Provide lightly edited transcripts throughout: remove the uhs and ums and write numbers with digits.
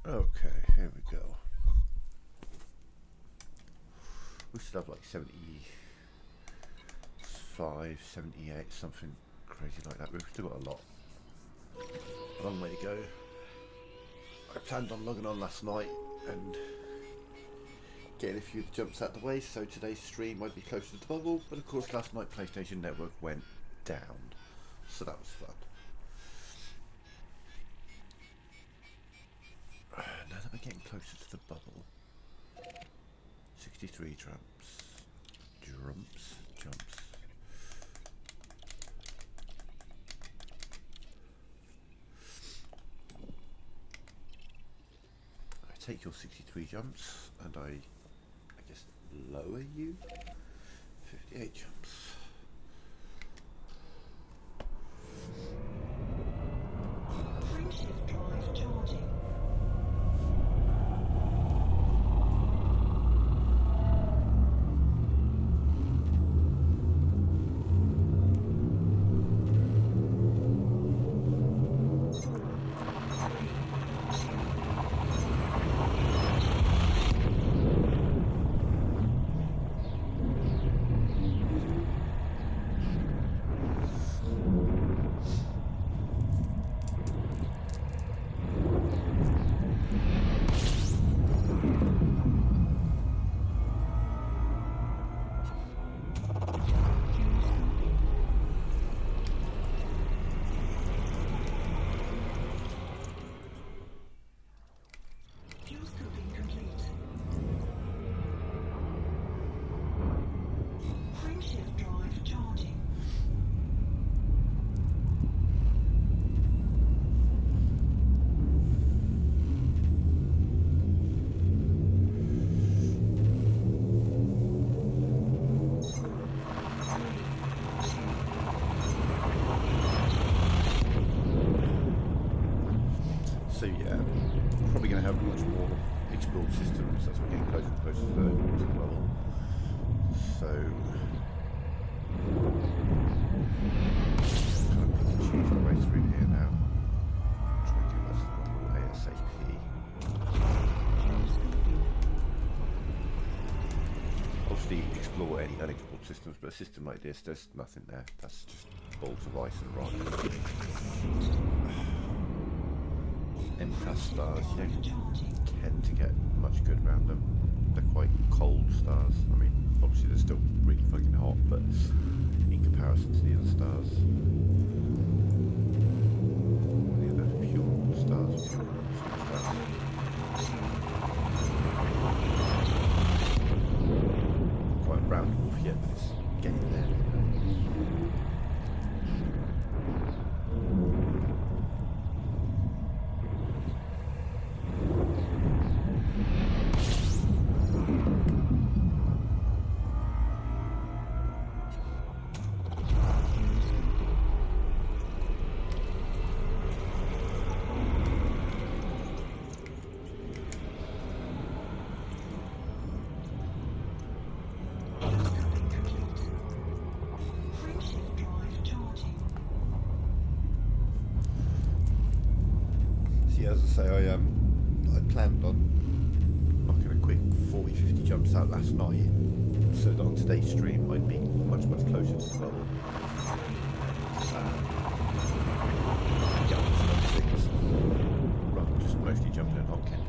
Okay, here we go. We should have like 75, 78, something crazy like that. We've still got a long way to go. I planned on logging on last night and getting a few jumps out of the way, so today's stream might be closer to the bubble, but of course last night PlayStation Network went down, so that was fun. Now that we're getting closer to the bubble, 63 jumps. I take your 63 jumps and I guess lower you 58 jumps. Frameshift drive charging. So yeah, probably going to have much more explored systems as we're getting closer and closer to the bubble. So kind of pick and choose our way through here now. Try and get us to the bubble ASAP. Obviously explore any unexplored systems, but a system like this, there's nothing there. That's just balls of ice and rock. M-class stars, you don't tend to get much good around them. They're quite cold stars. I mean, obviously they're still really fucking hot, but in comparison to the other stars, the other fuel stars, not quite a brown dwarf yet, but it's getting there. As I say, I planned on knocking a quick 40-50 jumps out last night, so that on today's stream I'd be much closer to the bubble. Jumps and things, rather than just mostly jumping and honking.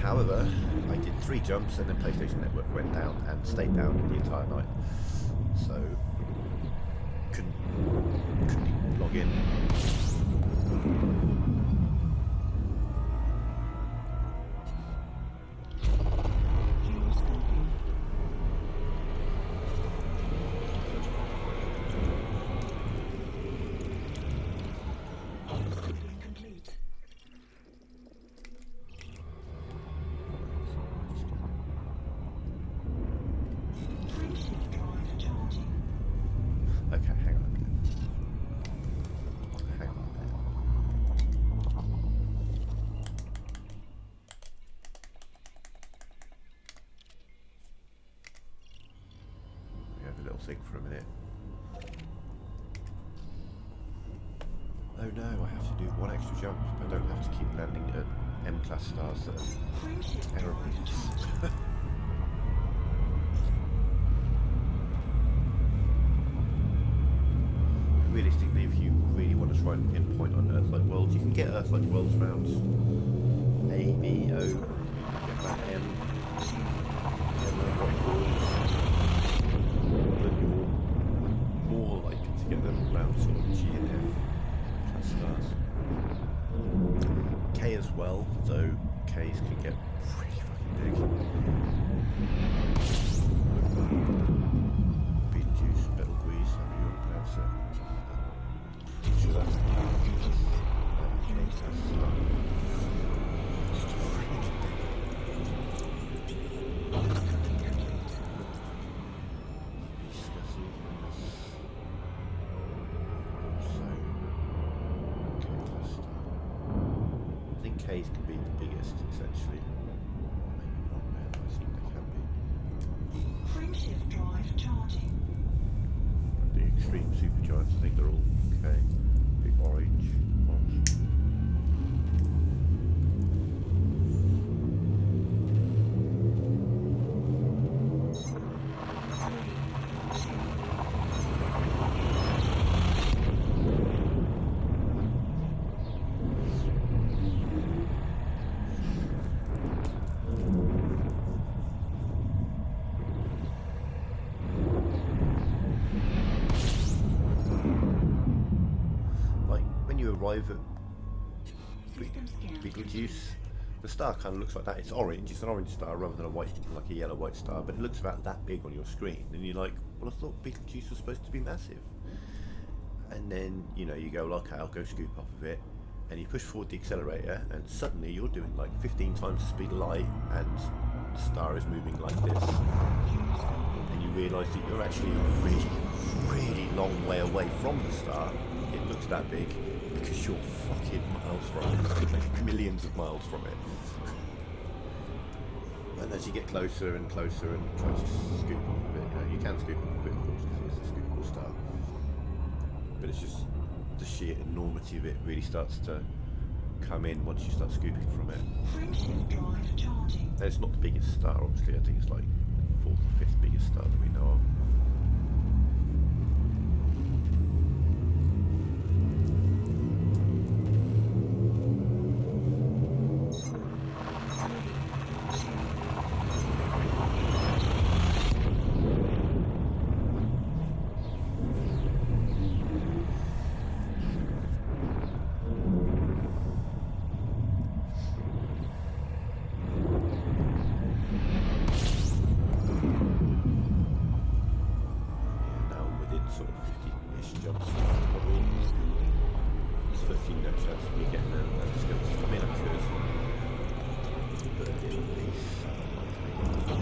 However, I did 3 jumps and then PlayStation Network went down and stayed down the entire night, so couldn't log in. Okay, hang on a minute. Hang on a minute. We have a little think for a minute. Oh no, I have to do 1 extra jump. I don't have to keep landing at M-class stars that are terrible. Realistically, if you really want to try and pinpoint on Earth-like worlds, you can get Earth-like worlds around A, B, O, you get that M, white balls, but you're more likely to get them around sort of G and F class stars. K as well, though Ks can get pretty fucking big. Beetlejuice, Betelgeuse, however you want to pronounce it. So that's K class star. Just a freaking Viscosity. I think K's can be the biggest, essentially. Maybe not, man. I think they can be. Friendship drive charging. The extreme supergiants, I think they're all okay. Big orange ones. Arrive at Betelgeuse, the star kind of looks like that. It's orange, it's an orange star rather than a white, like a yellow white star, but it looks about that big on your screen, and you're like, well, I thought Betelgeuse was supposed to be massive. And then, you know, you go, well, okay, I'll go scoop off of it, and you push forward the accelerator, and suddenly you're doing like 15 times the speed of light, and the star is moving like this, and you realise that you're actually a really, really long way away from the star. It looks that big because you're fucking miles from it, like millions of miles from it. And as you get closer and closer and try to scoop off of it, you know, you can scoop off of it, of course, because it's a scoopable star. But it's just the sheer enormity of it really starts to come in once you start scooping from it. Friendship drive charging. And it's not the biggest star, obviously. I think it's like 4th or 5th biggest star that we know of. Sort of 50-ish jumps. Probably. It's 13 no chance of me getting them. I mean, I could. But it would be so unlikely.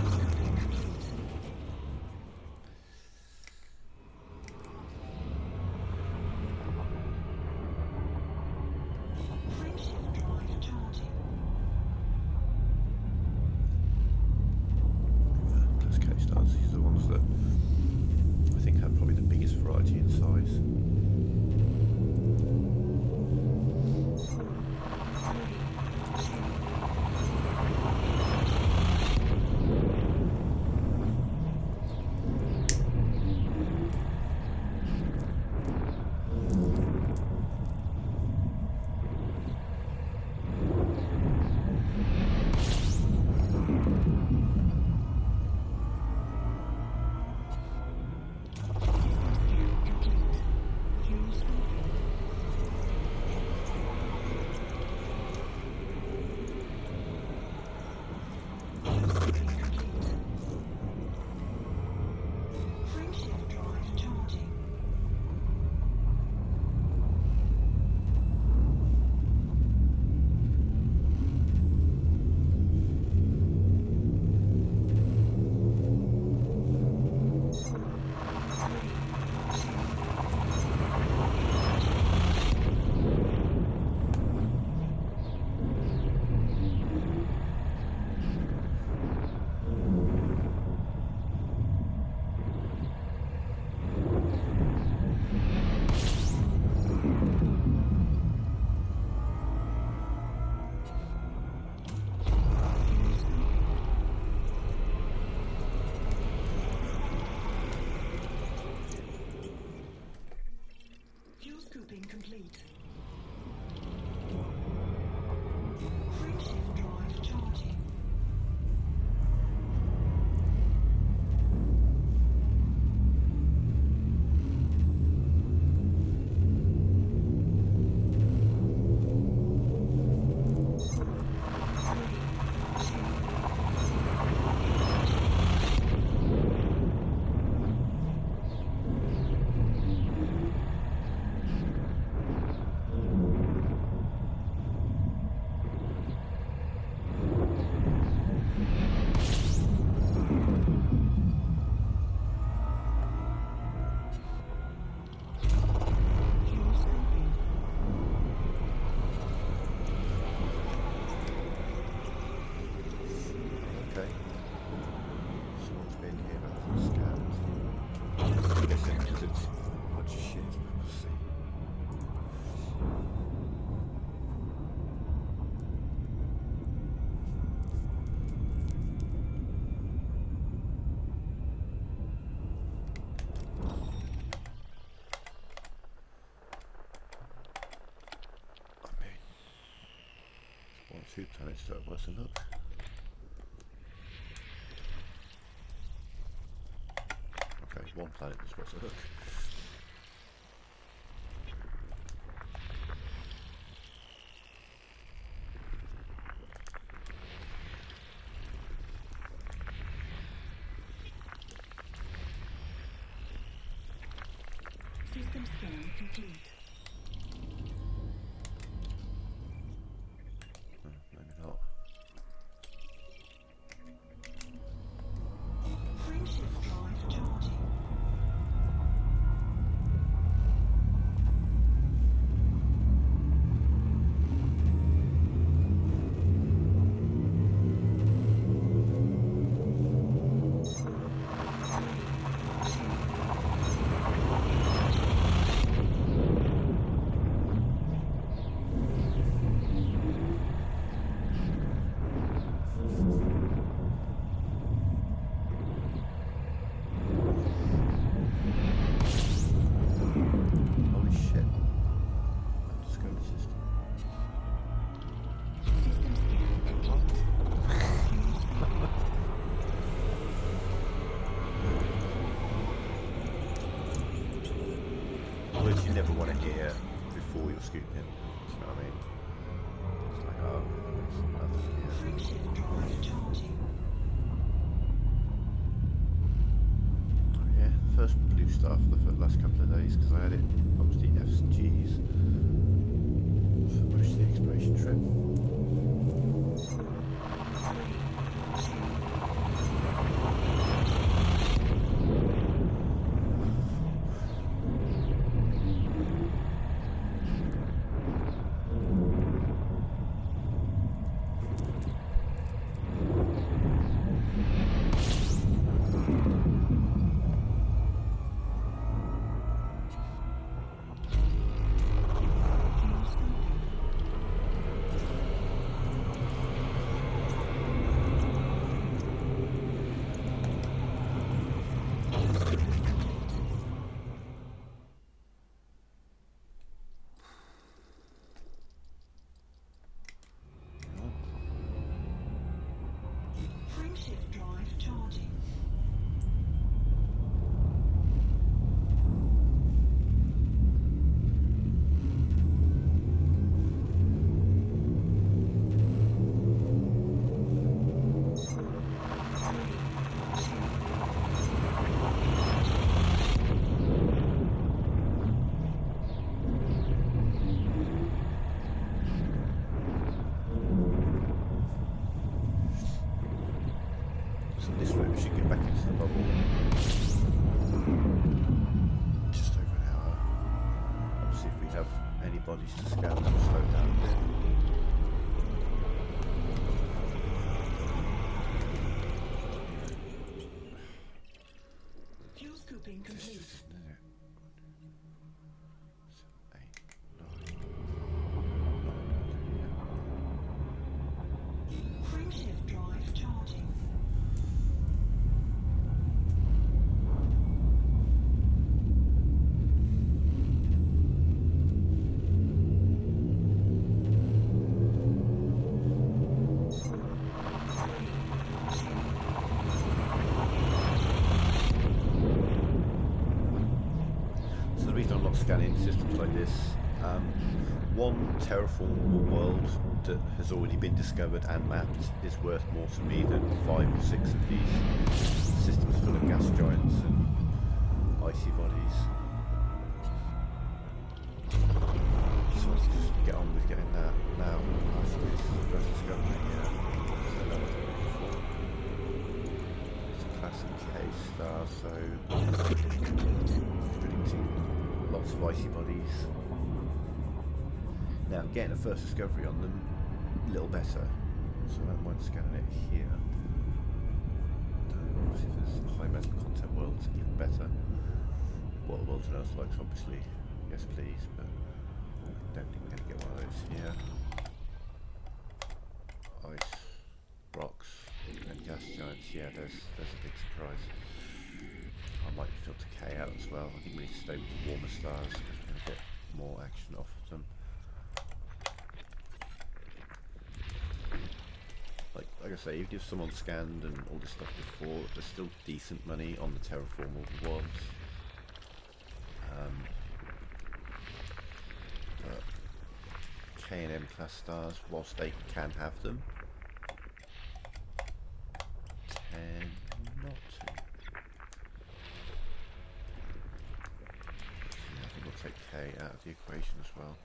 Friendship drive charging. Plus K stars, these are the ones that I think have probably the biggest variety in size. guessing because it's a bunch of shit. We'll see. I mean, it's 1 or 2 planets that are worth a look. Okay, 1 planet is worth a look. System scan complete. Maybe not. Frameshift drive charging. Holy shit. Undiscovered system. System scan complete. Fuel scooping. Words you never want to hear before you're scooping. Do you know what I mean? It's like, oh, there's nothing here. Frameshift drive charging. Yeah, first blue star for the last couple of days because I had it, obviously F's and G's for most of the exploration trip. Fuel scooping. Fuel scooping complete. Frameshift drive charging. So this way we should get back into the bubble. Just over an hour. Obviously if we have any bodies to scan, that will slow down a bit. Fuel scooping complete. Isn't it? 7, 8, 9. Frameshift drive charging. So the reason I'm not scanning systems like this, one terraformable world that has already been discovered and mapped is worth more to me than 5 or 6 of these systems full of gas giants and icy bodies. So let's just get on with getting that now. I think it's first discovery, yeah. So that was it before. It's a classic K star, so predicting lots of icy bodies. Now getting a first discovery on them, a little better. So I don't mind scanning it here. Obviously if there's high metal content worlds, even better. worlds and Earthlikes, obviously. Yes, please, but I don't think we're going to get one of those here. Ice, rocks, and gas giants. Yeah, there's a big surprise. I might filter K out as well. I think we need to stay with the warmer stars because we're going to get more action off of them. Like I say, even if someone scanned and all this stuff before, there's still decent money on the terraformable worlds. But K and M class stars, whilst they can have them, tend not to. So yeah, I think we'll take K out of the equation as well.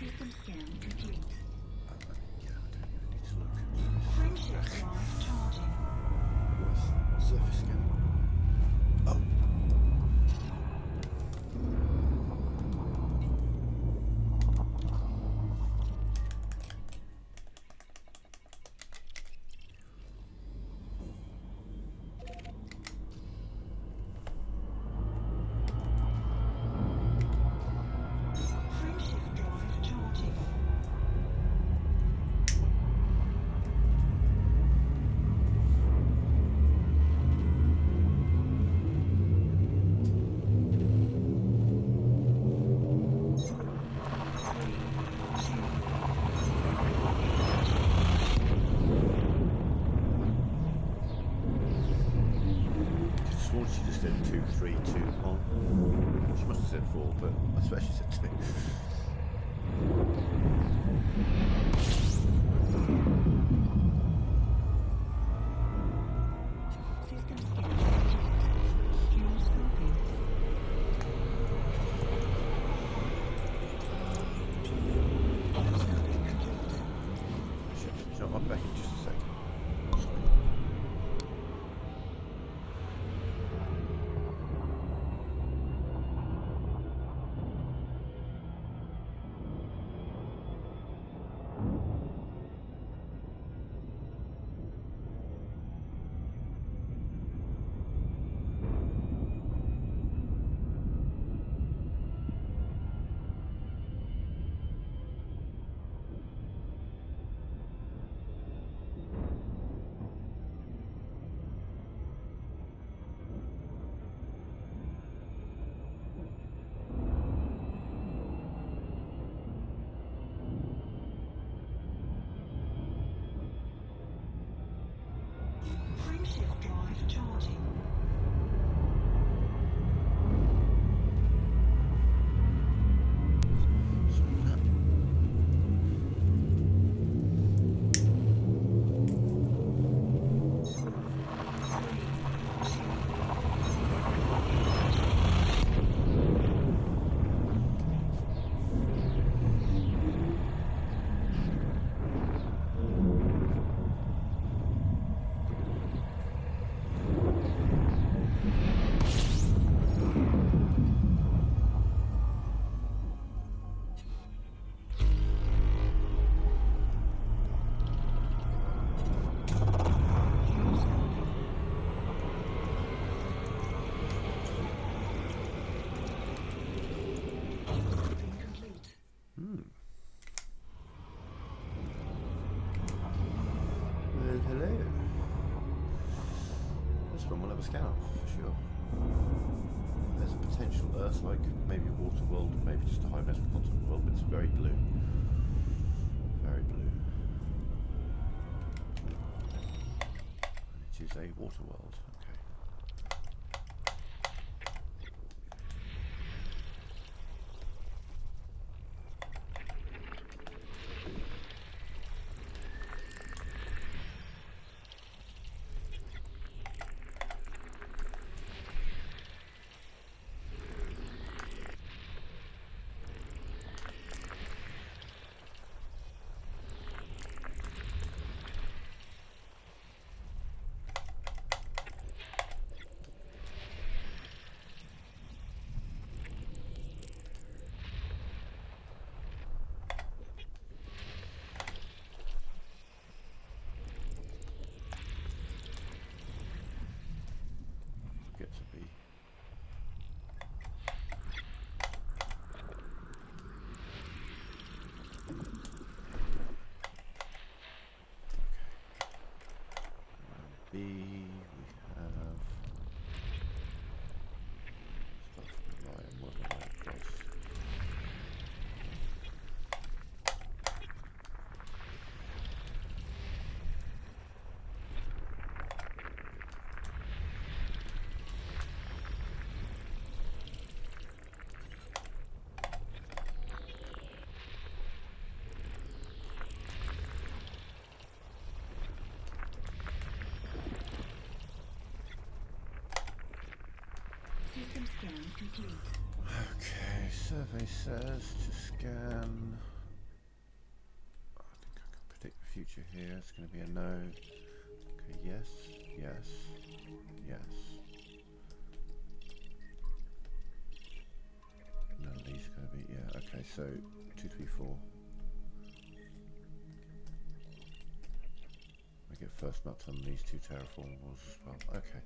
System scan complete. Yeah, I don't even need to look. Friendship drive charging. Where's surface scanning? Oh. Friendship drive charging. Sworn she just said 2, 3, 2, 1. She must have said 4, but I swear she said 2. System scan complete. Fuel scoping. Fuel scoping complete. Shit, so I'm back in just a second. Sorry. Friendship drive charging. Sorry about that. Fuel scoping. Fuel scoping complete. Well, hello. This one we'll have a scan of, for sure. There's a potential Earth-like, maybe a water world, maybe just a high metal content world, but it's very blue. Very blue. It is a water world, okay. scan complete. Okay, survey says to scan. I think I can predict the future here. It's going to be a no. Okay, yes, yes, yes. No, these are going to be, yeah, okay, so 2, 3, 4. We get first nuts on these 2 terraformables as well. Okay.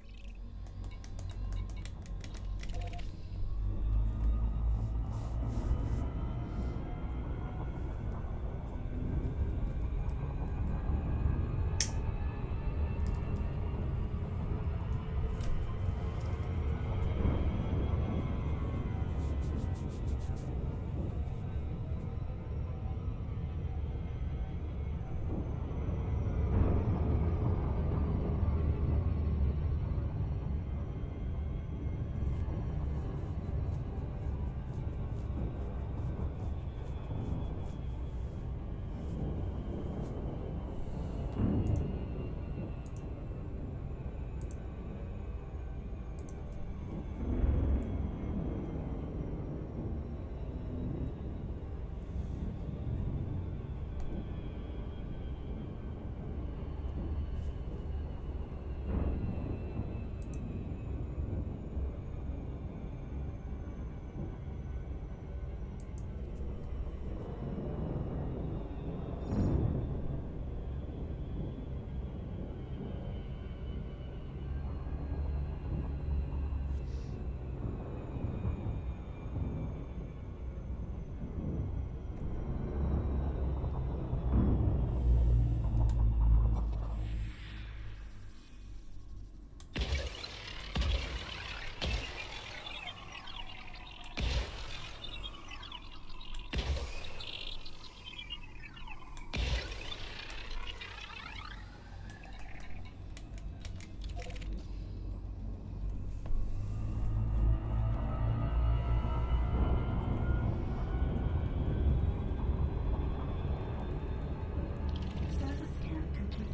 Surface scan complete.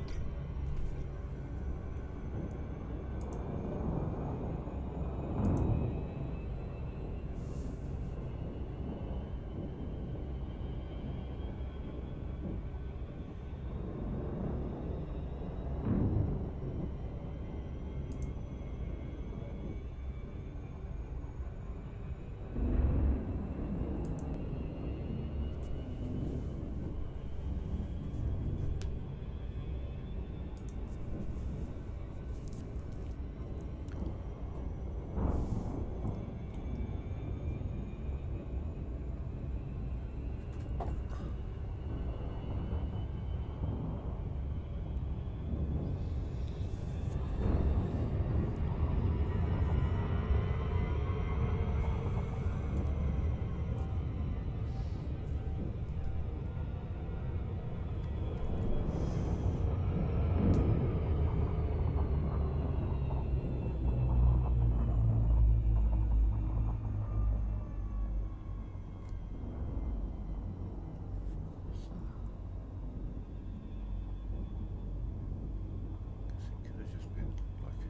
It could have just been like a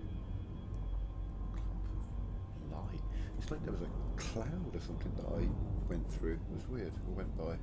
clump of light. It's like there was a cloud or something that I went through. It was weird. Or went by.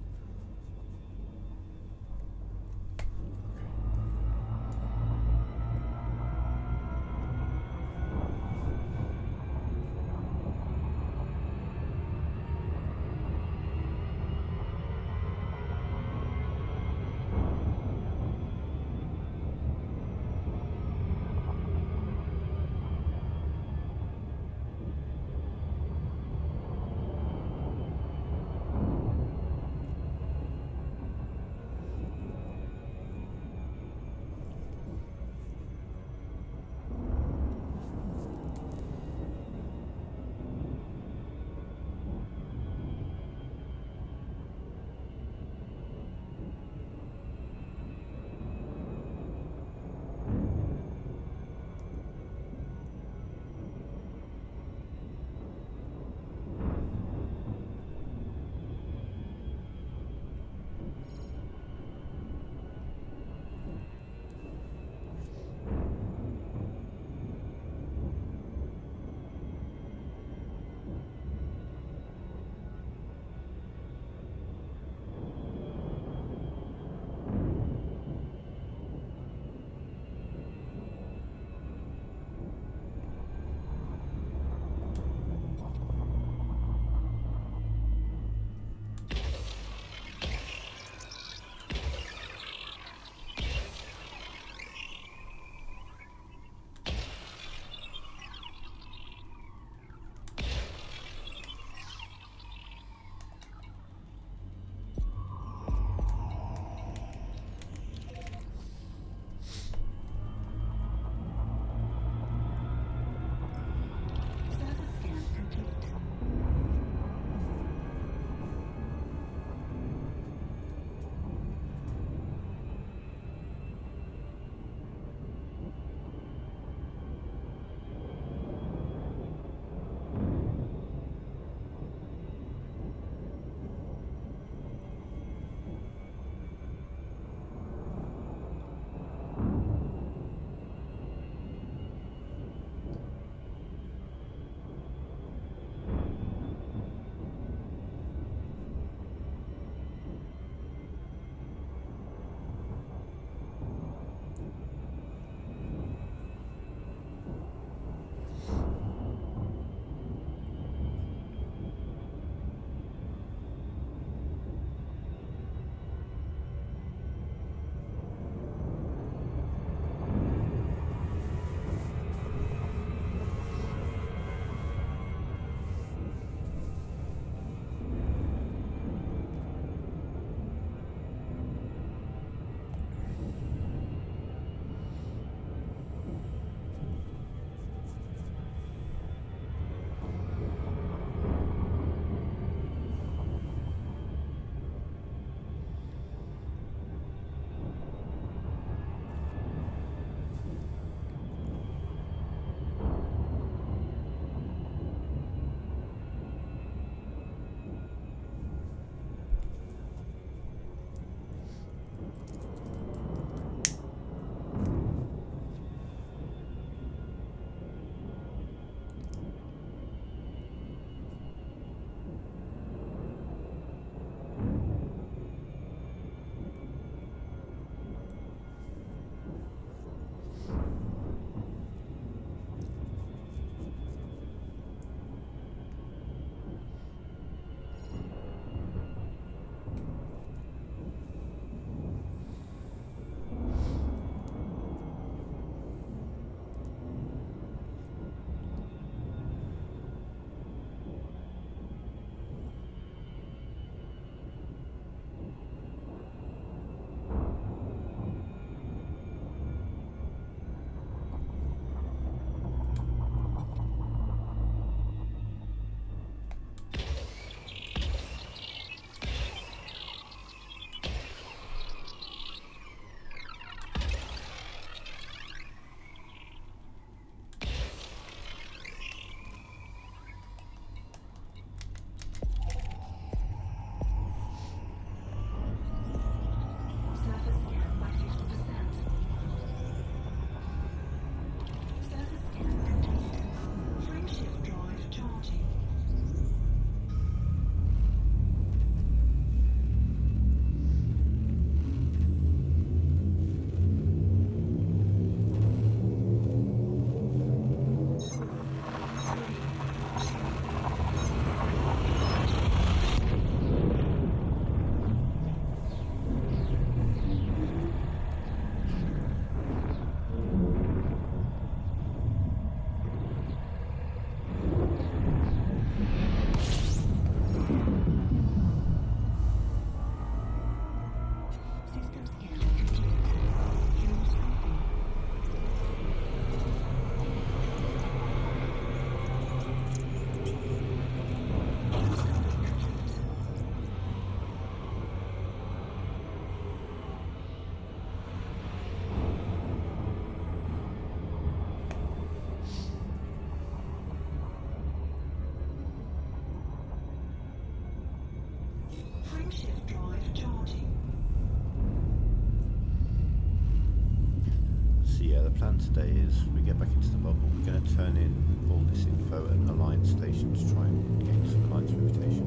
today is we get back into the bubble. We're going to turn in all this info at Alliance Station to try and gain some Alliance reputation.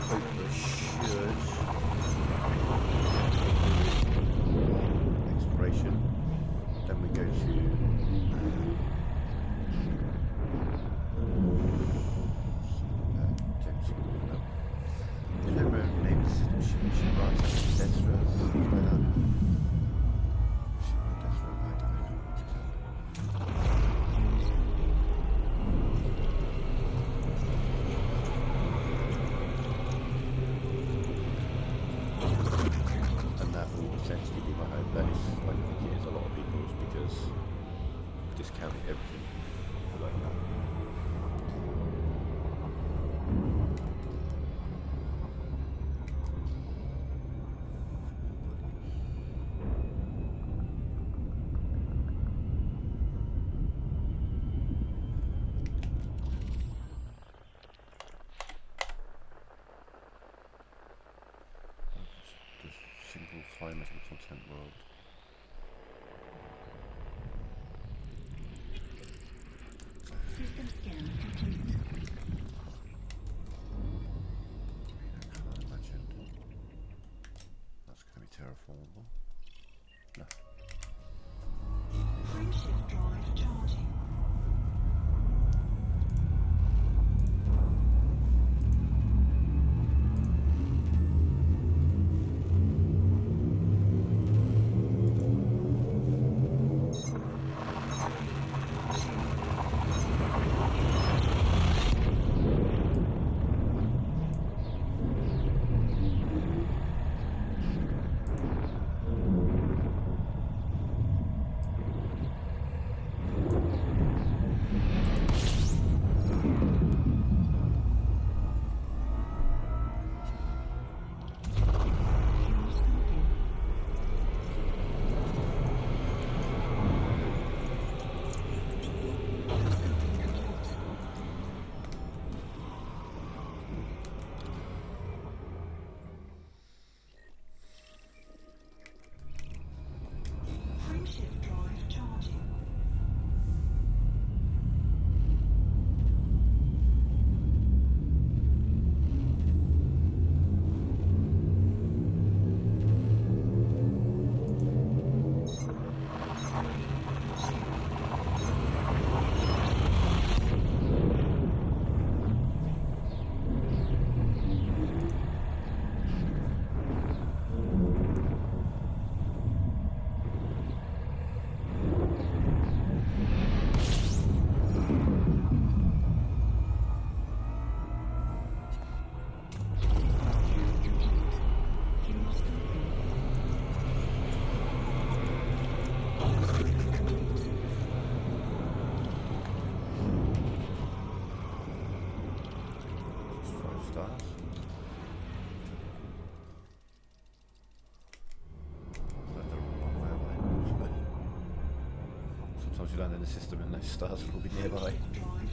Hopefully should exploration. Then we go to I don't remember the name of the system. She writes Desra, something like that. She wrote Desra, I don't know what to tell. And that will essentially be my home base. I don't think it is a lot of people's because discounting everything like that. Single climate and content world. System scan complete. I can't imagine that's going to be terraformable. No. Frameshift drive charging. Frameshift drive charging. Sometimes you land in the system and those stars will be nearby.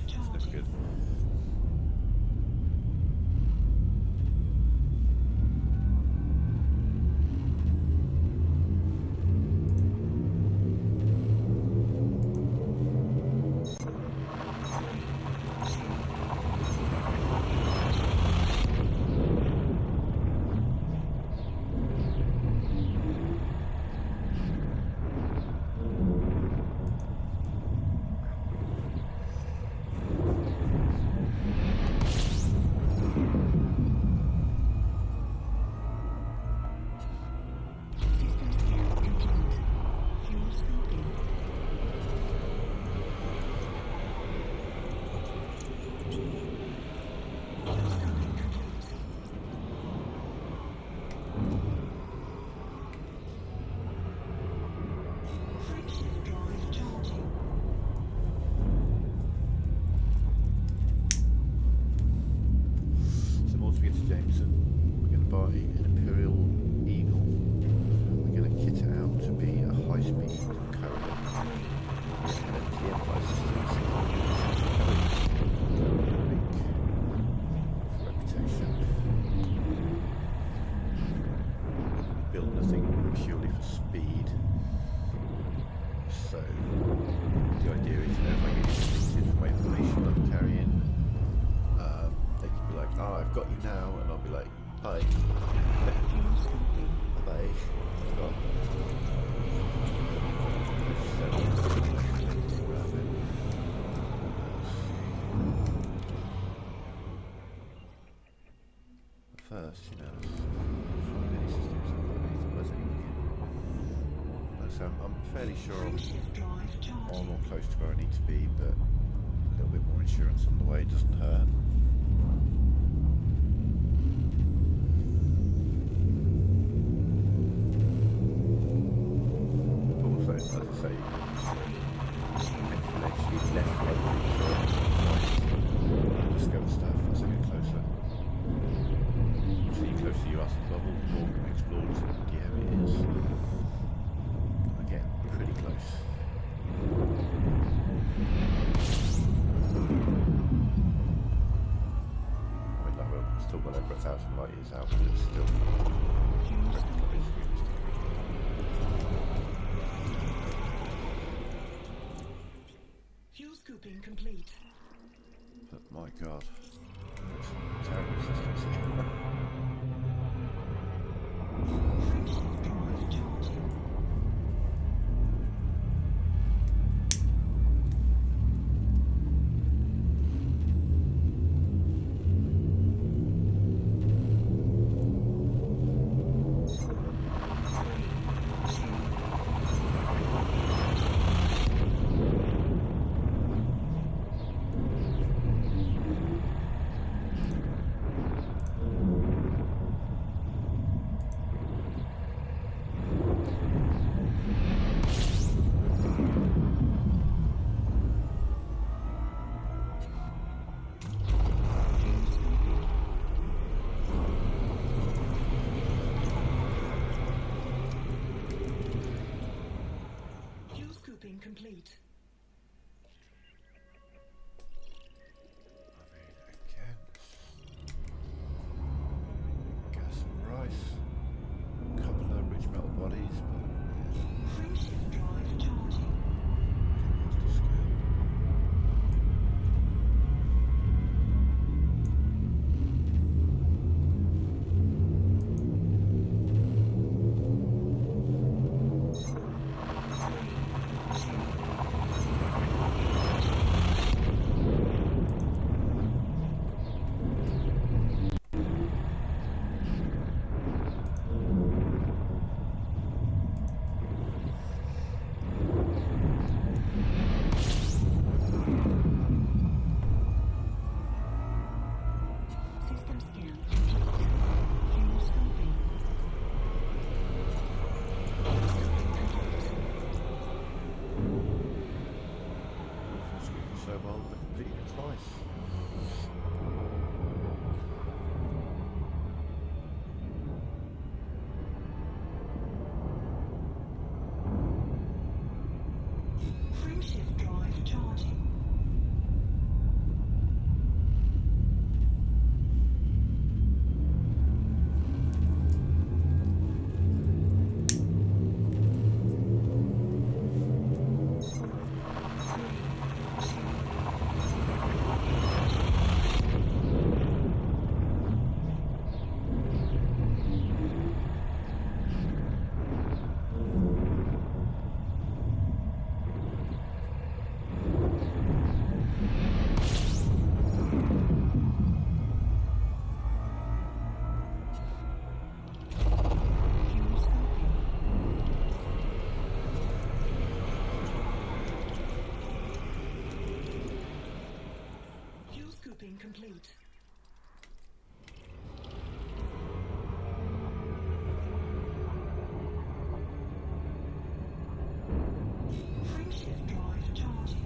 It's never good. I've got you now, and I'll be like, bye. Fuel scooping. Bye. Got first, you know, so I'm fairly sure Frameshift drive I'm charging. or close to where I need to be, but a little bit more insurance on the way doesn't hurt. Also, as I say, actually less likely to discover stuff as I get closer. So the closer you are to the bubble, the more explored the area is. Again, pretty close. I mean, like, we're still whatever it's out and light is out, but it's still Fuel pretty scooping. close, realistically. Fuel scooping complete. But my god, it's terrible systems here. Frameshift drive charging. Fuel scooping. Fuel scooping complete. I mean, again, gas and rice, a couple of rich metal bodies, but yeah, Frameshift drive charging. what's the scale? System scan complete. Fuel scooping. Fuel scooping complete. So well, they're completing it twice. Frameshift drive charging. Fuel scooping. Fuel scooping complete. Frameshift drive charging.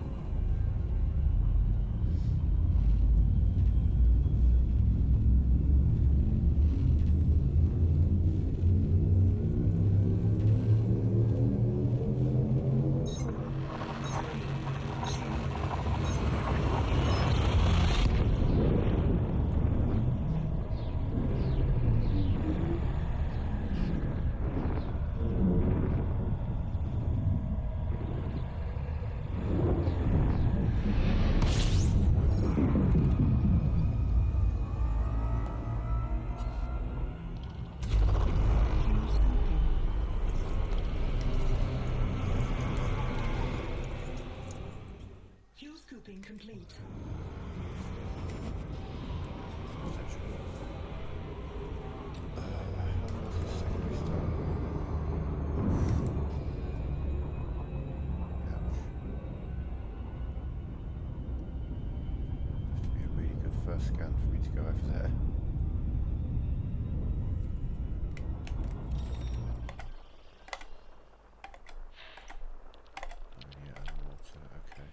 scooping complete. How's the secondary start? Ouch. Has to be a really good first scan for me to go over there. Yeah, water, okay.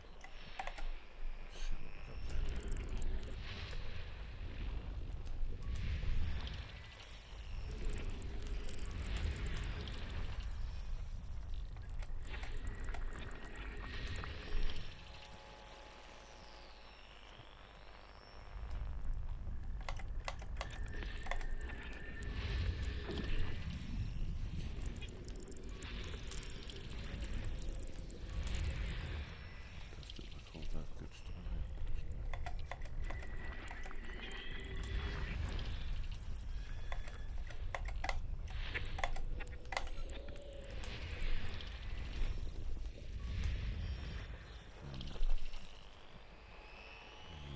Let's see what we got there. Does look like all that good stuff here.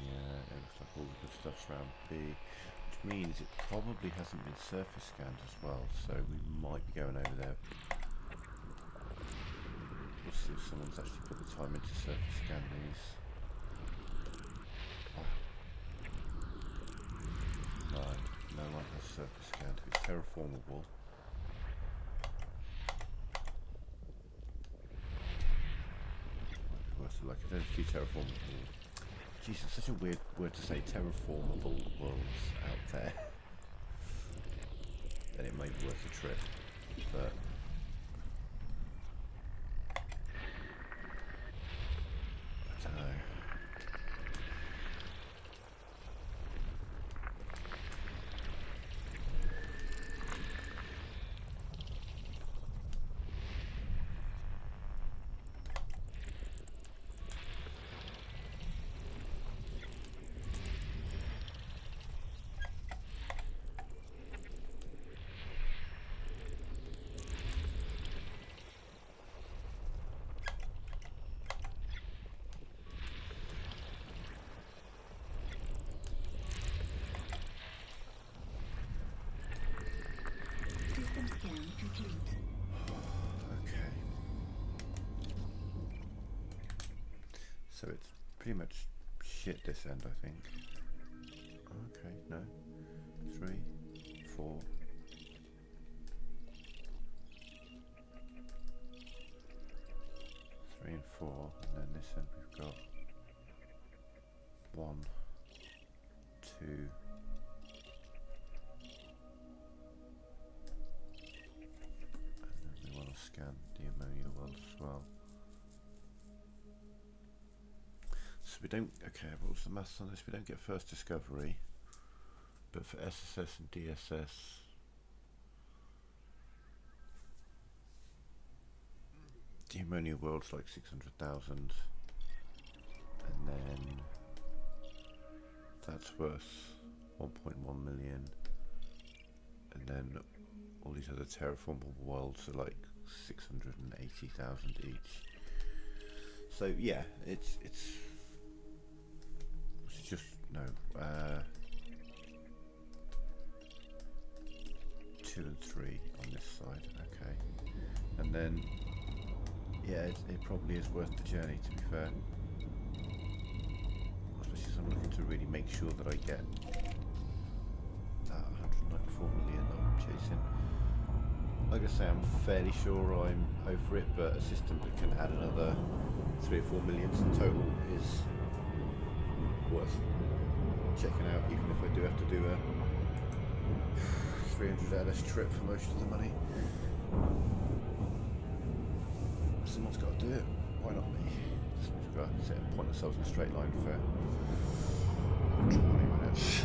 Yeah, it looks like all the good stuff's around B, which means it probably hasn't been surface scanned as well, so we might be going over there. We'll see if someone's actually put the time in to surface scan these. No, no one has surface scanned. It's terraformable. Might be worth a look. If there's a few terraformable, jeez, it's such a weird word to say, terraformable worlds out there. Then it may be worth a trip, but I don't know. System scan complete. Okay. So it's pretty much shit this end, I think. Okay, no. 3, 4. Three and 4, and then this end we've got 1, 2. And then we want to scan the ammonia world as well. So we don't, okay, what was the maths on this? We don't get first discovery, but for SSS and DSS, the ammonia world's like 600,000, and then that's worth 1.1 million, and then all these other terraformable worlds are like 680,000 each. So yeah, it's just no 2 and 3 on this side, okay, and then yeah, it probably is worth the journey, to be fair, especially as I'm looking to really make sure that I get that 194 million that I'm chasing. Like I say, I'm fairly sure I'm over it, but a system that can add another 3 or 4 millions in total is worth checking out, even if I do have to do a 300 LS trip for most of the money. Someone's got to do it. Why not me? Just means we've got to sit and point ourselves in a straight line for 20 minutes.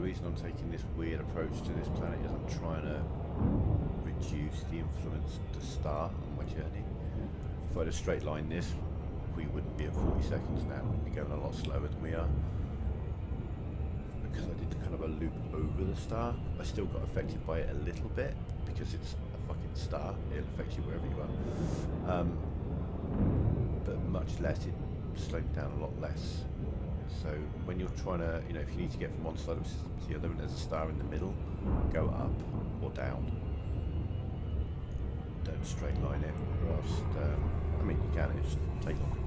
reason I'm taking this weird approach to this planet is I'm trying to reduce the influence of the star on my journey. If I'd have straight lined this, we wouldn't be at 40 seconds now. We'd be going a lot slower than we are. Because I did kind of a loop over the star, I still got affected by it a little bit because it's a fucking star. It'll affect you wherever you are. But much less. It slowed me down a lot less. So when you're trying to, you know, if you need to get from one side of the system to the other and there's a star in the middle, go up or down. Don't straight line it, or else, I mean, you can, it just take longer.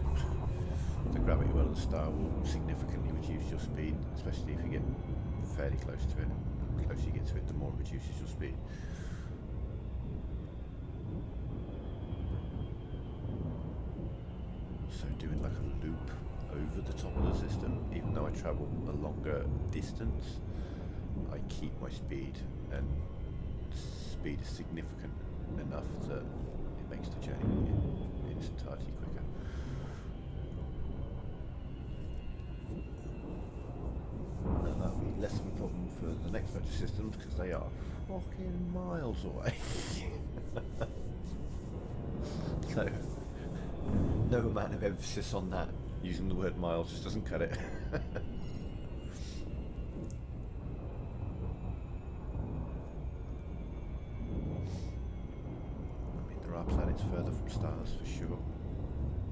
The gravity well of the star will significantly reduce your speed, especially if you get fairly close to it. The closer you get to it, the more it reduces your speed. So doing like a loop over the top of the system, even though I travel a longer distance, I keep my speed, and speed is significant enough that it makes the journey in its entirety quicker. And that'll be less of a problem for the next batch of systems because they are fucking miles away. So, no amount of emphasis on that, using the word miles just doesn't cut it. I mean, there are planets further from stars for sure.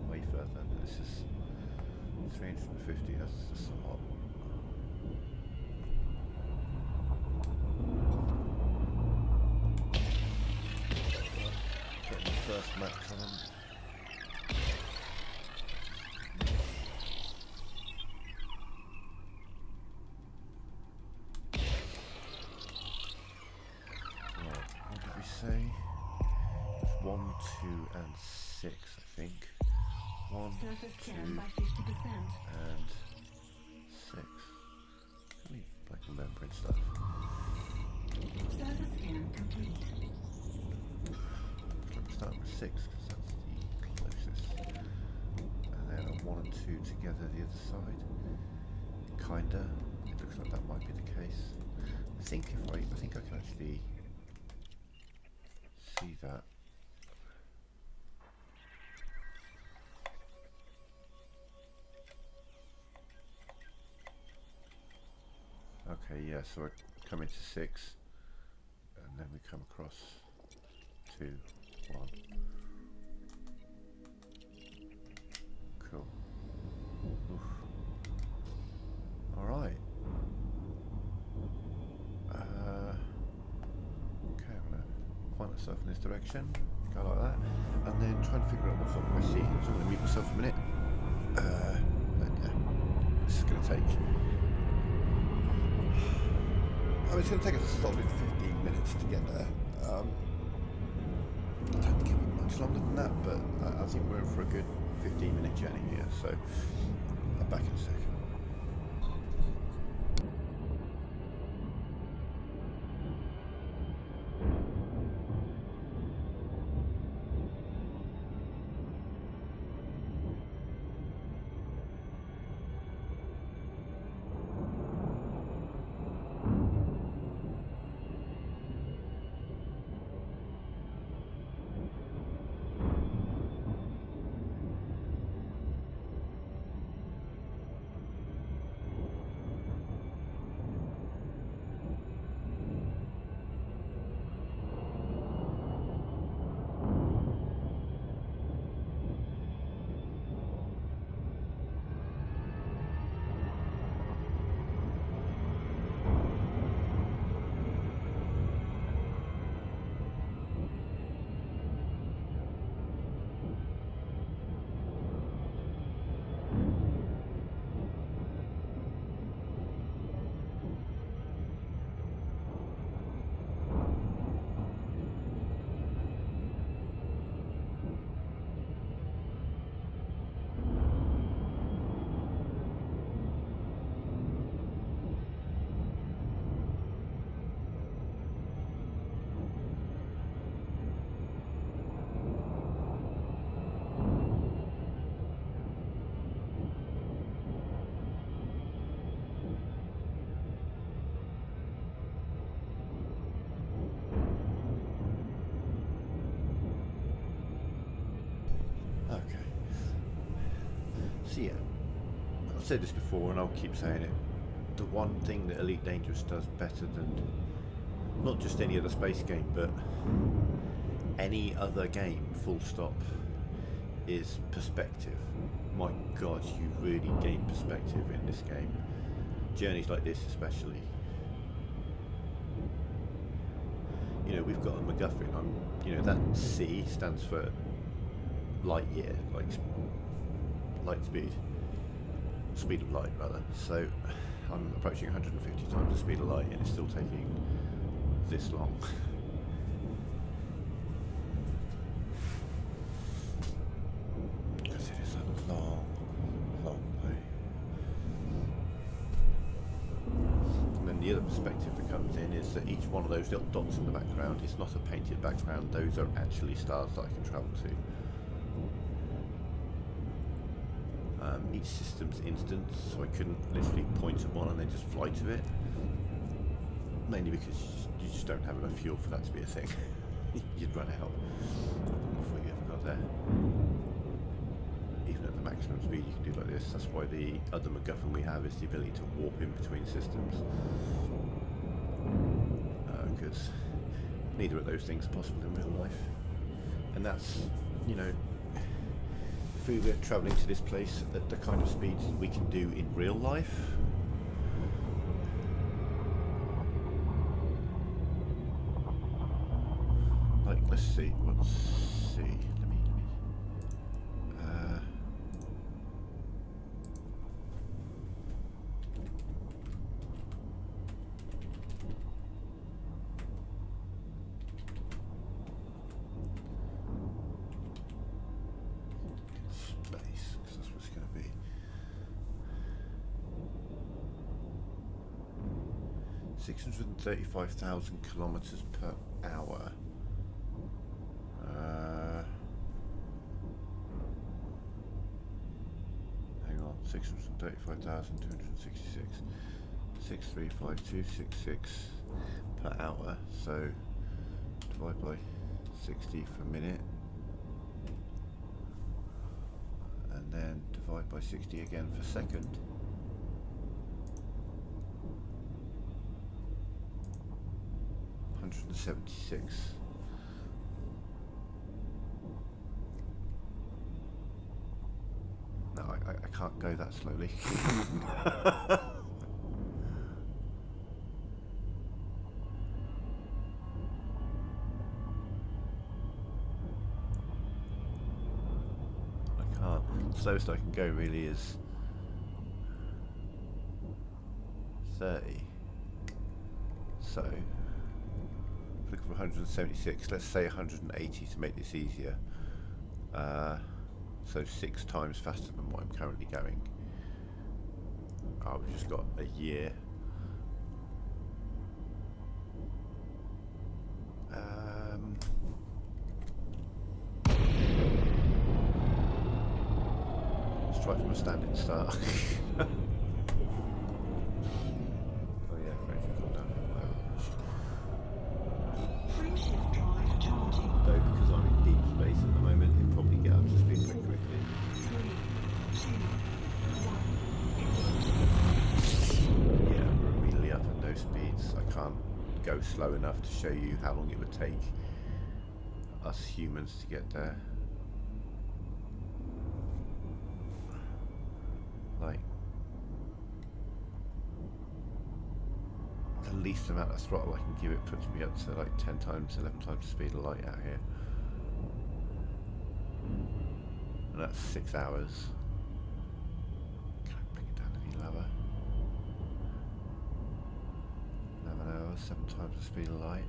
Way further. This is 350, that's just a lot. Getting the first max on them. Say 1, 2, and 6, I think. 1, Surface 2, scan by 50%. and 6. Let me like remembering stuff. Surface scan complete. Let me start with 6 because that's the closest. And then 1 and 2 together the other side. Kinda. It looks like that might be the case. I think I can actually see that. Okay, yeah, so I come into 6 and then we come across 2, 1. Cool. Oof. All right. Okay, I'm gonna point myself in this direction, go like that, and then try and figure out what's up my seat. So I'm going to mute myself a minute. And yeah, this is going to take. I mean, it's going to take us a solid 15 minutes to get there. I don't think it'll be much longer than that, but I think we're in for a good 15-minute journey here. So I'm back in a second. I've said this before and I'll keep saying it. The one thing that Elite Dangerous does better than not just any other space game, but any other game, full stop, is perspective. My God, you really gain perspective in this game. Journeys like this especially. You know, we've got a MacGuffin. You know, that C stands for light year, like light speed. Speed of light, rather. So I'm approaching 150 times the speed of light and it's still taking this long. Because it is a long, long way. And then the other perspective that comes in is that each one of those little dots in the background is not a painted background, those are actually stars that I can travel to. Each system's instance, so I couldn't literally point at one and then just fly to it. Mainly because you just don't have enough fuel for that to be a thing. You'd run out before you ever got there. Even at the maximum speed you can do like this. That's why the other MacGuffin we have is the ability to warp in between systems. Because neither of those things are possible in real life. And that's, you know, if we were travelling to this place at the kind of speeds we can do in real life, like, let's see, let me 635,000 kilometers per hour. Hang on, 635,266. 635266 per hour. So divide by 60 per minute, and then divide by 60 again for second. And 76. No, I can't go that slowly. I can't. The slowest I can go really is 30. So looking for 176, let's say 180 to make this easier. So 6 times faster than what I'm currently going. Oh, we've just got a year. Let's try from a standing start. Go slow enough to show you how long it would take us humans to get there. Like, the least amount of throttle I can give it puts me up to like 10 times, 11 times the speed of light out here. And that's 6 hours. Can I bring it down any lower? 11 hours, 7 times the speed of light.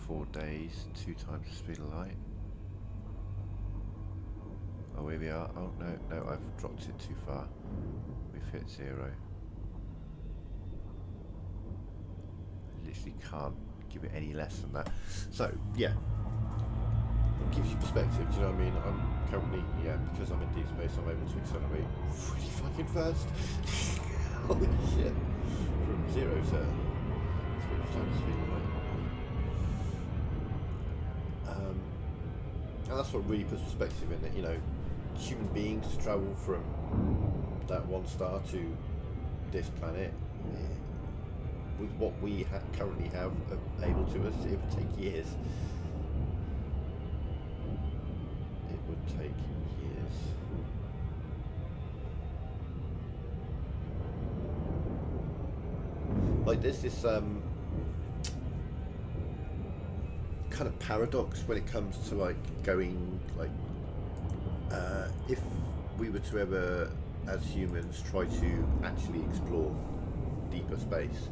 .4 days, 2 times the speed of light. Oh, here we are. Oh, no, I've dropped it too far. We've hit 0. I literally can't give it any less than that. So, yeah. It gives you perspective, do you know what I mean? I'm currently, because I'm in deep space, I'm able to accelerate pretty fucking fast. Holy shit. From 0 to 3 times the speed of light. And that's what really puts perspective in it. You know, human beings to travel from that one star to this planet, with what we currently have able to us, it would take years. It would take years. Like there's this kind of paradox when it comes to like going like if we were to ever as humans try to actually explore deeper space,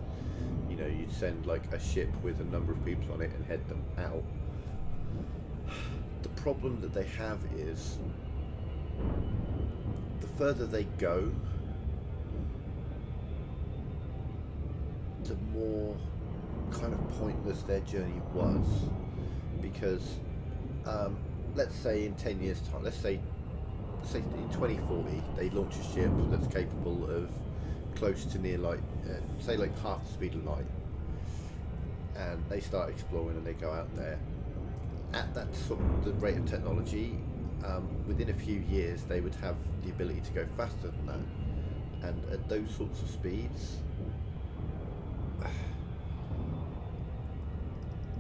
you know, you'd send like a ship with a number of people on it and head them out. The problem that they have is the further they go, the more kind of pointless their journey was, because let's say in 10 years time, let's say in 2040 they launch a ship that's capable of close to near light, say like half the speed of light, and they start exploring and they go out there at that sort of the rate of technology. Within a few years they would have the ability to go faster than that, and at those sorts of speeds,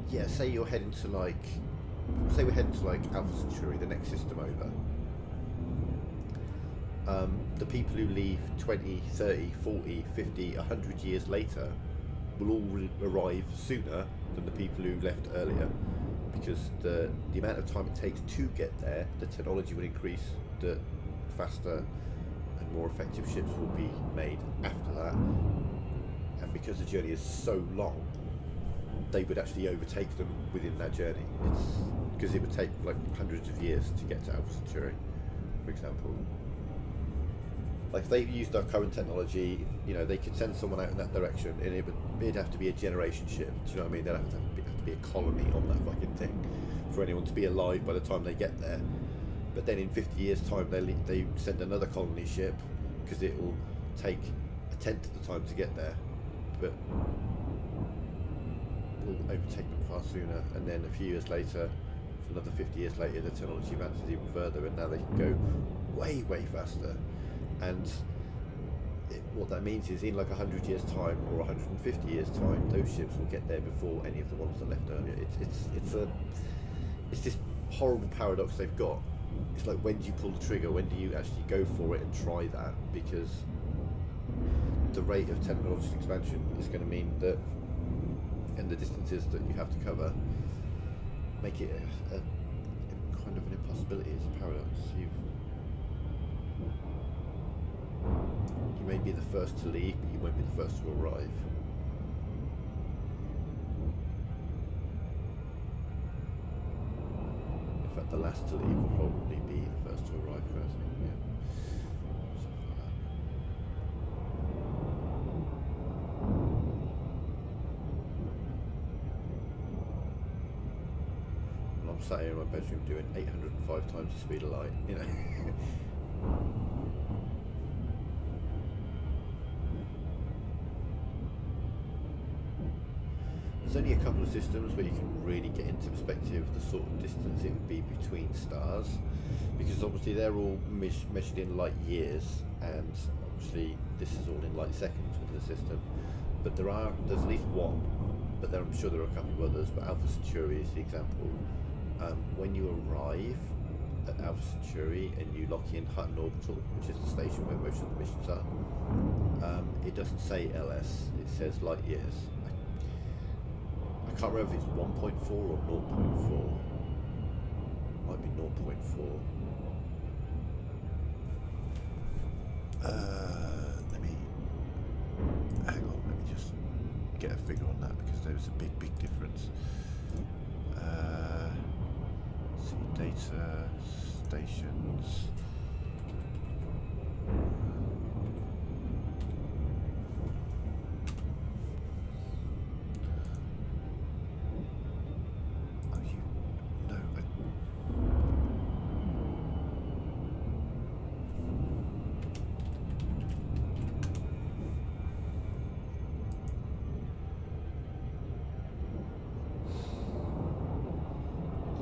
yeah, say you're heading to like, say we're heading to like Alpha Centauri, the next system over. The people who leave 20, 30, 40, 50, 100 years later will all arrive sooner than the people who left earlier, because the amount of time it takes to get there, the technology will increase, the faster and more effective ships will be made after that, and because the journey is so long, they would actually overtake them within that journey. It's because it would take like hundreds of years to get to Alpha Centauri, for example. Like if they used our current technology, you know, they could send someone out in that direction, and it'd have to be a generation ship. Do you know what I mean? There'd have to be a colony on that fucking thing for anyone to be alive by the time they get there. But then in 50 years' time, they send another colony ship, because it will take a tenth of the time to get there, but will overtake them far sooner. And then a few years later, another 50 years later, the technology advances even further, and now they can go way, way faster. And what that means is in like 100 years time or 150 years time, those ships will get there before any of the ones that left earlier. It's this horrible paradox they've got. It's like, when do you pull the trigger? When do you actually go for it and try that? Because the rate of technological expansion is going to mean that, and the distances that you have to cover, make it a kind of an impossibility. It's a paradox. You may be the first to leave, but you won't be the first to arrive. In fact, the last to leave will probably be the first to arrive first. Yeah. Well, I'm sat here in my bedroom doing 805 times the speed of light, you know. There's only a couple of systems where you can really get into perspective the sort of distance it would be between stars, because obviously they're all measured in light years, and obviously this is all in light seconds within the system. But there's at least one, but I'm sure there are a couple of others, but Alpha Centauri is the example. When you arrive at Alpha Centauri and you lock in Hutton Orbital, which is the station where most of the missions are, it doesn't say LS, it says light years. I can't remember if it's 1.4 or 0.4. Might be 0.4. Let me hang on. Let me just get a figure on that, because there was a big difference. See, data stations.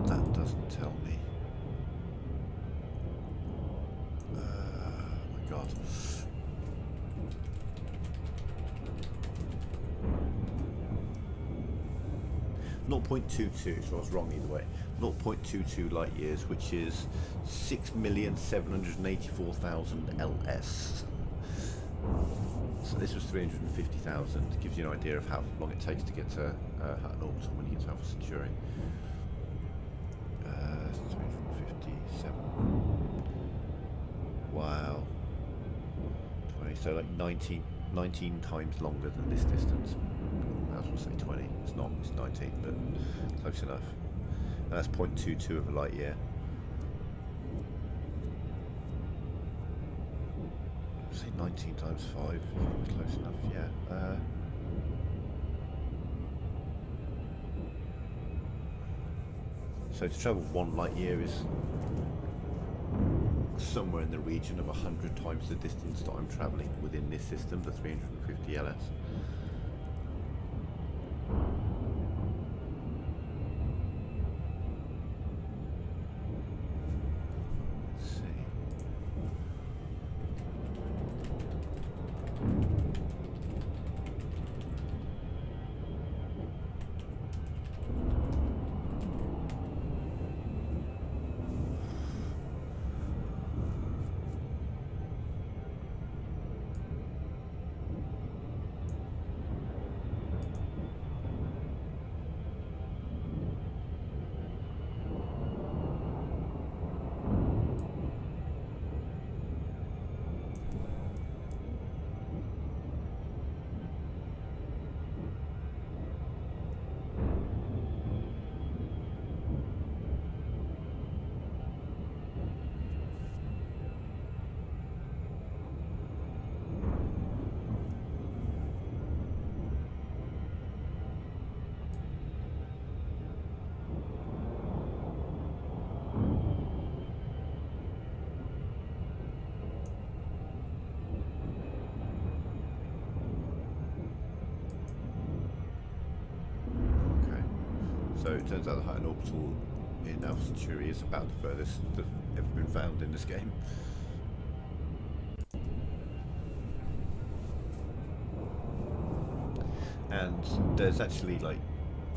That doesn't tell me. God. 0.22, so I was wrong either way. 0.22 light years, which is 6,784,000 LS. So this was 350,000. Gives you an idea of how long it takes to get to Hutton Orbital when you get to Alpha Centauri. 357. Wow. 20, so like 19 times longer than this distance. I was going to say 20. It's not. It's 19, but close enough. And that's 0.22 of a light year. Say 19 times 5. Close enough. Yeah. So to travel 1 light year is somewhere in the region of 100 times the distance that I'm travelling within this system, the 350 LS. Let's see. So it turns out the Hutton Orbital in Alpha Centauri is about the furthest that's ever been found in this game. And there's actually, like,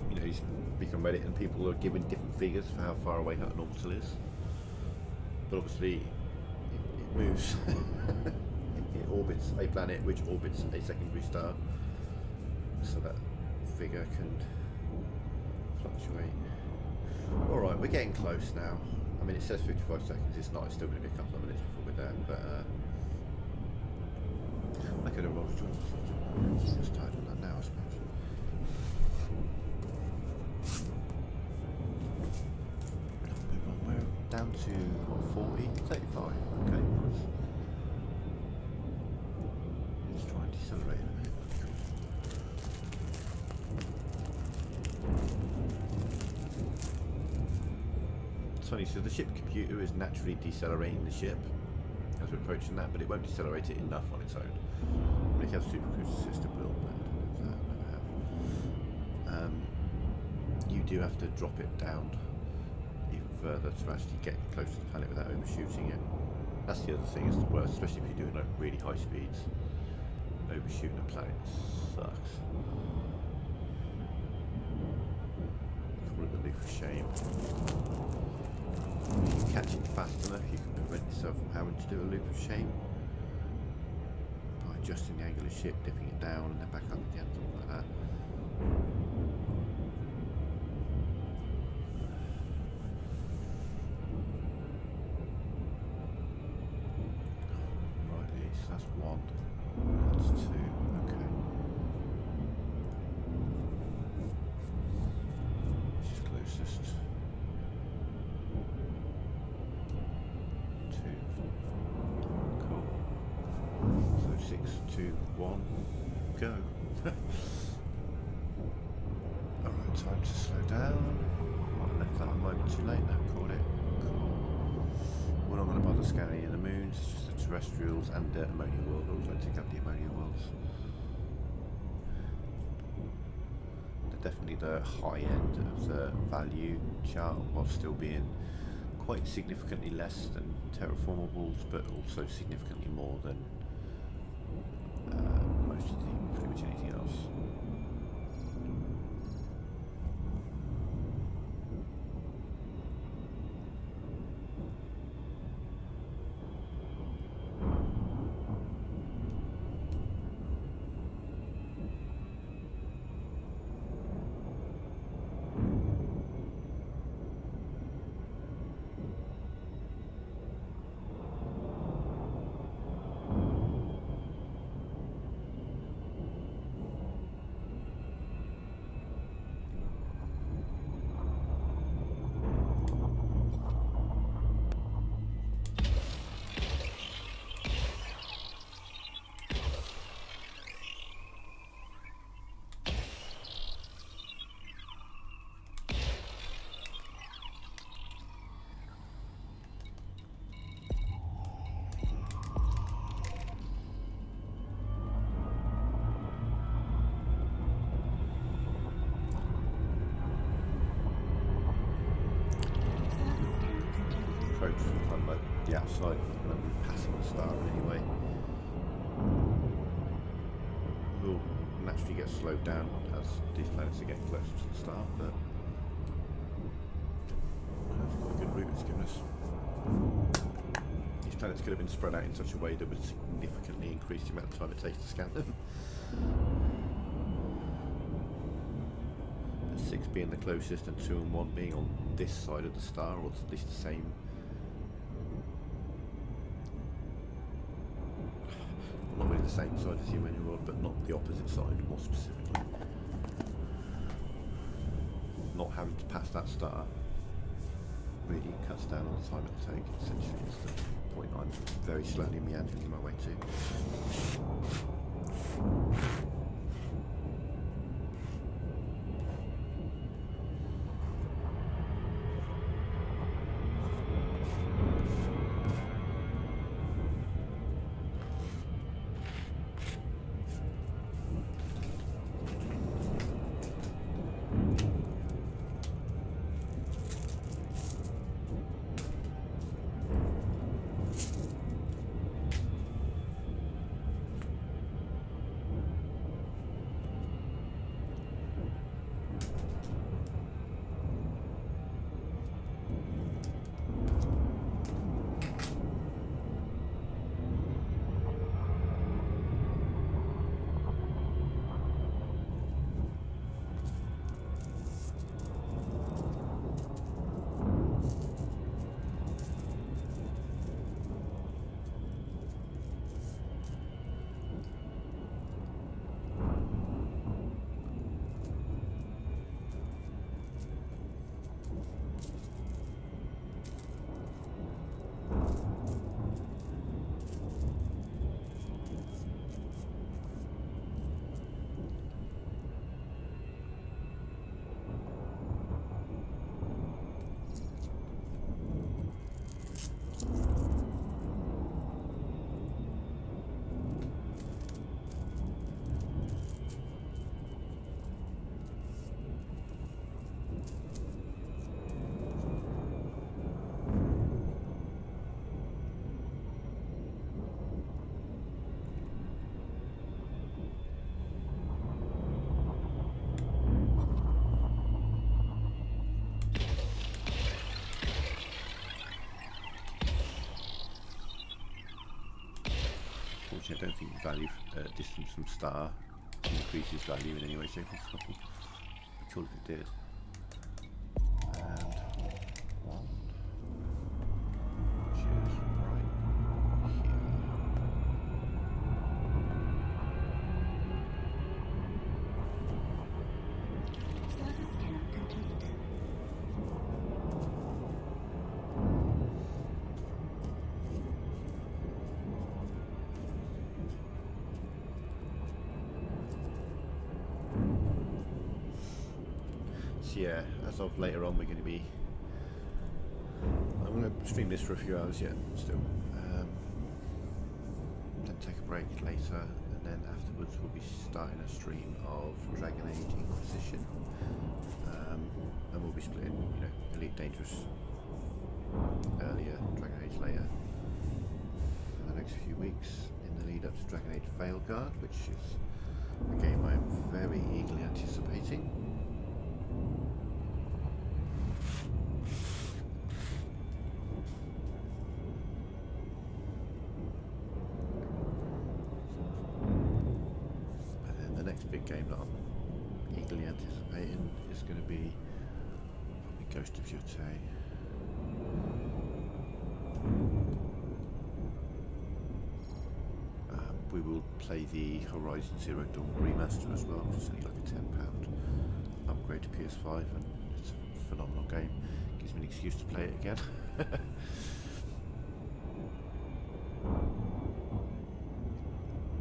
you know, you speak on Reddit and people are giving different figures for how far away Hutton Orbital is. But obviously it moves, it orbits a planet which orbits a secondary star. So that figure can fluctuate. Alright, we're getting close now. I mean, it says 55 seconds, it's not, it's still going to be a couple of minutes before we're there, but I could have rolled just tired on that now, I suppose. Move on, we're down to what, 40? 35, okay. Let's try and decelerate in a minute. Funny, so the ship computer is naturally decelerating the ship as we're approaching that, but it won't decelerate it enough on its own. But if you have a supercruiser system built, you do have to drop it down even further to actually get close to the planet without overshooting it. That's the other thing, is the worst, especially if you're doing like really high speeds. Overshooting a planet sucks. Call it the leap of shame. If you catch it fast enough, you can prevent yourself from having to do a loop of shame by adjusting the angle of the ship, dipping it down and then back up again, something like that. Right, so that's 1, that's 2, okay. Which is closest? 2. Cool. So 6, 2, 1, go. Alright, time to slow down. Might have left that a moment too late, no, caught it. Cool. We're not going to bother scanning the moons, it's just the terrestrials and the ammonia world. I'll also take up the ammonia worlds. They're definitely the high end of the value chart while still being quite significantly less than terraformables, but also significantly more than most of the pretty much anything else. Approach from kind of like the outside, and I'm passing the star anyway. Will naturally get slowed down as these planets are getting closer to the star, but that's quite a good route it's given us. These planets could have been spread out in such a way that would significantly increase the amount of time it takes to scan them. The 6 being the closest and 2 and 1 being on this side of the star, or at least the same. Not really the same side as you when you're on, but not the opposite side, more specifically. Not having to pass that star really cuts down on the time it'll take. Essentially, it's the point I'm very slowly meandering my way to. I don't think value distance from star increases value in any way, shape or form. Be cool if it did. And one, which is right here. Surface scan complete. Yeah, as of later on, we're going to be. I'm going to stream this for a few hours yet, still. Then take a break later, and then afterwards we'll be starting a stream of Dragon Age Inquisition, and we'll be splitting, Elite Dangerous earlier, Dragon Age later, for the next few weeks in the lead up to Dragon Age Veilguard, which is a game I am very eagerly anticipating. And then the next big game that I'm eagerly anticipating is going to be probably Ghost of Yotei. We will play the Horizon Zero Dawn remaster as well, which is only like a £10 upgrade to PS5, and it's a phenomenal game. Gives me an excuse to play it again.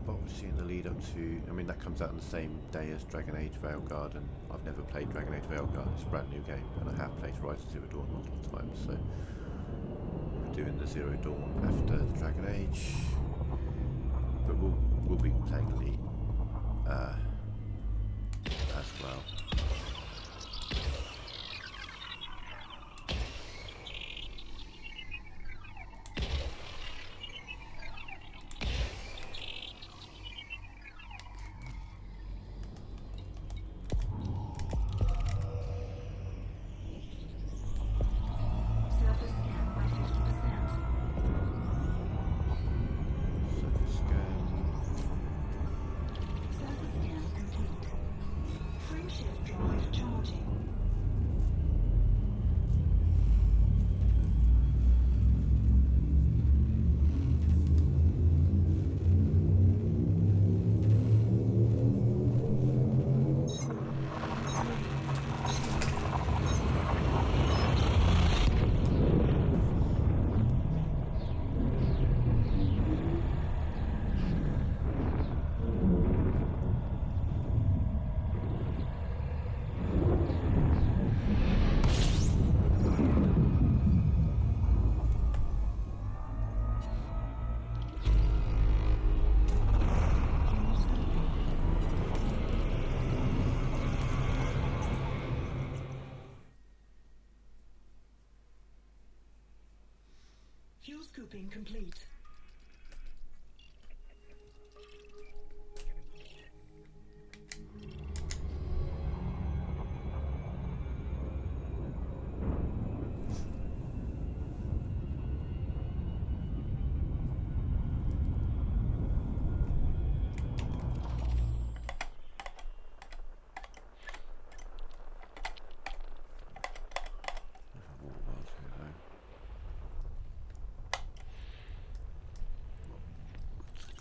But obviously in the lead up to, I mean that comes out on the same day as Dragon Age Veilguard, and I've never played Dragon Age Veilguard. It's a brand new game, and I have played Horizon Zero Dawn multiple times, so we're doing the Zero Dawn after the Dragon Age. But we'll be playing Elite as well. Surface scan by 50%. Surface scan. Surface scan complete. Frameshift drive charging. Fuel scooping complete.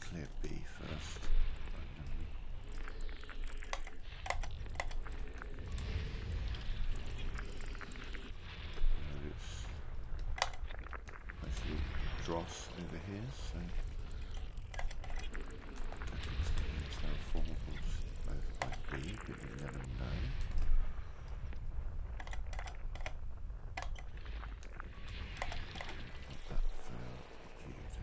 Clear B first. It's actually Dross over here, so I don't think it's going to terraformables over by B, but you never know. That for you to,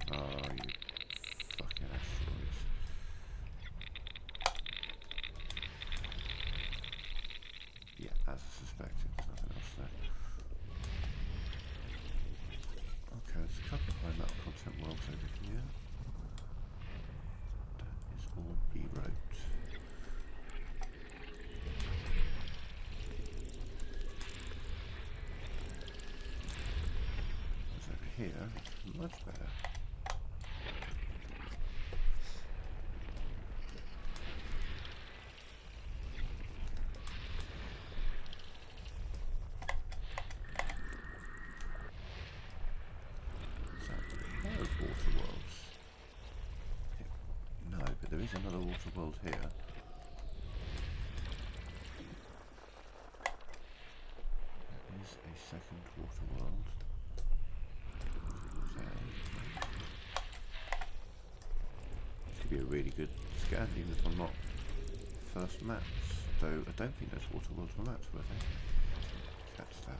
oh, you fucking asteroids. Yeah, as I suspected, there's nothing else there. Okay, there's a couple of high metal content worlds over here. That is all B-wrote. What's over here? It's much better. Is that pair of water worlds? No, but there is another water world here. There is a second water world. could be a really good scan, even if I'm not first maps. Though I don't think those water worlds were maps, were they? Catch that.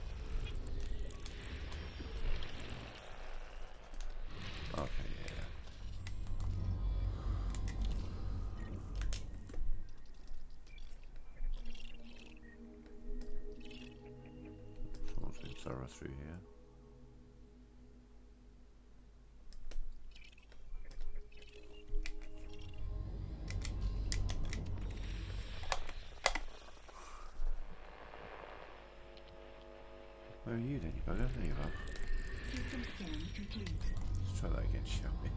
Okay, yeah. Someone's been thorough through here. Where are you then, you bugger? There you are. System scan complete. Let's try that again, shall we?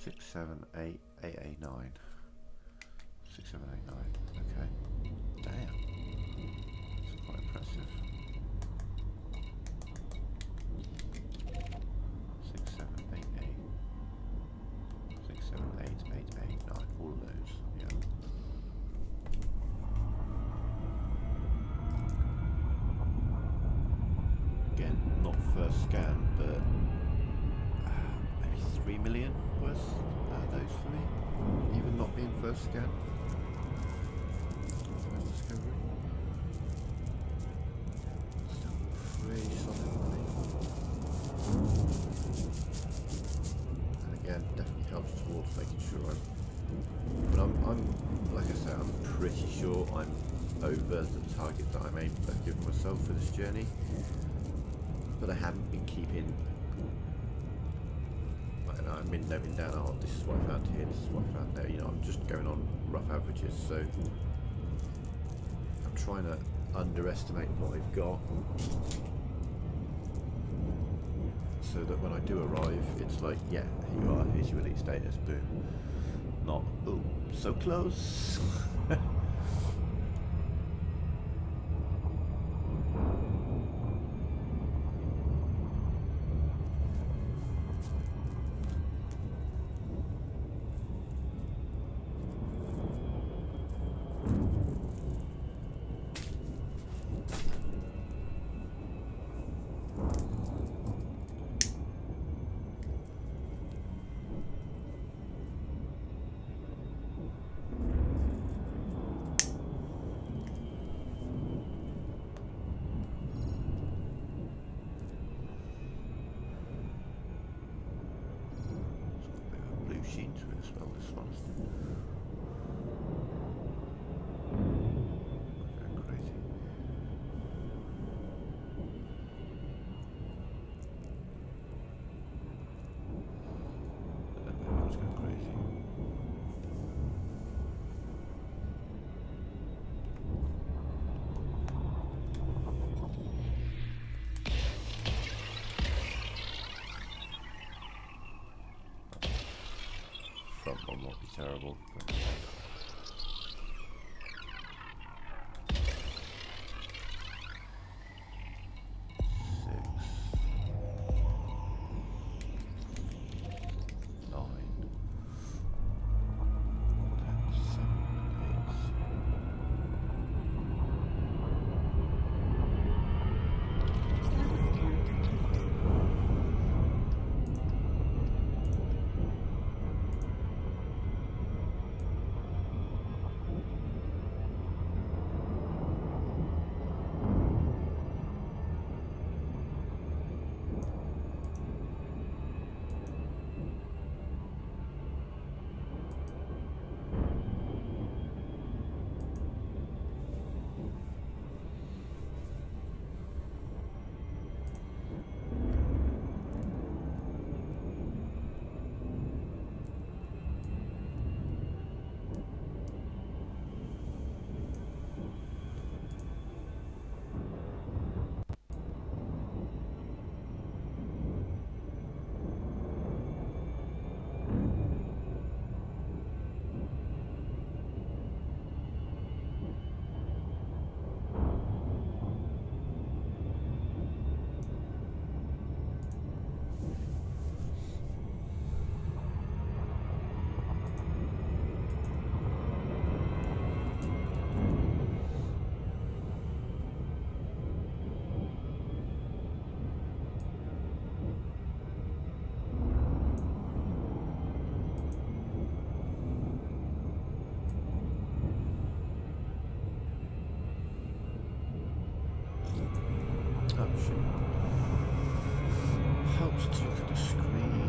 Six, seven, eight, 9. 6, 7, 8, 9. Okay. Damn. That's quite impressive. 6, 7, 8, 8. 6, 7, 8, 8, 8, 9. All of those. Yeah. Again, not first scan, but maybe 3 million worth those for me, even not being first scan. First discovery. Still pretty solid money. And again, definitely helps towards making sure but I'm like I said, I'm pretty sure I'm over the target that I've given myself for this journey. But I haven't been keeping. I'm noting down, oh, this is what I found here, this is what I found there. You know, I'm just going on rough averages, so I'm trying to underestimate what I've got, so that when I do arrive, it's like, yeah, here you are, here's your elite status, boom. Not, oh, so close. Sheen to it as well, this one, isn't it? Going crazy. That was going crazy. Front one won't be terrible. But Shit. Helps to look at the screen.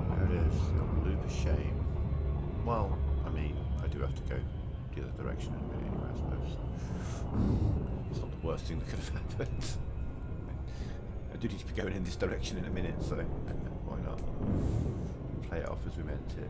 There it is, the old loop of shame. Well, I mean, I do have to go the other direction in a minute anyway, I suppose. It's not the worst thing that could have happened. I do need to be going in this direction in a minute, so why not? Play it off as we meant it.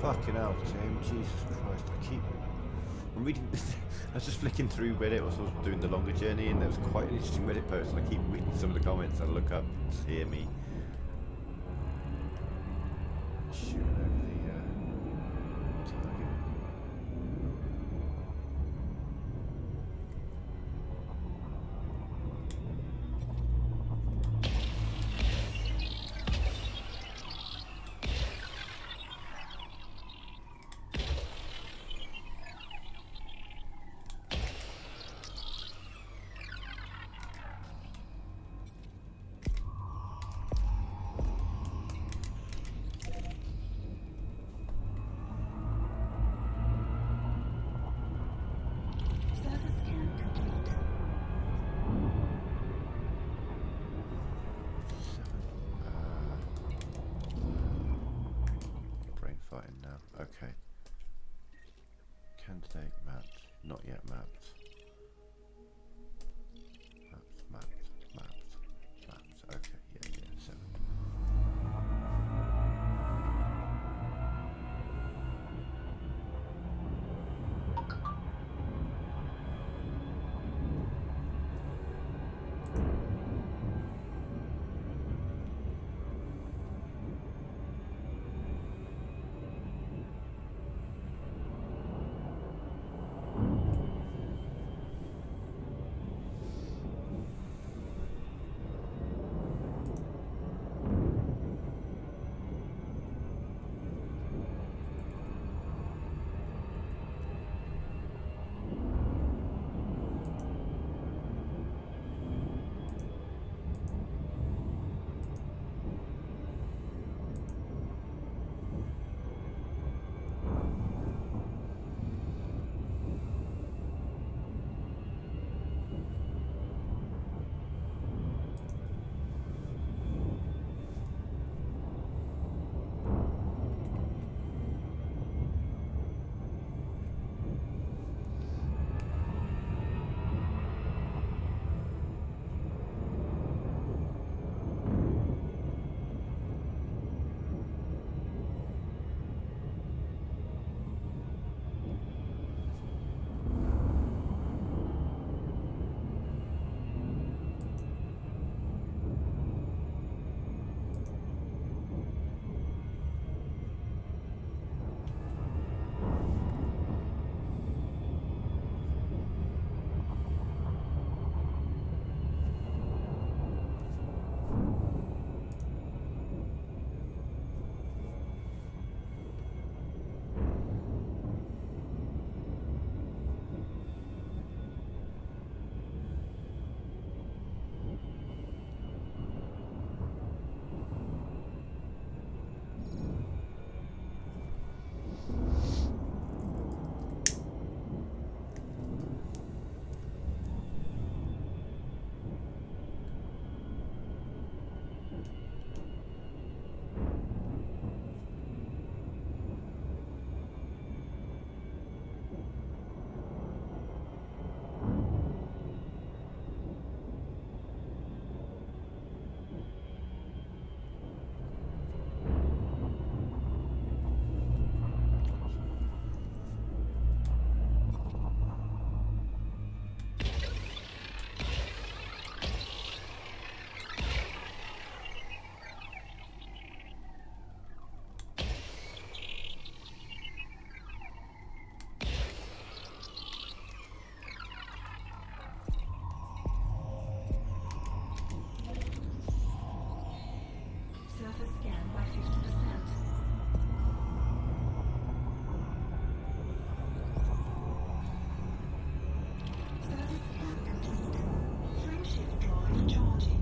Fucking hell, Tim. Jesus Christ. I'm reading. I was just flicking through Reddit whilst I was doing the longer journey, and there was quite an interesting Reddit post, and I keep reading some of the comments, and I look up to hear me shooting over the target. Surface scan complete. Brain fighting now. Okay. Candidate mapped. Not yet mapped. Mapped. Okay, yeah, 7. Surface scan by 50%. Surface scan complete. Frameshift drive charging.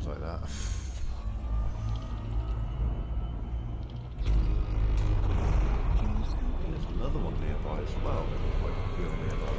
things like that. There's another one nearby as well. Quite real nearby.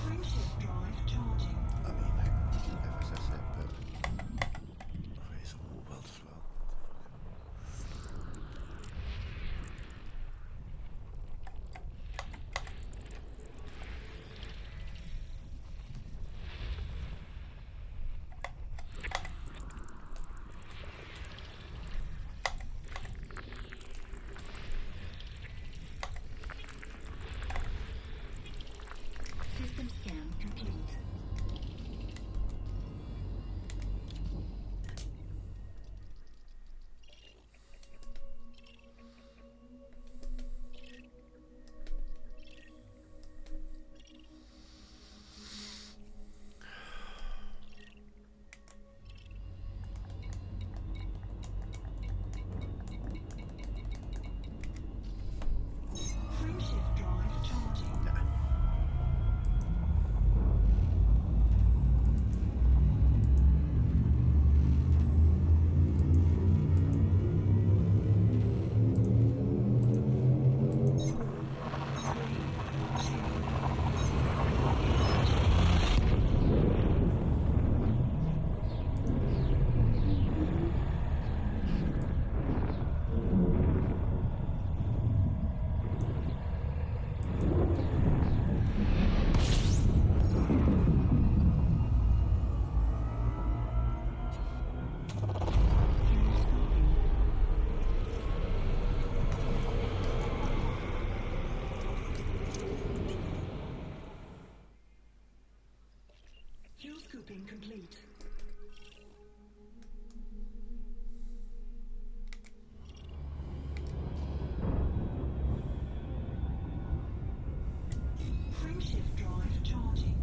Friendship drive charging. I mean, FSS it, but it's a war world as well. System scan complete. Friendship drive charging. Fuel scooping complete. Frameshift drive charging.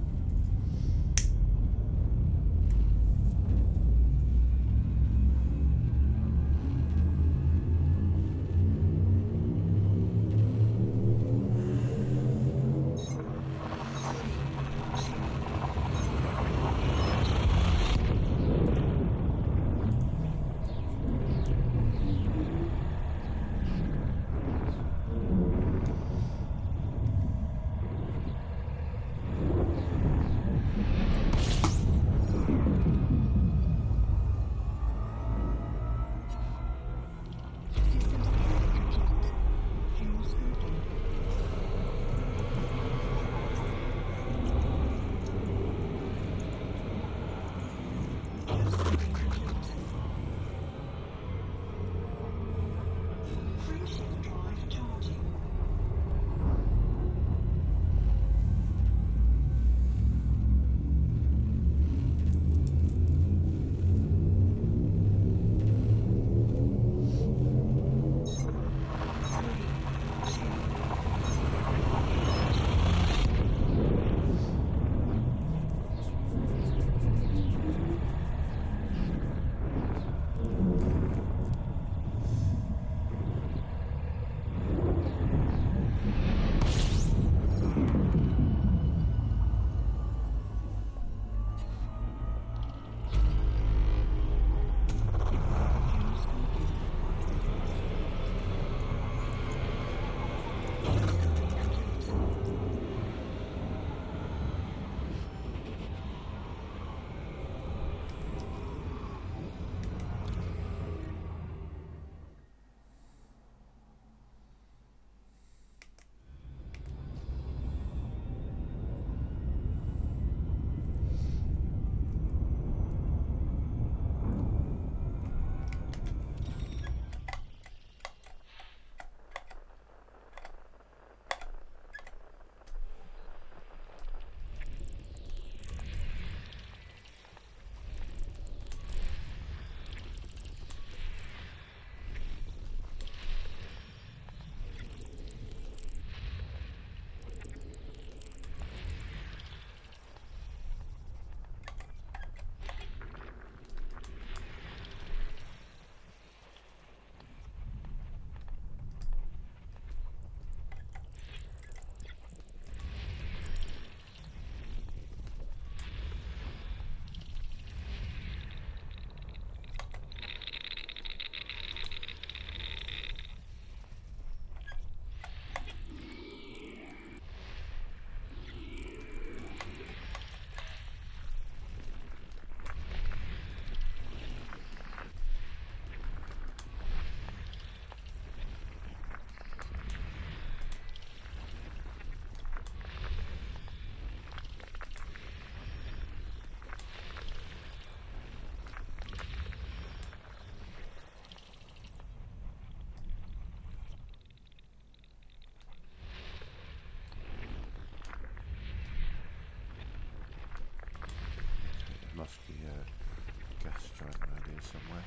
must be a gas giant around here somewhere.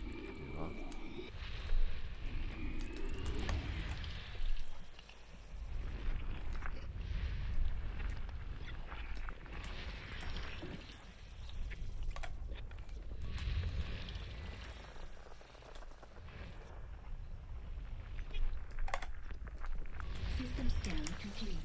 Here you are. System scan complete.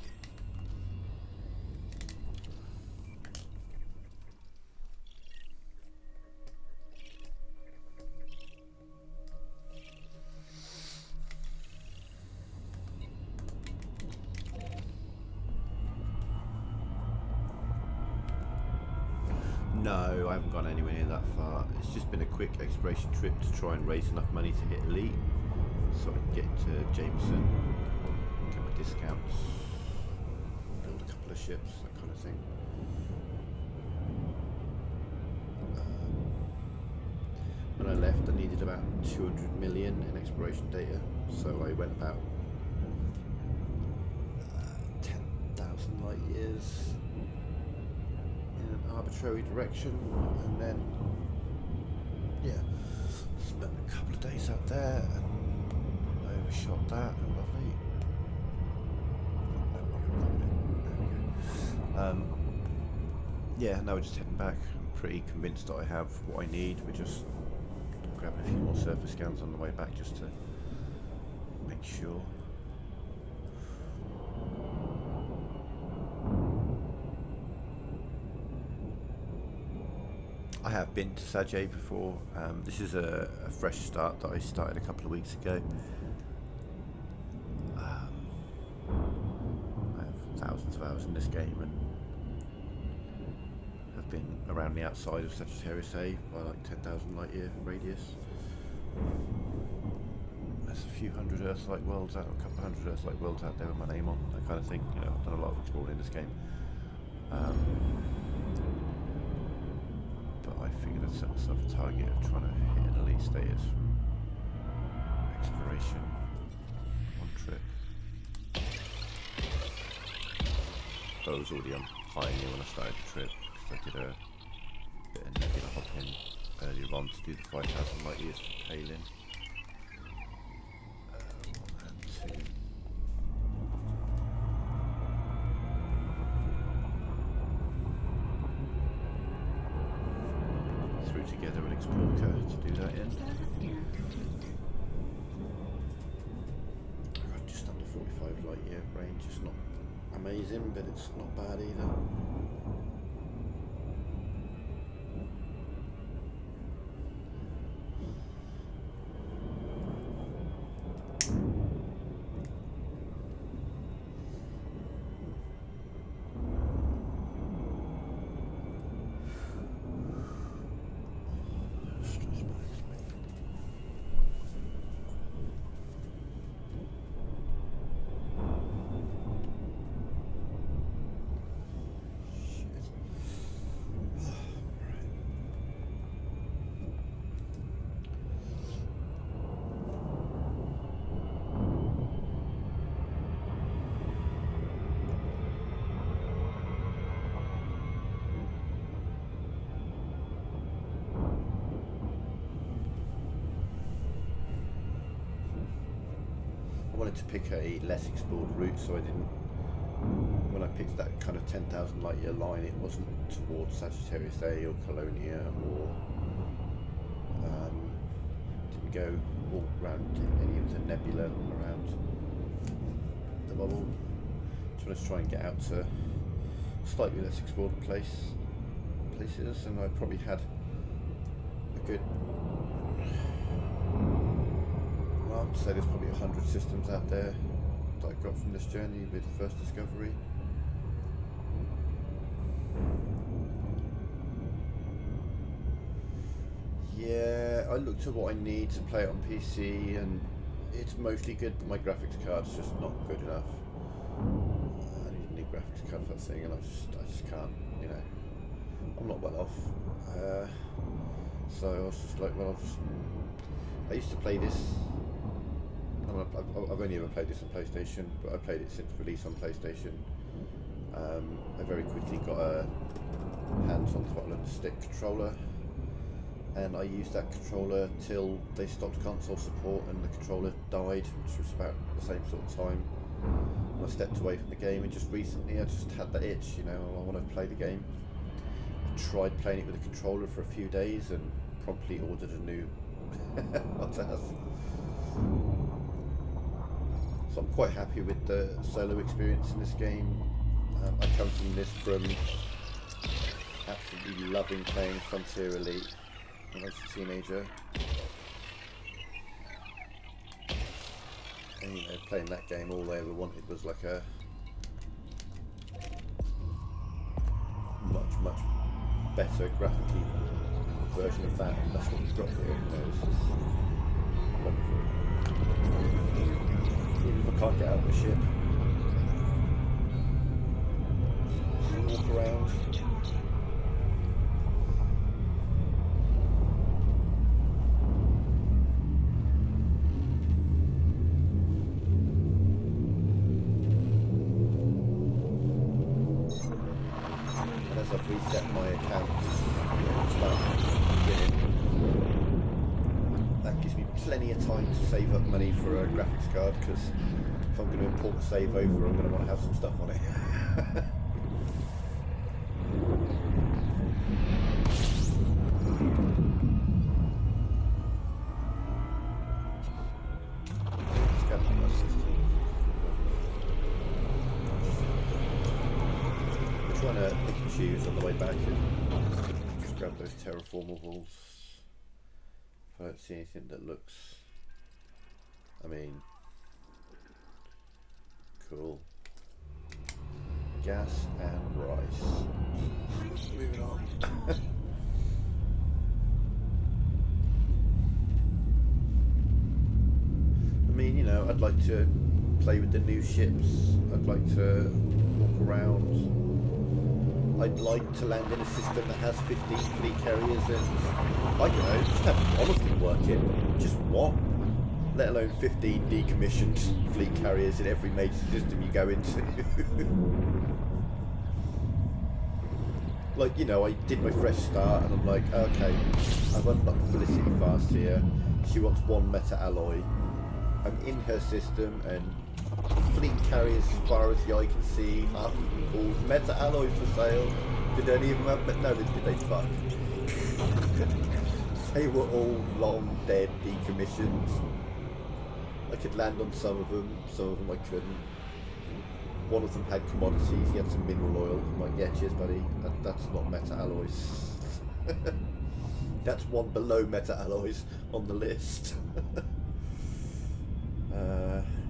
No, I haven't gone anywhere near that far. It's just been a quick exploration trip to try and raise enough money to hit elite, so I can get to Jameson, get my discounts, build a couple of ships, that kind of thing. When I left, I needed about 200 million in exploration data, so I went about 10,000 light years in an arbitrary direction, and then spent a couple of days out there and overshot that. Lovely. There we go. Now we're just heading back. I'm pretty convinced that I have what I need. We're just grabbing a few more surface scans on the way back just to make sure. I have been to Sajay before. This is a fresh start that I started a couple of weeks ago. I have thousands of hours in this game and have been around the outside of Sagittarius A by like 10,000 light year radius. There's a few hundred Earth-like worlds out, a couple of hundred Earth-like worlds out there with my name on, that kind of thing. You know, I've done a lot of exploring in this game. I figured I'd set myself a target of trying to hit an elite status exploration one trip. But I was already on Pioneer when I started the trip, because I did a bit of Nebula hopping earlier on to do the 5,000 light years for Palin. 1 and 2. Together an Explorer to do that in. Surface scan complete. I've got just under 45 light year range. It's not amazing, but it's not bad either. I wanted to pick a less explored route, so I didn't. When I picked that kind of 10,000 light year line, it wasn't towards Sagittarius A or Colonia, or didn't go walk around any of the nebula around the bubble. Just wanted to try and get out to slightly less explored places, and I probably had a good. I'd say there's probably 100 systems out there that I got from this journey with the first discovery. Yeah, I looked at what I need to play it on PC, and it's mostly good, but my graphics card's just not good enough. I need a new graphics card for that thing, and I just can't, you know. I'm not well off. So I was just like, well, I used to play this. I'm I've only ever played this on PlayStation, but I played it since release on PlayStation. I very quickly got a hands-on throttle and stick controller, and I used that controller till they stopped console support and the controller died, which was about the same sort of time. And I stepped away from the game, and just recently I just had that itch, you know, I want to play the game. I tried playing it with a controller for a few days and promptly ordered a new hot ass. So I'm quite happy with the solo experience in this game. I come from this from absolutely loving playing Frontier Elite when I was a teenager. And you know, playing that game, all I ever wanted was like a much better graphically version of that, and that's what we've got here. You know, it's just wonderful. Even if I can't get out of the ship, walk around. And as I've reset my account, start beginning, that gives me plenty of time to save up money for a graphics card, because if I'm going to import a save over, I'm going to want to have some stuff on it. I'm trying to pick and choose on the way back and just grab those terraformables. I don't see anything that looks, I mean, cool. Gas and rice. Moving on. I mean, you know, I'd like to play with the new ships. I'd like to walk around. I'd like to land in a system that has 15 fleet carriers and, I don't know, just have one of them working. Just one. Let alone 15 decommissioned fleet carriers in every major system you go into. Like, you know, I did my fresh start and I'm like, okay, I've unlocked Felicity Fast here. She wants one meta alloy. I'm in her system and fleet carriers as far as the eye can see, half of them called meta alloys for sale. Did any of them have, but no, did they fuck? They were all long dead, decommissioned. I could land on some of them I couldn't. One of them had commodities, he had some mineral oil. I'm like, yeah, cheers buddy, that's not meta alloys. That's one below meta alloys on the list.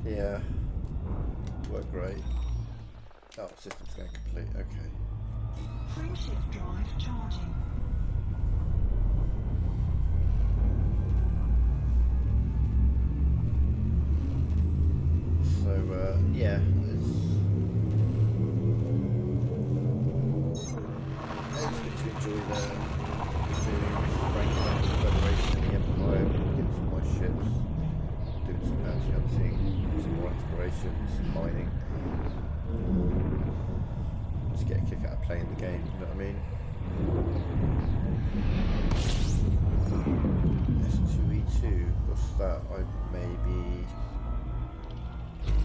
Yeah, worked great. Oh, system's going complete, okay. Frameshift drive charging. So, yeah, it's good to enjoy the experience, ranking up the Federation and the Empire, getting some more ships, doing some bounty hunting, some more exploration, some mining. Just get a kick out of playing the game, you know what I mean? S2E2, what's that? I maybe...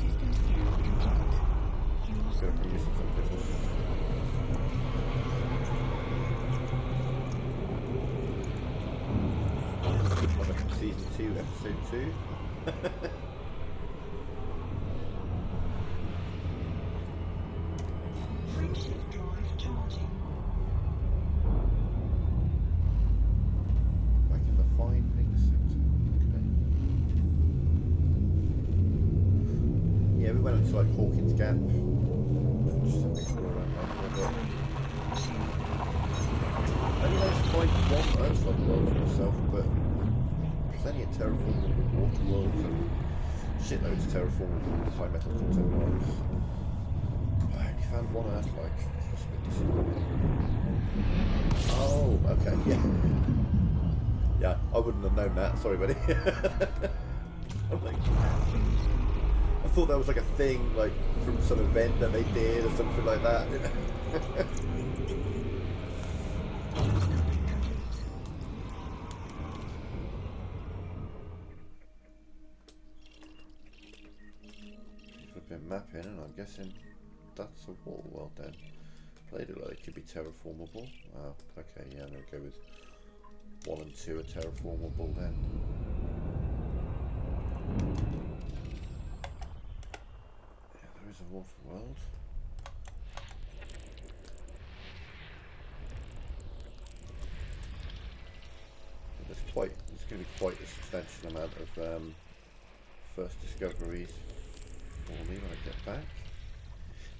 System scan complete. Fuel Gonna be missing something. Season 2, episode 2. Frameshift drive charging. Back in the finding sector. Okay. Yeah, we went up to like Hawkins Gap. Just have to explore around that for a bit. I only managed to find one Earthlight world for myself, but plenty of terraformable water worlds and shitloads of terraformable high metal content worlds. I only found one Earthlight. That's a bit disappointing. Oh, okay, yeah. Yeah, I wouldn't have known that. Sorry, buddy. I'm like, I thought that was like a thing, like from some event that they did or something like that. You know? We've been mapping, and I'm guessing that's a water world then. Played it like it could be terraformable. Oh, okay, yeah, I'm gonna go with 1 and 2 are terraformable then. Yeah, there is a water world. There's going to be quite a substantial amount of first discoveries for me when I get back.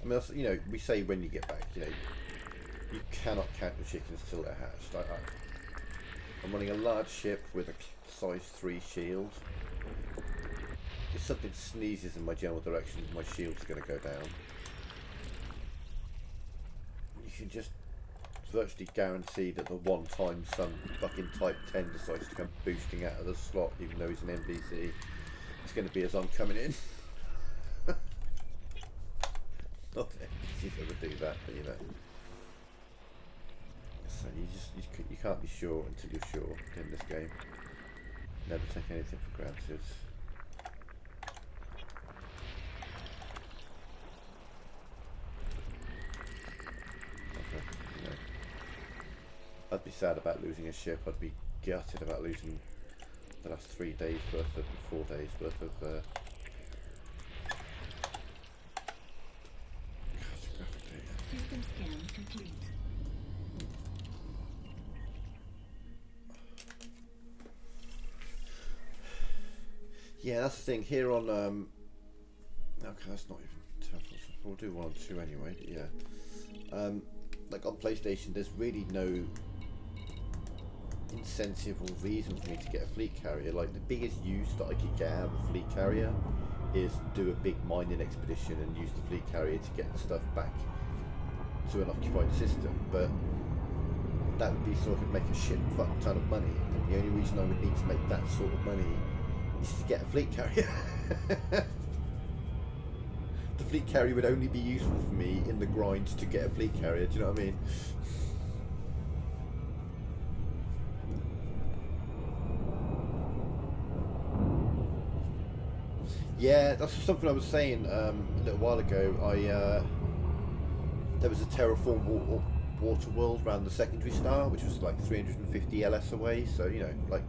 I mean, you know, we say when you get back, you know, you cannot count the chickens till they're hatched. I'm running a large ship with a size 3 shield. If something sneezes in my general direction, my shield's going to go down. You can just virtually guarantee that the one time some fucking Type 10 decides to come boosting out of the slot, even though he's an NPC, it's going to be as I'm coming in. Not that NPCs ever do that, but you know. So you can't be sure until you're sure in this game. Never take anything for granted. You know, I'd be sad about losing a ship. I'd be gutted about losing the last 3 days worth of 4 days worth of cartographic data. System scan complete. Yeah, that's the thing here on. Okay, that's not even tough. We'll do 1 and 2 anyway. But yeah, like on PlayStation, there's really no incentive or reason for me to get a fleet carrier. Like the biggest use that I could get out of a fleet carrier is do a big mining expedition and use the fleet carrier to get the stuff back to an occupied system. But that would be so I could make a shit fuck ton of money. And the only reason I would need to make that sort of money is to get a fleet carrier. The fleet carrier would only be useful for me in the grind to get a fleet carrier, do you know what I mean? Yeah, that's something I was saying a little while ago. There was a terraform water world around the secondary star, which was like 350 LS away, so you know, like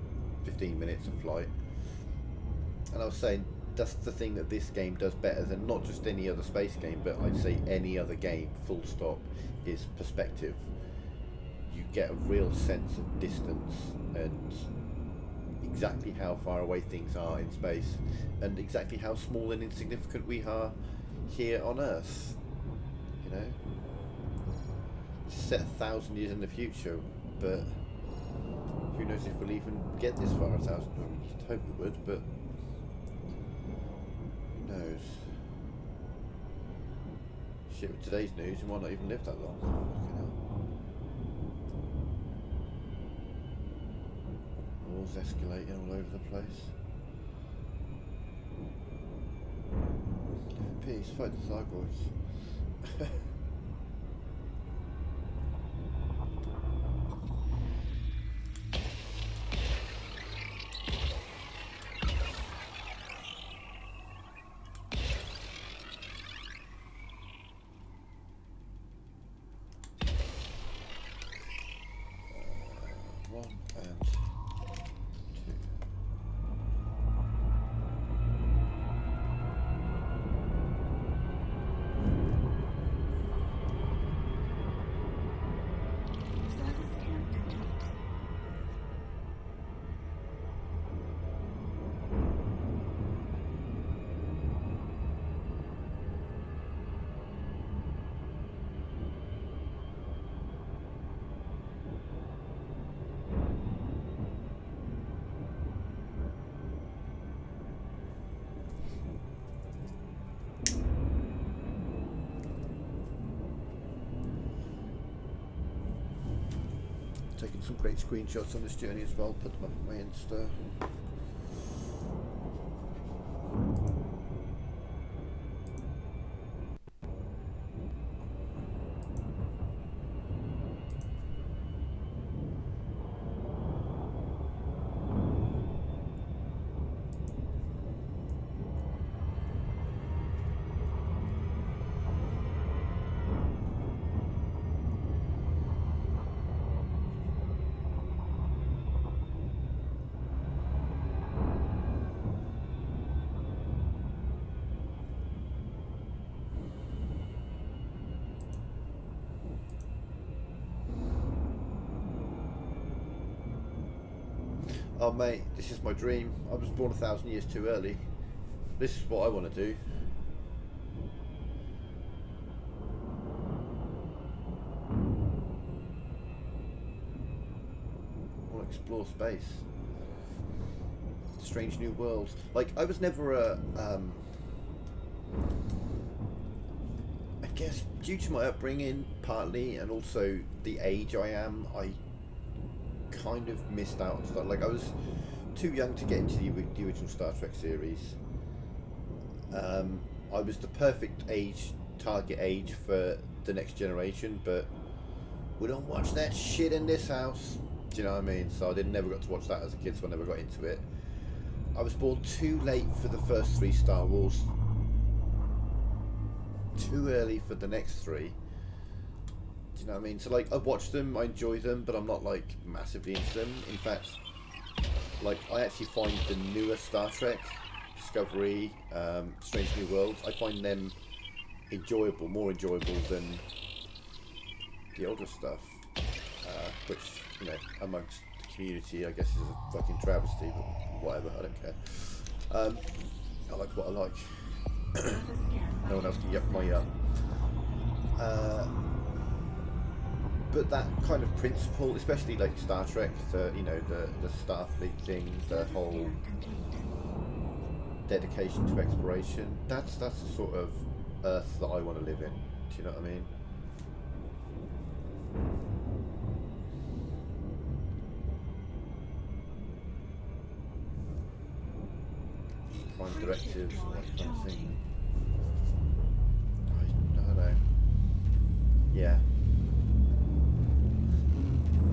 15 minutes of flight. And I was saying that's the thing that this game does better than not just any other space game, but I'd say any other game, full stop, is perspective. You get a real sense of distance and exactly how far away things are in space and exactly how small and insignificant we are here on Earth. You know? Set 1,000 years in the future, but who knows if we'll even get this far 1,000 years. I hope we would, but knows. Shit, with today's news, we might not even live that long. War's escalating all over the place. Live in peace, fight the Thargoids. Taking some great screenshots on this journey as well, put them up on my Insta. Oh mate, this is my dream. I was born 1,000 years too early. This is what I want to do. I want to explore space. Strange new worlds. Like, I was never a... I guess due to my upbringing, partly, and also the age I am, I kind of missed out on stuff. Like, I was too young to get into the original Star Trek series. I was the perfect age, target age for the next generation, but we don't watch that shit in this house. Do you know what I mean? So I never got to watch that as a kid, so I never got into it. I was born too late for the first 3 Star Wars. Too early for the next 3. Do you know what I mean? So like, I watch them, I enjoy them, but I'm not like massively into them. In fact, like, I actually find the newer Star Trek, Discovery, Strange New Worlds, I find them enjoyable, more enjoyable than the older stuff, which, you know, amongst the community, I guess is a fucking travesty, but whatever, I don't care. I like what I like. No one else can yuck my yuck. But that kind of principle, especially like Star Trek, the, you know, the Starfleet thing, the whole dedication to exploration, that's the sort of Earth that I want to live in. Do you know what I mean? Prime directives, all that kind of thing. I don't know. Yeah.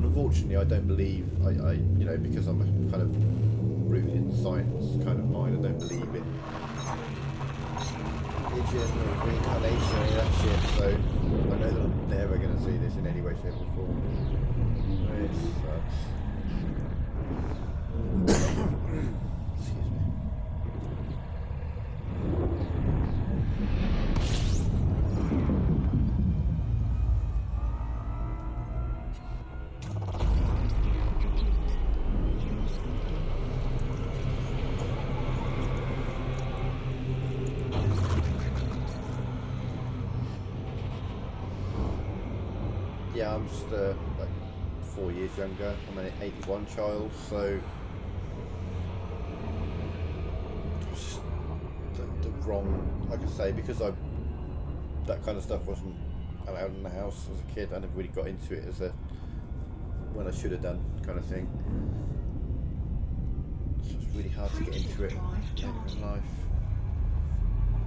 Unfortunately, I don't believe, I you know, because I'm a kind of rooted in science kind of mind, I don't believe in religion or reincarnation or that shit, so I know that I'm never going to see this in any way, shape or form. It sucks. Excuse me. Yeah, I'm just like 4 years younger. I'm an 81 child, so it's just the wrong, like I say, because that kind of stuff wasn't allowed in the house as a kid. I never really got into it as when I should have done, kind of thing. So it's really hard to get into it later in life.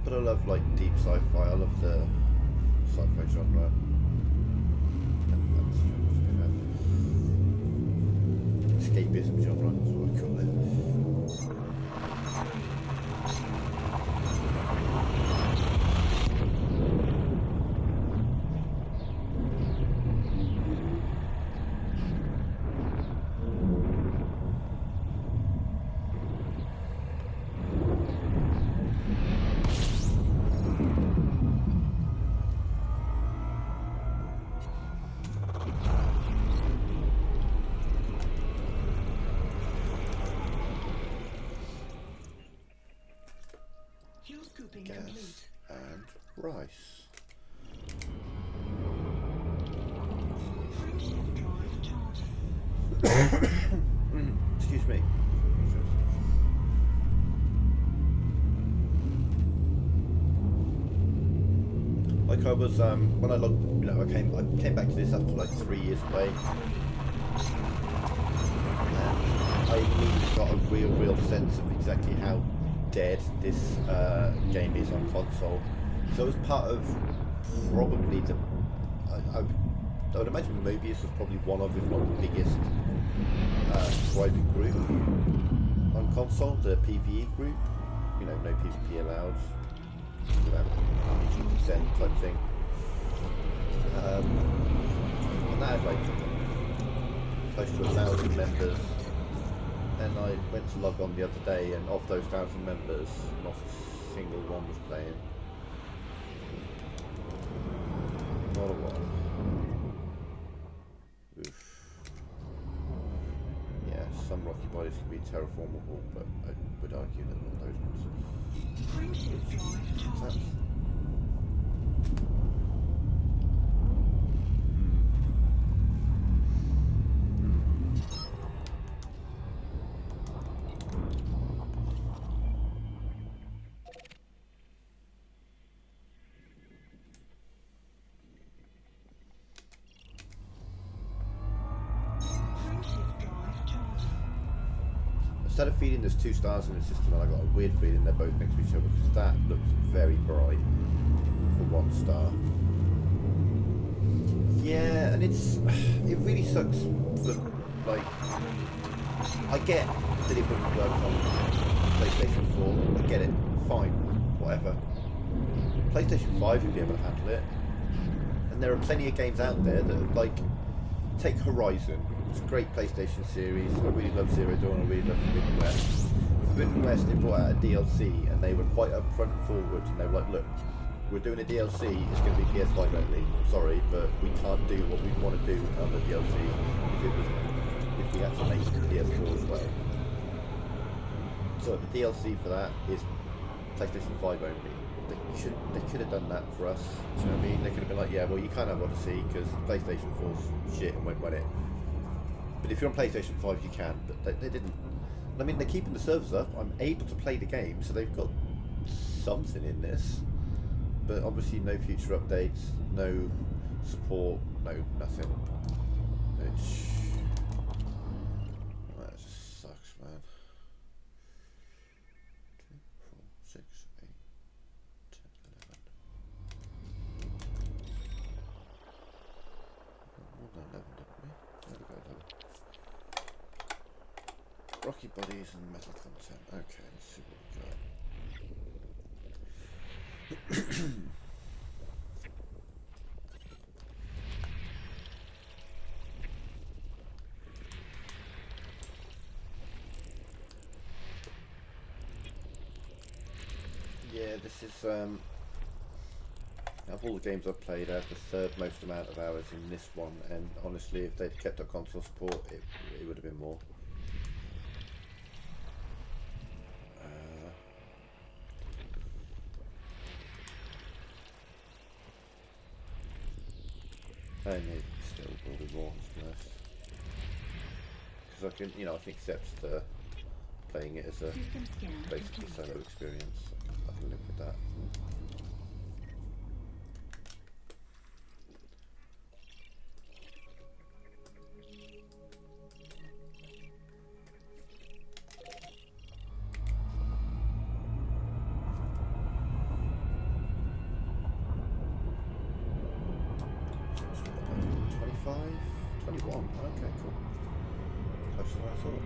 But I love like deep sci-fi. I love the sci-fi genre. Escapism genre, that's what I call it. Gas and rice. Excuse me. Like I was when I logged, you know, I came back to this after like 3 years away, and I immediately got a real sense of exactly how dead this game is on console. So it was part of probably the I would imagine Mobius was probably one of, if not the biggest private group on console, the PvE group, you know, no PvP allowed, you know, consent type thing, and that had like close to 1,000 members. And I went to log on the other day, and of those 1,000 members, not a single one was playing. Not a one. Oof. Yeah, some rocky bodies can be terraformable, but I would argue that not those ones. Friendship drive charging. Friendship drive charging. Instead of feeling there's 2 stars in the system, I got a weird feeling they're both next to each other because that looks very bright for 1 star. Yeah, and it really sucks that, like, I get that it wouldn't work on PlayStation 4. I get it, fine, whatever. PlayStation 5 would be able to handle it. And there are plenty of games out there that, like, take Horizon. It's a great PlayStation series. I really love Zero Dawn. I really love Forbidden West. Forbidden West, they brought out a DLC and they were quite upfront and forward. And they were like, look, we're doing a DLC. It's going to be PS5 only. Sorry, but we can't do what we want to do on the DLC if we had to make PS4 as well. So the DLC for that is PlayStation 5 only. They could have done that for us. Do you know what I mean? They could have been like, yeah, well, you can't have Odyssey because PlayStation 4's shit and won't run it. But if you're on PlayStation 5, you can. But they didn't. I mean, they're keeping the servers up. I'm able to play the game, so they've got something in this. But obviously, no future updates, no support, no nothing. Which that just sucks, man. 2, 4, 6, 8, 10, 11. More than 11, didn't we? There we go, 11. Rocky bodies and metal content. Okay, let's see what we got. Yeah, this is of all the games I've played, I have the 3rd most amount of hours in this one, and honestly, if they'd kept up console support, it would have been more. And it still will be more, to be honest. Because I can, I can accept the playing it as a System scan basically complete. solo experience. I can live with that. Okay, cool. Closer than I thought.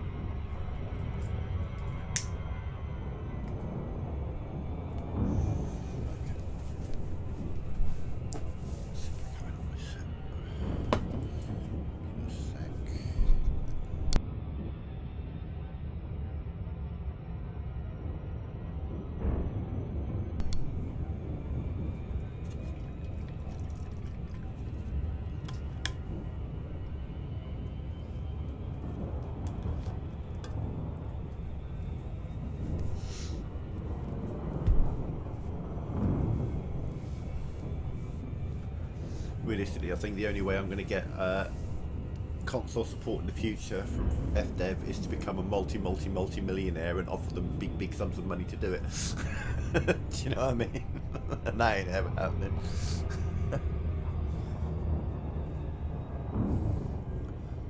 Realistically, I think the only way I'm going to get console support in the future from FDev is to become a multi-millionaire and offer them big sums of money to do it. Do you know what I mean? And that ain't ever happening.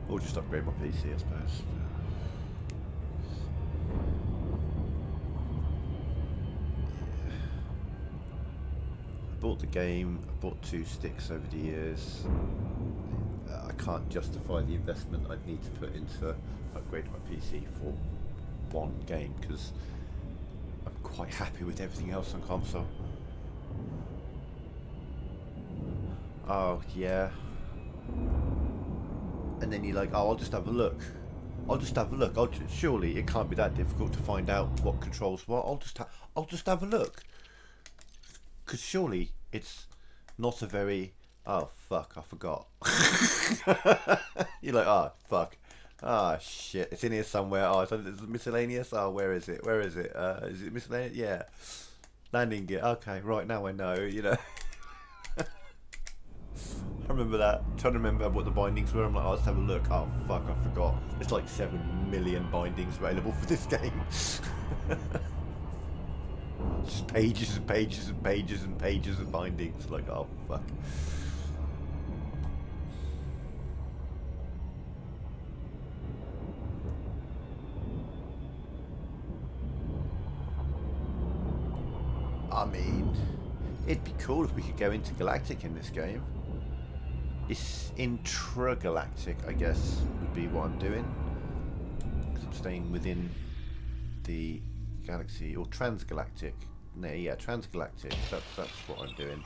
Or just upgrade my PC, I suppose. Bought the game, I bought 2 sticks over the years. I can't justify the investment I'd need to put into upgrading my PC for one game because I'm quite happy with everything else on console. Oh yeah. And then you're like, oh, I'll just have a look. Surely it can't be that difficult to find out what controls what. I'll just have a look. Because surely it's not a very, oh fuck, I forgot. You're like, oh fuck, Ah, shit. It's in here somewhere. Oh, it's miscellaneous. Oh, where is it? Where is it? Is it miscellaneous? Yeah. Landing gear. Okay, right, now I know, you know. I remember that. Trying to remember what the bindings were. I'm like, I'll just have a look. Oh, fuck, I forgot. There's like 7 million bindings available for this game. Just pages and pages and pages and pages of bindings. Like, oh, fuck. I mean, it'd be cool if we could go intergalactic in this game. It's intragalactic, I guess, would be what I'm doing. 'Cause I'm staying within the galaxy, or transgalactic. No, yeah, transgalactic. That's what I'm doing.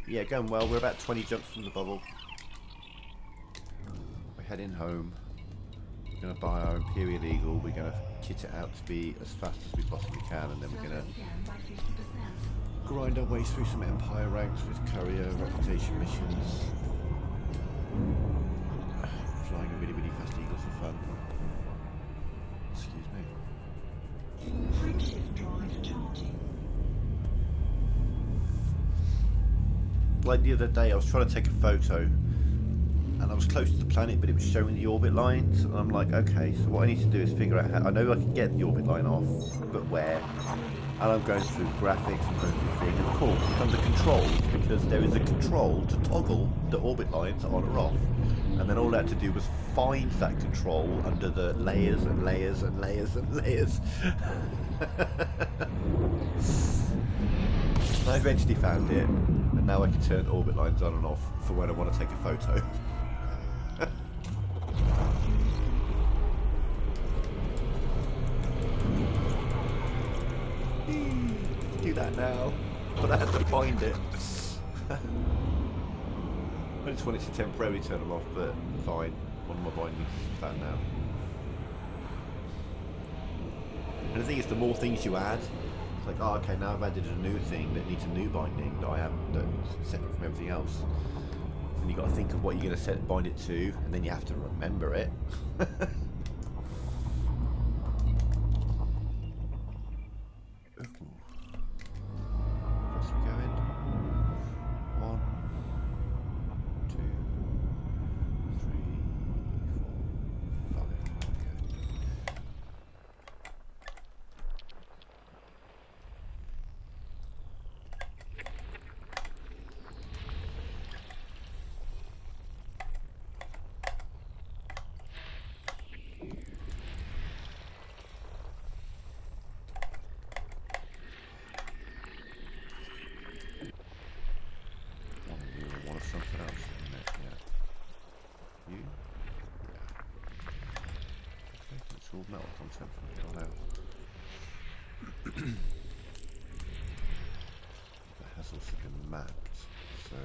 Yeah, going well. We're about 20 jumps from the bubble. We're heading home. We're going to buy our Imperial Eagle. We're going to kit it out to be as fast as we possibly can, and then we're going to Scan by 50%. grind our way through some Empire ranks with courier reputation missions. Flying a really, really fast Eagle for fun. Excuse me. Frameshift drive charging. Like the other day, I was trying to take a photo, and I was close to the planet, but it was showing the orbit lines, and I'm like, okay, so what I need to do is figure out how. I know I can get the orbit line off, but where? And I'm going through graphics and going through things, and of course it's under control, because there is a control to toggle the orbit lines on or off, and then all I had to do was find that control under the layers and layers and layers and layers. I eventually found it, and now I can turn orbit lines on and off for when I want to take a photo. Do that now, but I had to find it. I just wanted to temporarily turn them off, but fine. One of my bindings is found now. And the thing is, the more things you add, it's like, oh, okay, now I've added a new thing that needs a new binding that I haven't, that's separate from everything else. And you got to think of what you're going to bind it to, and then you have to remember it. Something else in there, yeah. You? Yeah. Okay, it's all metal content from here on out. That has also been mapped, so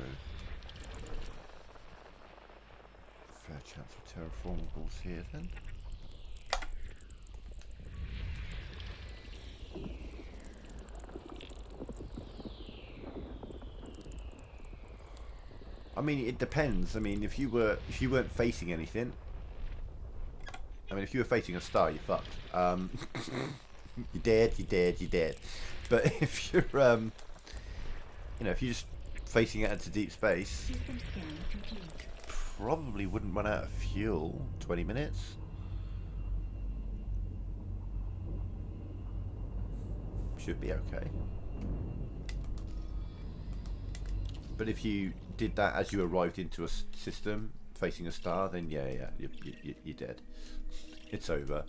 fair chance of terraformables here then. I mean, it depends. I mean, if you weren't facing anything, I mean, if you were facing a star, you're fucked. You're dead. But if you're, you know, if you're just facing it into deep space, System scan complete. probably wouldn't run out of fuel. 20 minutes. Should be okay. But if you did that as you arrived into a system facing a star, then yeah, you're dead. It's over.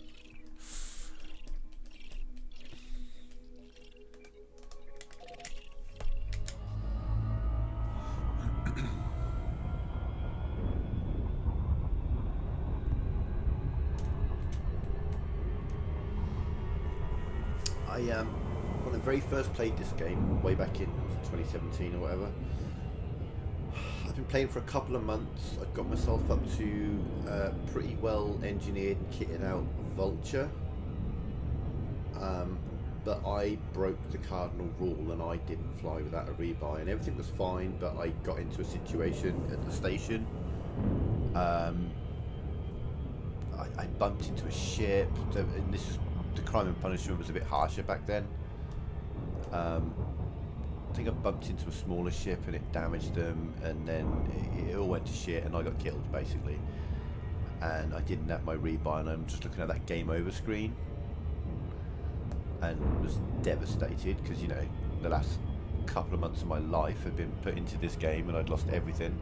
When I very first played this game, way back in 2017 or whatever, I've been playing for a couple of months. I got myself up to pretty well engineered and kitted out Vulture. but I broke the cardinal rule and I didn't fly without a rebuy, and everything was fine, but I got into a situation at the station. I bumped into a ship, and this is, the crime and punishment was a bit harsher back then. I think I bumped into a smaller ship and it damaged them, and then it all went to shit and I got killed basically. And I didn't have my rebuy, and I'm just looking at that game over screen and was devastated because, you know, the last couple of months of my life had been put into this game and I'd lost everything.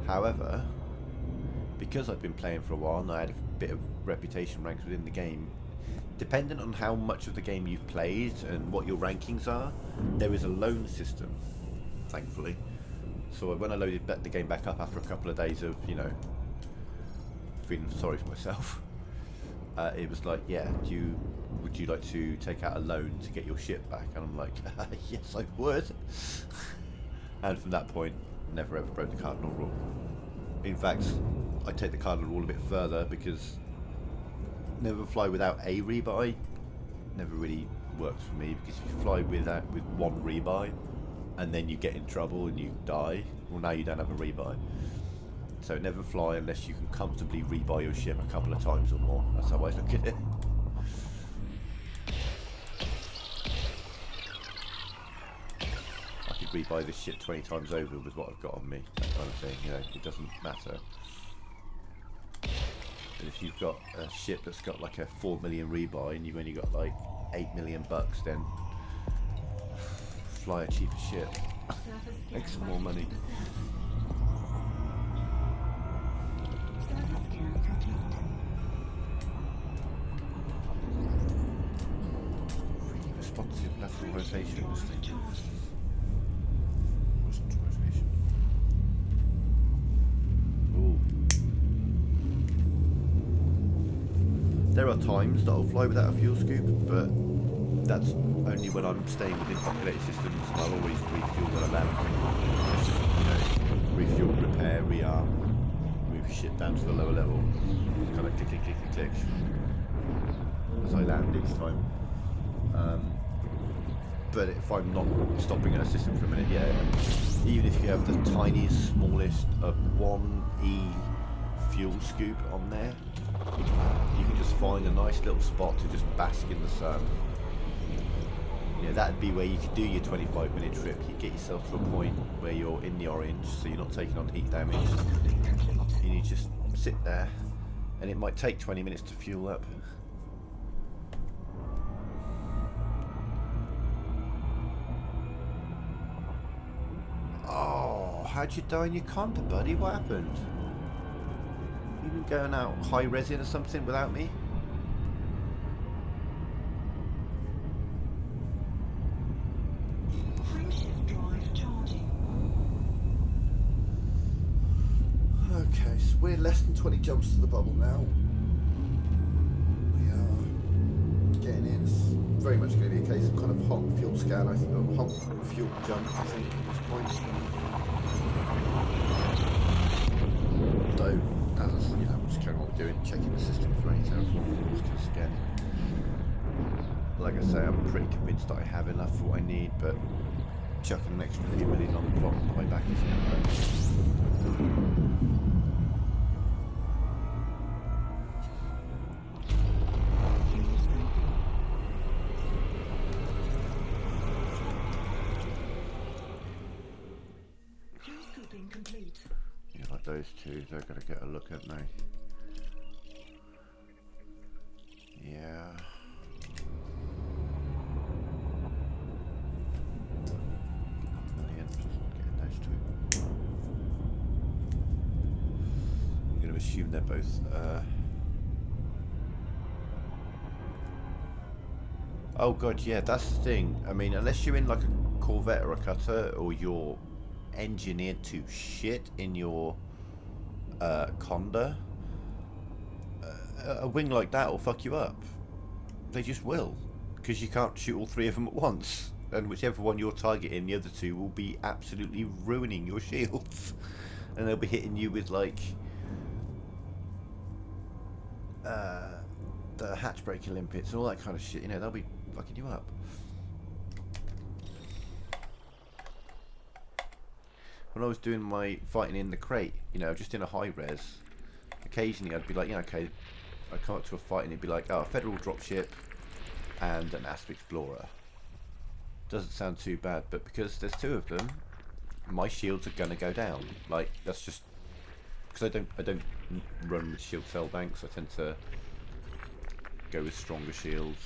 However, because I'd been playing for a while and I had a bit of reputation ranks within the game, dependent on how much of the game you've played and what your rankings are, there is a loan system, thankfully. So when I loaded the game back up after a couple of days of, you know, feeling sorry for myself, it was like, yeah, would you like to take out a loan to get your ship back? And I'm like, yes, I would. And from that point, never ever broke the cardinal rule. In fact, I take the cardinal rule a bit further, because never fly without a rebuy never really works for me, because if you fly with one rebuy and then you get in trouble and you die, well, now you don't have a rebuy. So never fly unless you can comfortably rebuy your ship a couple of times or more. That's how I look at it. I could rebuy this ship 20 times over with what I've got on me, that kind of thing, you know, it doesn't matter. But if you've got a ship that's got like a 4 million rebuy and you've only got like 8 million bucks, then fly a cheaper ship. Make some more money. Really responsive lateral rotation, this thing. Horizontal rotation. Ooh. There are times that I'll fly without a fuel scoop, but that's only when I'm staying within populated systems, and I'll always refuel when I land. It's just, you know, refuel, repair, rearm, move shit down to the lower level, kind of click, click, click, click, click, as I land each time. But if I'm not stopping in a system for a minute, yeah, even if you have the tiniest, smallest 1E fuel scoop on there, you can just find a nice little spot to just bask in the sun. Yeah, that'd be where you could do your 25-minute trip. You get yourself to a point where you're in the orange, so you're not taking on heat damage, and you just sit there, and it might take 20 minutes to fuel up. Oh, how'd you die in your Conda, buddy? What happened? You been going out high resin or something without me? Frameshift drive charging. Okay, so we're less than 20 jumps to the bubble now. We are getting in. It's very much going to be a case of kind of hot fuel scan, I think, or hot fuel jump, I think, at this point. Though, as you know, just carrying on what we're doing, checking the system for any terraforming again. Like I say, I'm pretty convinced that I have enough for what I need, but chucking an extra few million on the clock on the way back isn't going to hurt. Fuel scooping complete. Yeah, like those two, they're going to get a look, aren't they? Yeah. Million plus getting those two. I'm going to assume they're both. Oh god, yeah, that's the thing. I mean, unless you're in like a Corvette or a cutter, or you're engineered to shit in your Conda, a wing like that will fuck you up. They just will, because you can't shoot all three of them at once, and whichever one you're targeting, the other two will be absolutely ruining your shields, and they'll be hitting you with like the hatch breaking limpets and all that kind of shit. You know, they'll be fucking you up. When I was doing my fighting in the crate, you know, just in a high res, occasionally I'd be like, yeah, okay, I'd come up to a fight and it'd be like, oh, a Federal dropship and an Asp Explorer. Doesn't sound too bad, but because there's two of them, my shields are gonna go down. Like, that's just because I don't run with shield cell banks. I tend to go with stronger shields.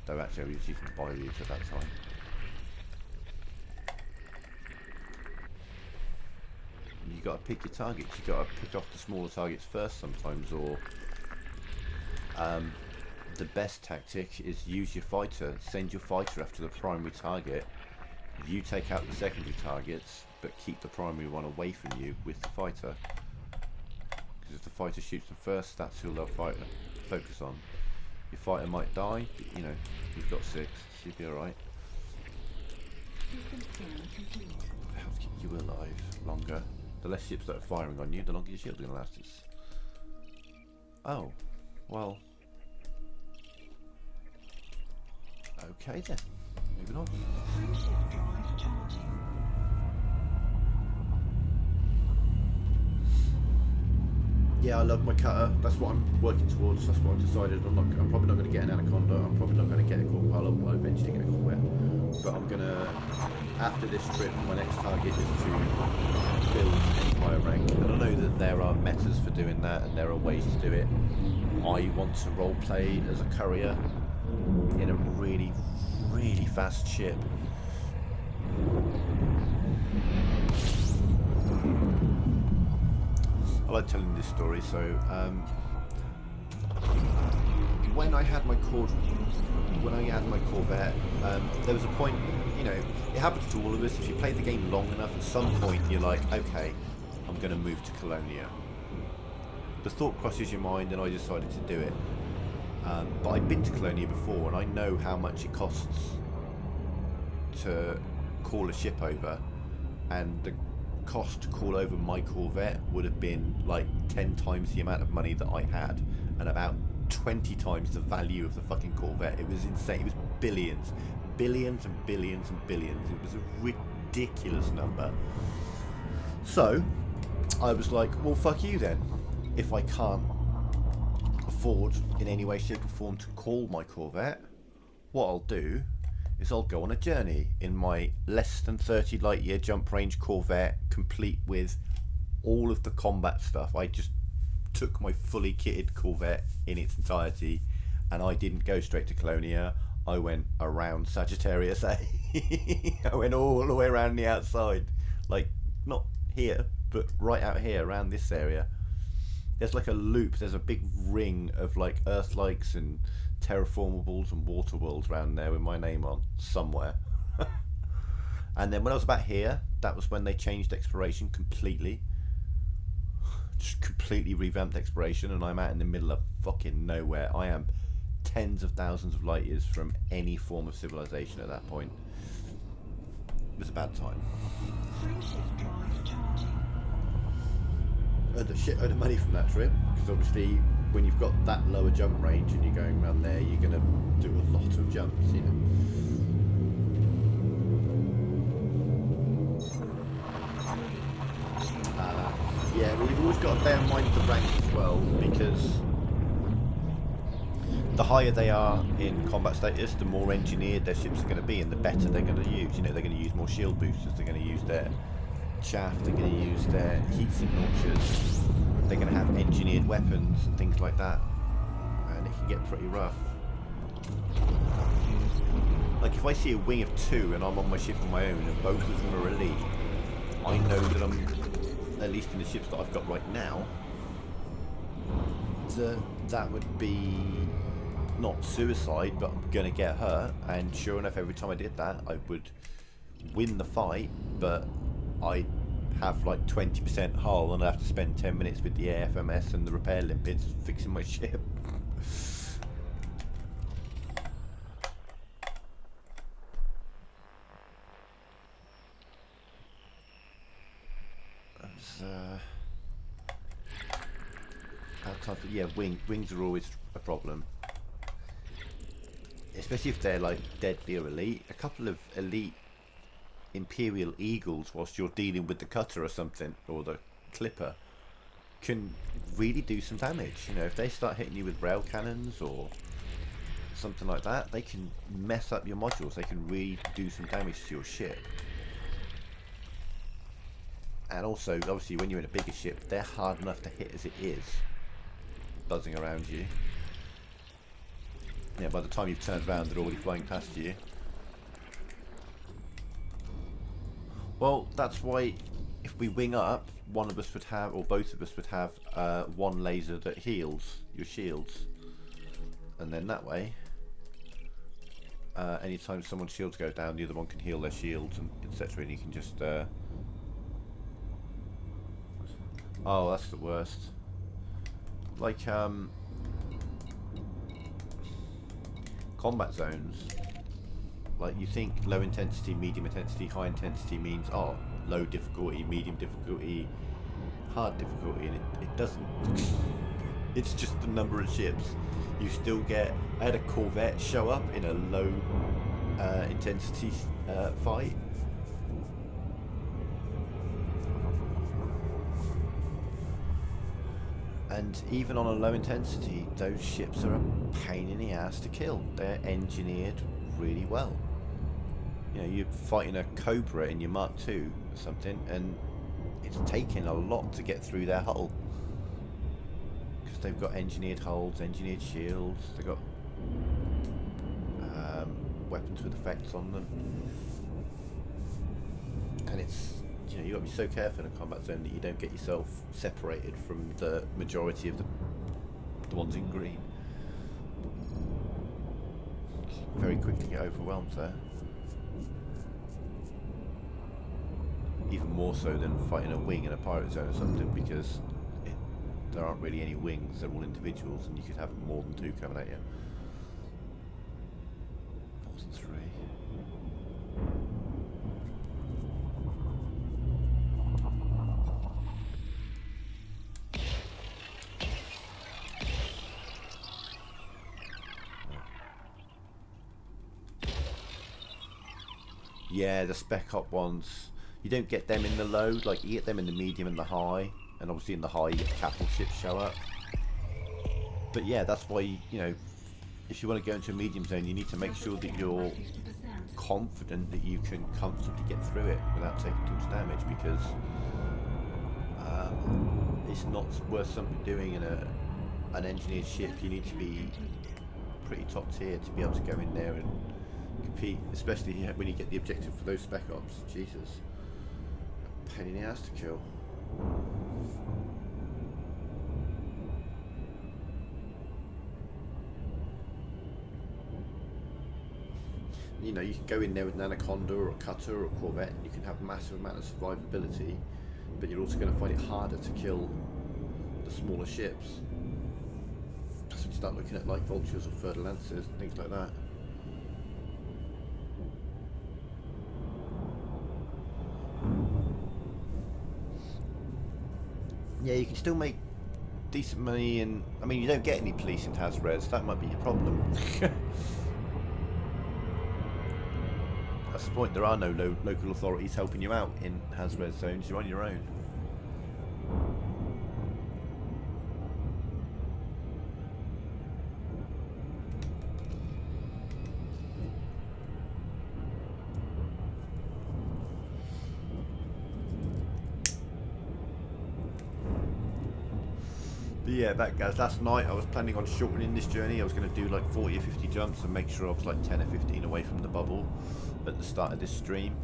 Though actually I was using Byreuds at that time. You got to pick your targets. You got to pick off the smaller targets first sometimes, or the best tactic is use your fighter. Send your fighter after the primary target. You take out the secondary targets, but keep the primary one away from you with the fighter. Because if the fighter shoots them first, that's who they'll focus on. Your fighter might die, but, you know, you've got 6, so you'll be alright. System scan complete. Helps keep you alive longer. The less ships that are firing on you, the longer your shield's going to last. Oh, well. Okay then. Moving on. Frameshift drive charging. Yeah, I love my cutter. That's what I'm working towards. That's what I've decided. I'm probably not going to get an Anaconda. I'm probably not going to get a Corvette. I'll eventually get a Corvette. But I'm going to, after this trip, my next target is to build Empire rank. And I know that there are metas for doing that, and there are ways to do it. I want to roleplay as a courier in a really, really fast ship. I like telling this story. So when I had my Corvette, there was a point, you know, it happens to all of us. If you play the game long enough, at some point you're like, okay, I'm going to move to Colonia. The thought crosses your mind, and I decided to do it. But I've been to Colonia before, and I know how much it costs to call a ship over, and the cost to call over my Corvette would have been like 10 times the amount of money that I had, and about 20 times the value of the fucking Corvette. It was insane. It was billions and billions and billions. It was a ridiculous number. So I was like, well, fuck you then. If I can't afford in any way, shape or form to call my Corvette, what I'll do is I'll go on a journey in my less than 30 light year jump range Corvette, complete with all of the combat stuff. I just took my fully kitted Corvette in its entirety, and I didn't go straight to Colonia. I went around Sagittarius A. I went all the way around the outside, like not here, but right out here around this area. There's like a loop, there's a big ring of like Earthlikes and terraformables and water worlds around there with my name on somewhere. And then when I was about here, that was when they changed exploration completely. Just completely revamped exploration, and I'm out in the middle of fucking nowhere. I am tens of thousands of light years from any form of civilization at that point. It was a bad time. Frameshift drive charging. Earned a shitload of money from that trip, because obviously when you've got that lower jump range and you're going around there, you're going to do a lot of jumps, you know. Yeah, well, you've always got to bear in mind the rank as well, because the higher they are in combat status, the more engineered their ships are going to be, and the better they're going to use. You know, they're going to use more shield boosters, they're going to use their chaff, they're going to use their heat sink launchers, they're going to have engineered weapons and things like that, and it can get pretty rough. Like if I see a wing of 2 and I'm on my ship on my own and both of them are elite, I know that I'm, at least in the ships that I've got right now, that would be not suicide, but I'm going to get hurt. And sure enough, every time I did that, I would win the fight, but I'd have like 20% hull, and I'd have to spend 10 minutes with the AFMS and the repair limpets fixing my ship. Yeah, wings are always a problem. Especially if they're like deadly or elite. A couple of elite Imperial Eagles whilst you're dealing with the cutter or something, or the clipper, can really do some damage. You know, if they start hitting you with rail cannons or something like that, they can mess up your modules. They can really do some damage to your ship. And also, obviously, when you're in a bigger ship, they're hard enough to hit as it is, buzzing around you. Yeah, by the time you've turned around, they're already flying past you. Well, that's why if we wing up, one of us would have, or both of us would have, one laser that heals your shields. And then that way, anytime someone's shields go down, the other one can heal their shields, and etc. And you can just... Oh, that's the worst. Like, combat zones. Like, you think low intensity, medium intensity, high intensity means, oh, low difficulty, medium difficulty, hard difficulty, and it doesn't. It's just the number of ships. You still get... I had a Corvette show up in a low intensity fight. And even on a low intensity, those ships are a pain in the ass to kill. They're engineered really well. You know, you're fighting a Cobra in your Mark II or something, and it's taking a lot to get through their hull. Because they've got engineered hulls, engineered shields, they've got weapons with effects on them. And it's... You know, you've got to be so careful in a combat zone that you don't get yourself separated from the majority of the ones in green. You very quickly get overwhelmed there. Even more so than fighting a wing in a pirate zone or something, because there aren't really any wings, they're all individuals, and you could have more than two coming at you. More than three. Yeah, the spec op ones, you don't get them in the low, like you get them in the medium and the high, and obviously in the high you get capital ships show up. But yeah, that's why, you know, if you want to go into a medium zone, you need to make sure that you're confident that you can comfortably get through it without taking too much damage, because it's not worth something doing in an engineered ship. You need to be pretty top tier to be able to go in there and compete, especially when you get the objective for those spec ops. Jesus, a pain in the ass to kill. You know, you can go in there with an Anaconda or a Cutter or a Corvette, and you can have a massive amount of survivability, but you're also going to find it harder to kill the smaller ships. So when you start looking at like Vultures or Fer-de-Lancers and things like that. Yeah, you can still make decent money, and I mean, you don't get any police in Haz-Res, that might be your problem. That's the point, there are no local authorities helping you out in Haz-Res zones, you're on your own. But yeah, that guys, last night I was planning on shortening this journey. I was going to do like 40 or 50 jumps and make sure I was like 10 or 15 away from the bubble at the start of this stream.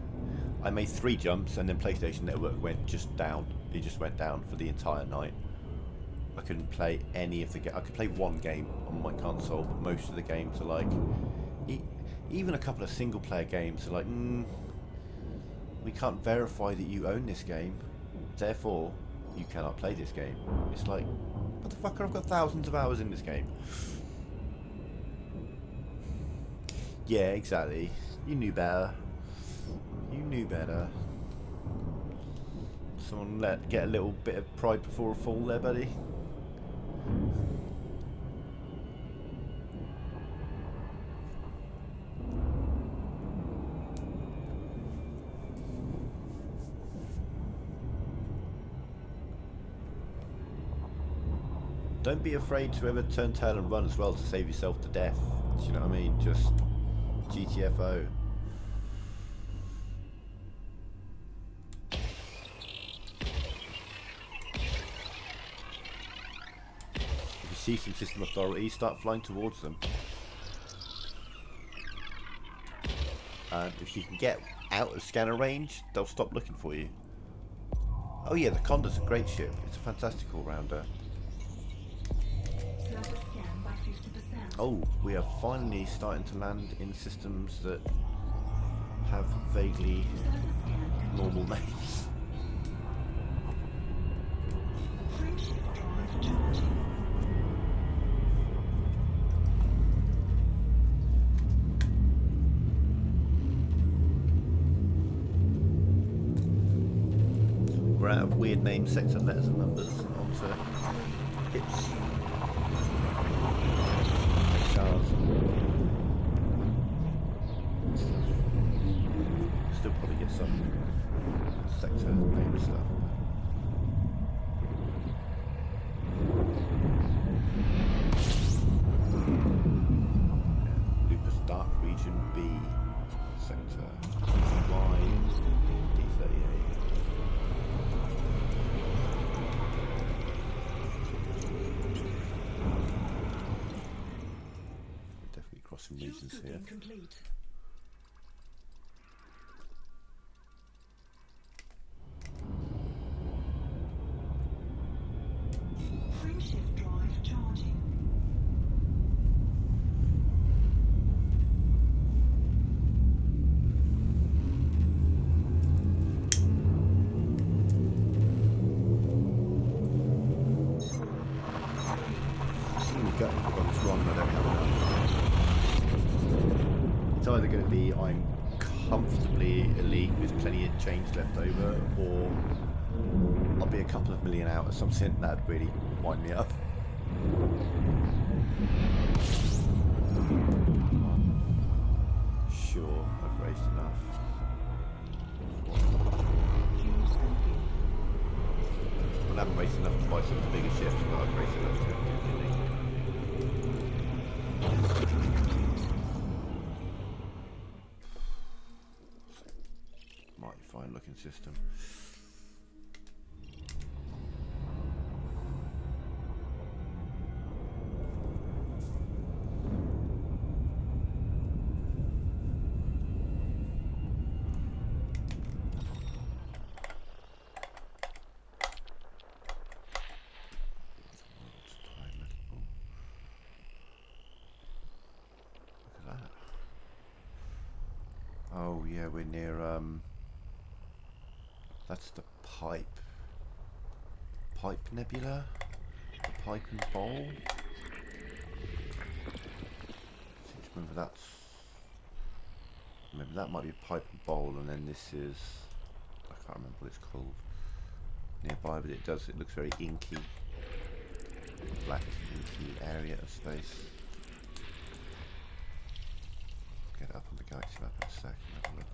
I made 3 jumps and then PlayStation Network went just down. It just went down for the entire night. I couldn't play any of the games. I could play one game on my console, but most of the games are like... even a couple of single player games are like, we can't verify that you own this game, therefore you cannot play this game. It's like, motherfucker, I've got thousands of hours in this game. Yeah, exactly. You knew better. You knew better. Someone get a little bit of pride before a fall there, buddy. Don't be afraid to ever turn tail and run as well to save yourself to death. Do you know what I mean? Just GTFO. If you see some system authorities, start flying towards them. And if you can get out of scanner range, they'll stop looking for you. Oh yeah, the Condor's a great ship. It's a fantastic all-rounder. Surface scan by 50%. Oh, we are finally starting to land in systems that have vaguely Surface scan. normal names. Frameshift drive charging. We're out of weird name sector letters and numbers onto hips. Cars. Still probably get some sector name stuff. Lupus Dark Region B sector. Y D38. Definitely crossing regions here. Scoping complete. Frameshift drive charging. We've got this wrong, I don't have enough. It's either going to be I'm comfortably elite with plenty of change left over, or I'll be a couple of million out or something. That'd really wind me up. Sure, I've raised enough. Fuel scoping. Well, I haven't raised enough to buy some of the bigger ships, but I've raised enough to get elite. Mighty fine looking system. Look at that. Oh yeah, we're near that's the Pipe Nebula? The Pipe and Bowl? I seem to remember that's maybe that might be Pipe and Bowl, and then this is I can't remember what it's called nearby, but it looks very inky. Black inky area of space. Get up on the galaxy map in a sec and have a look.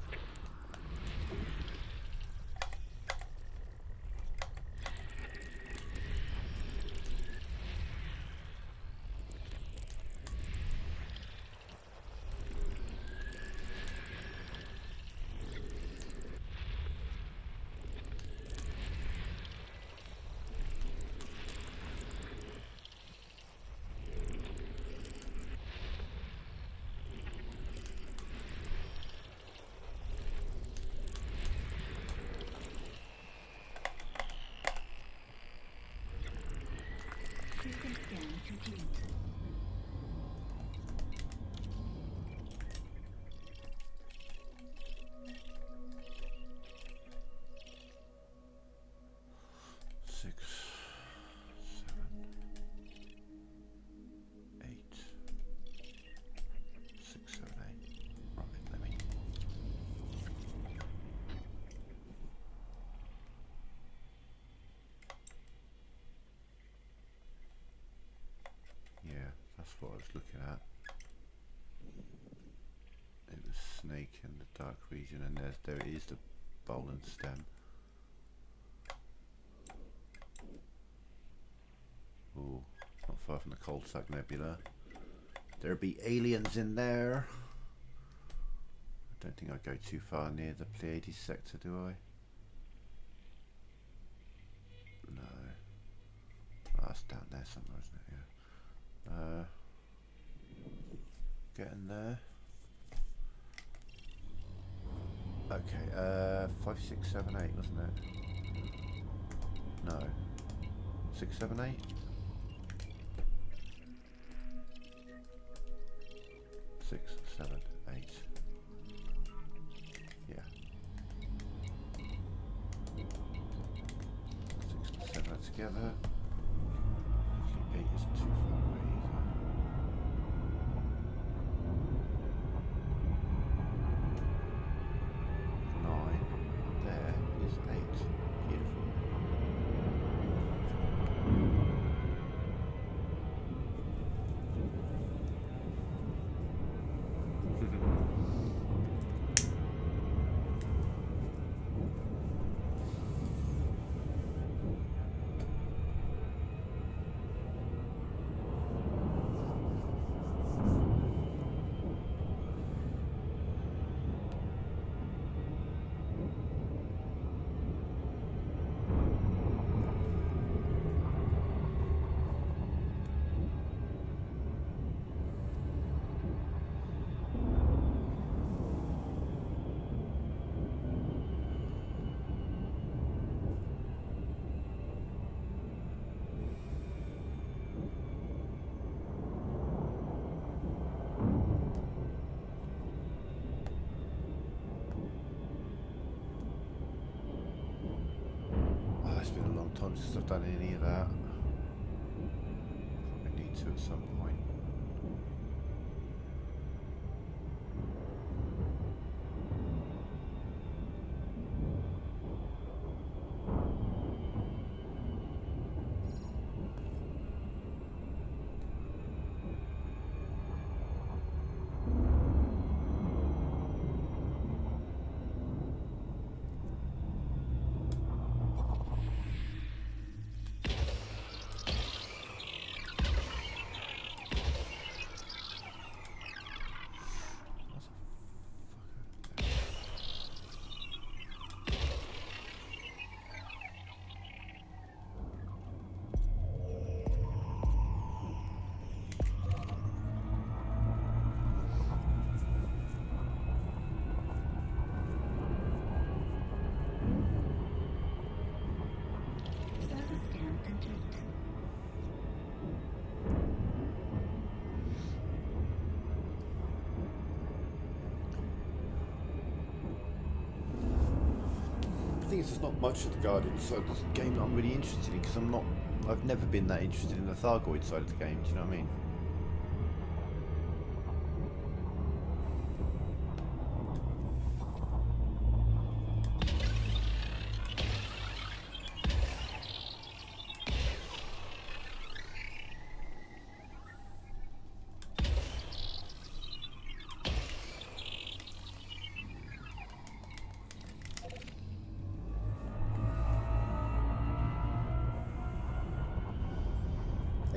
System scan complete. Six, 7, 8, 6, 7, 8. Right, let me. Yeah, that's what I was looking at. It was Snake in the Dark Region, and there it is, the bowl and stem. Ooh, far from the Coldsack Nebula. There'll be aliens in there. I don't think I go too far near the Pleiades sector, do I? No. Oh, it's down there somewhere, isn't it? Yeah. Getting there. Okay, 5, 6, 7, 8, wasn't it? No. 6, 7, 8? 6, 7, 8. Yeah. 6 and 7 are together. Actually, 8 isn't too far away either. 9. There is 8. Beautiful. It's been a long time since I've done any of that. Probably need to at some point. Surface scan complete. The thing is, there's not much of the Guardian side of the game that I'm really interested in because I've never been that interested in the Thargoid side of the game. Do you know what I mean?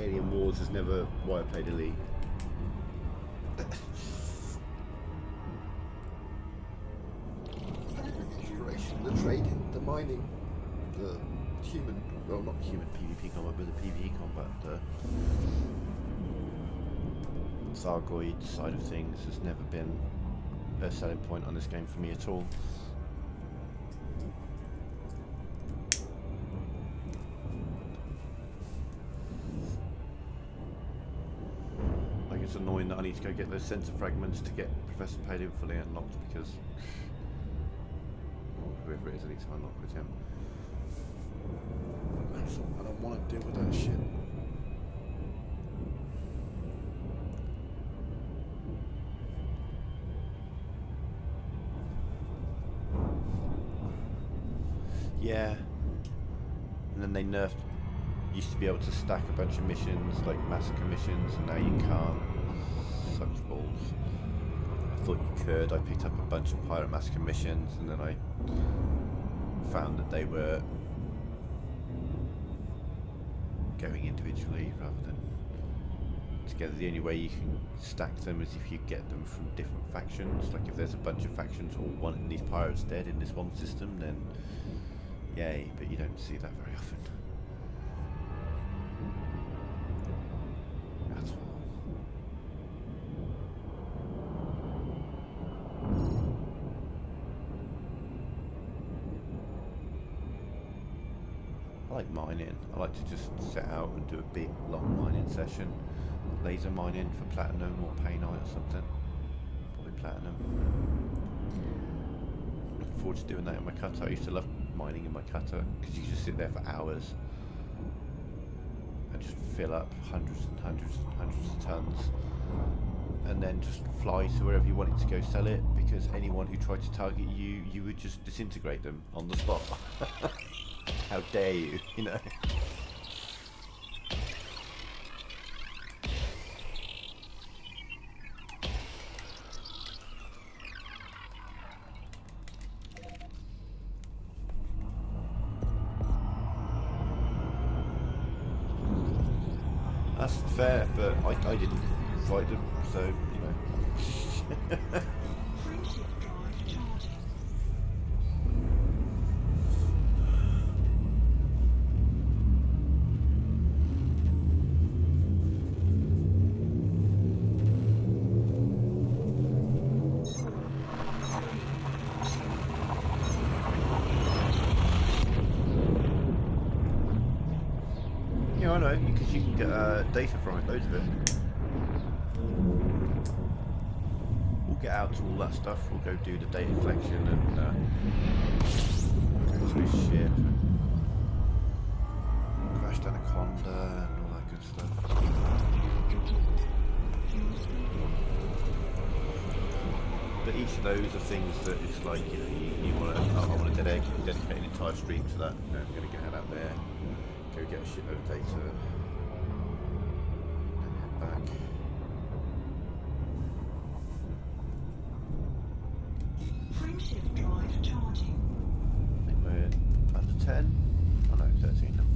Alien Wars is never why I played Elite. Surface scan. Exploration, the trading, the mining, the human, well not human PvP combat, but the PvE combat, the Thargoid side of things has never been a selling point on this game for me at all. It's annoying that I need to go get those sensor fragments to get Professor Palin fully unlocked because whoever it is I need to unlock with him. I don't want to deal with that shit. Yeah. And then they nerfed. Used to be able to stack a bunch of missions, like massacre missions, and now you can't. Such balls. I thought you could. I picked up a bunch of pirate massacre missions, and then I found that they were going individually rather than together. The only way you can stack them is if you get them from different factions. Like if there's a bunch of factions, all wanting these pirates dead in this one system, then yay, but you don't see that very often. At all. I like mining. I like to just set out and do a big long mining session. Laser mining for platinum or painite or something. Probably platinum. Looking forward to doing that in my cutter. I used to love mining in my cutter because you just sit there for hours and just fill up hundreds and hundreds and hundreds of tons and then just fly to wherever you wanted to go sell it, because anyone who tried to target you, you would just disintegrate them on the spot. How dare you, you know? That's fair, but I didn't fight them, so, you know. Friendship drive charging. Yeah, I know, because you can get data from it, loads of it. We'll get out to all that stuff, we'll go do the data collection and go to his ship. Crashed Anaconda and all that good stuff. But each of those are things that it's like, you know, you want to, I want to dedicate an entire stream to that. You know, I'm going to get out there, go get a shitload of data, and head back. Friendship drive charging. I think we're under 10. Oh no, 13, never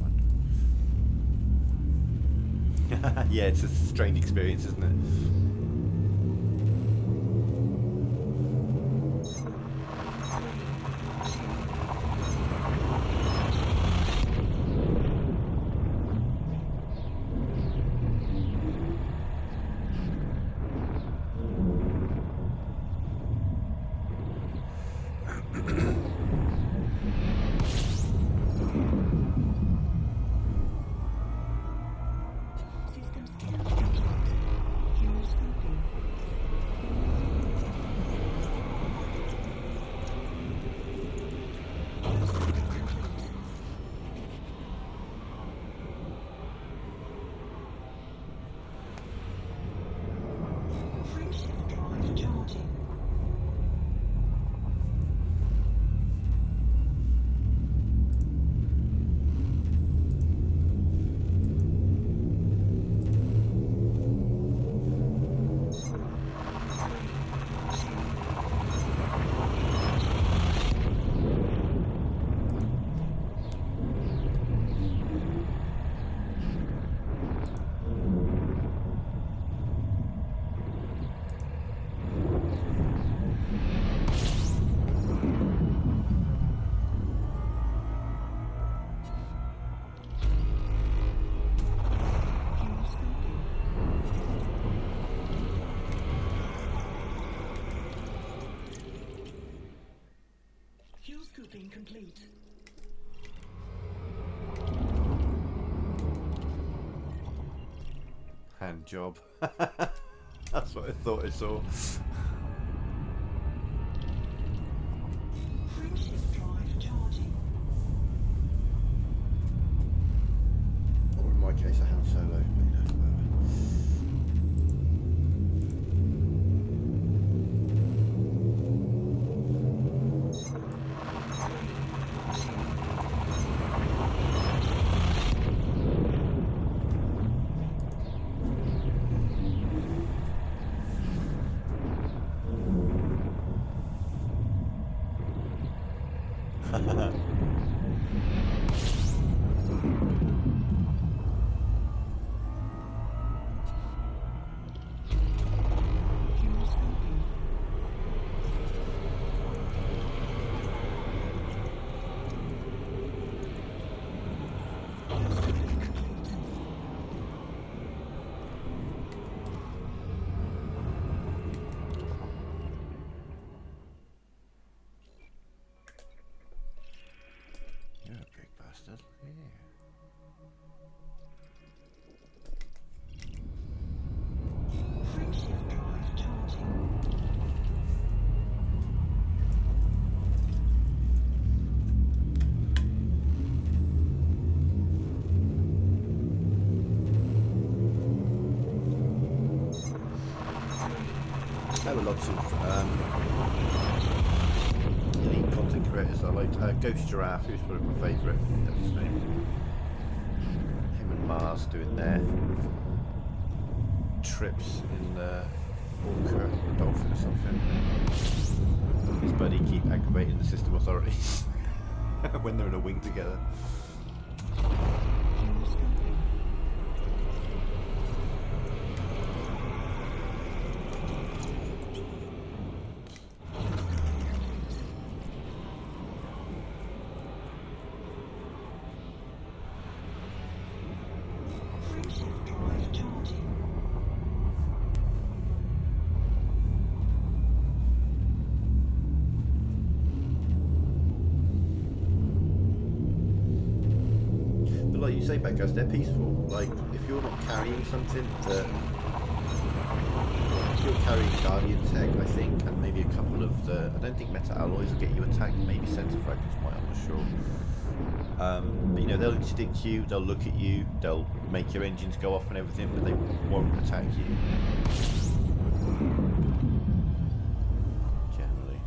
mind. Yeah, it's a strange experience, isn't it? System scan complete. Fuel scooping. Fuel scooping complete. Friendship drive charging. Fuel scooping. Fuel scooping complete. Hand job. That's what I thought I saw. Friendship drive charging. Or in my case, a Han Solo. But, you know, Frameshift drive charging. There were lots of elite content creators. I liked Ghost Giraffe, who's one of my favourite. That's his name. Him and Mars doing their trips in the Orca Dolphin or something. His buddy keep aggravating the system authorities when they're in a wing together. Frameshift drive charging. But like you say, Becca, they're peaceful. Like, if you're not carrying something that... If you're carrying Guardian tech, I think, and maybe a couple of the... I don't think Meta Alloys will get you attacked, maybe Sensor Fragments might, I'm not sure. But you know, they'll instinct you, they'll look at you, they'll make your engines go off and everything, but they won't attack you. Generally.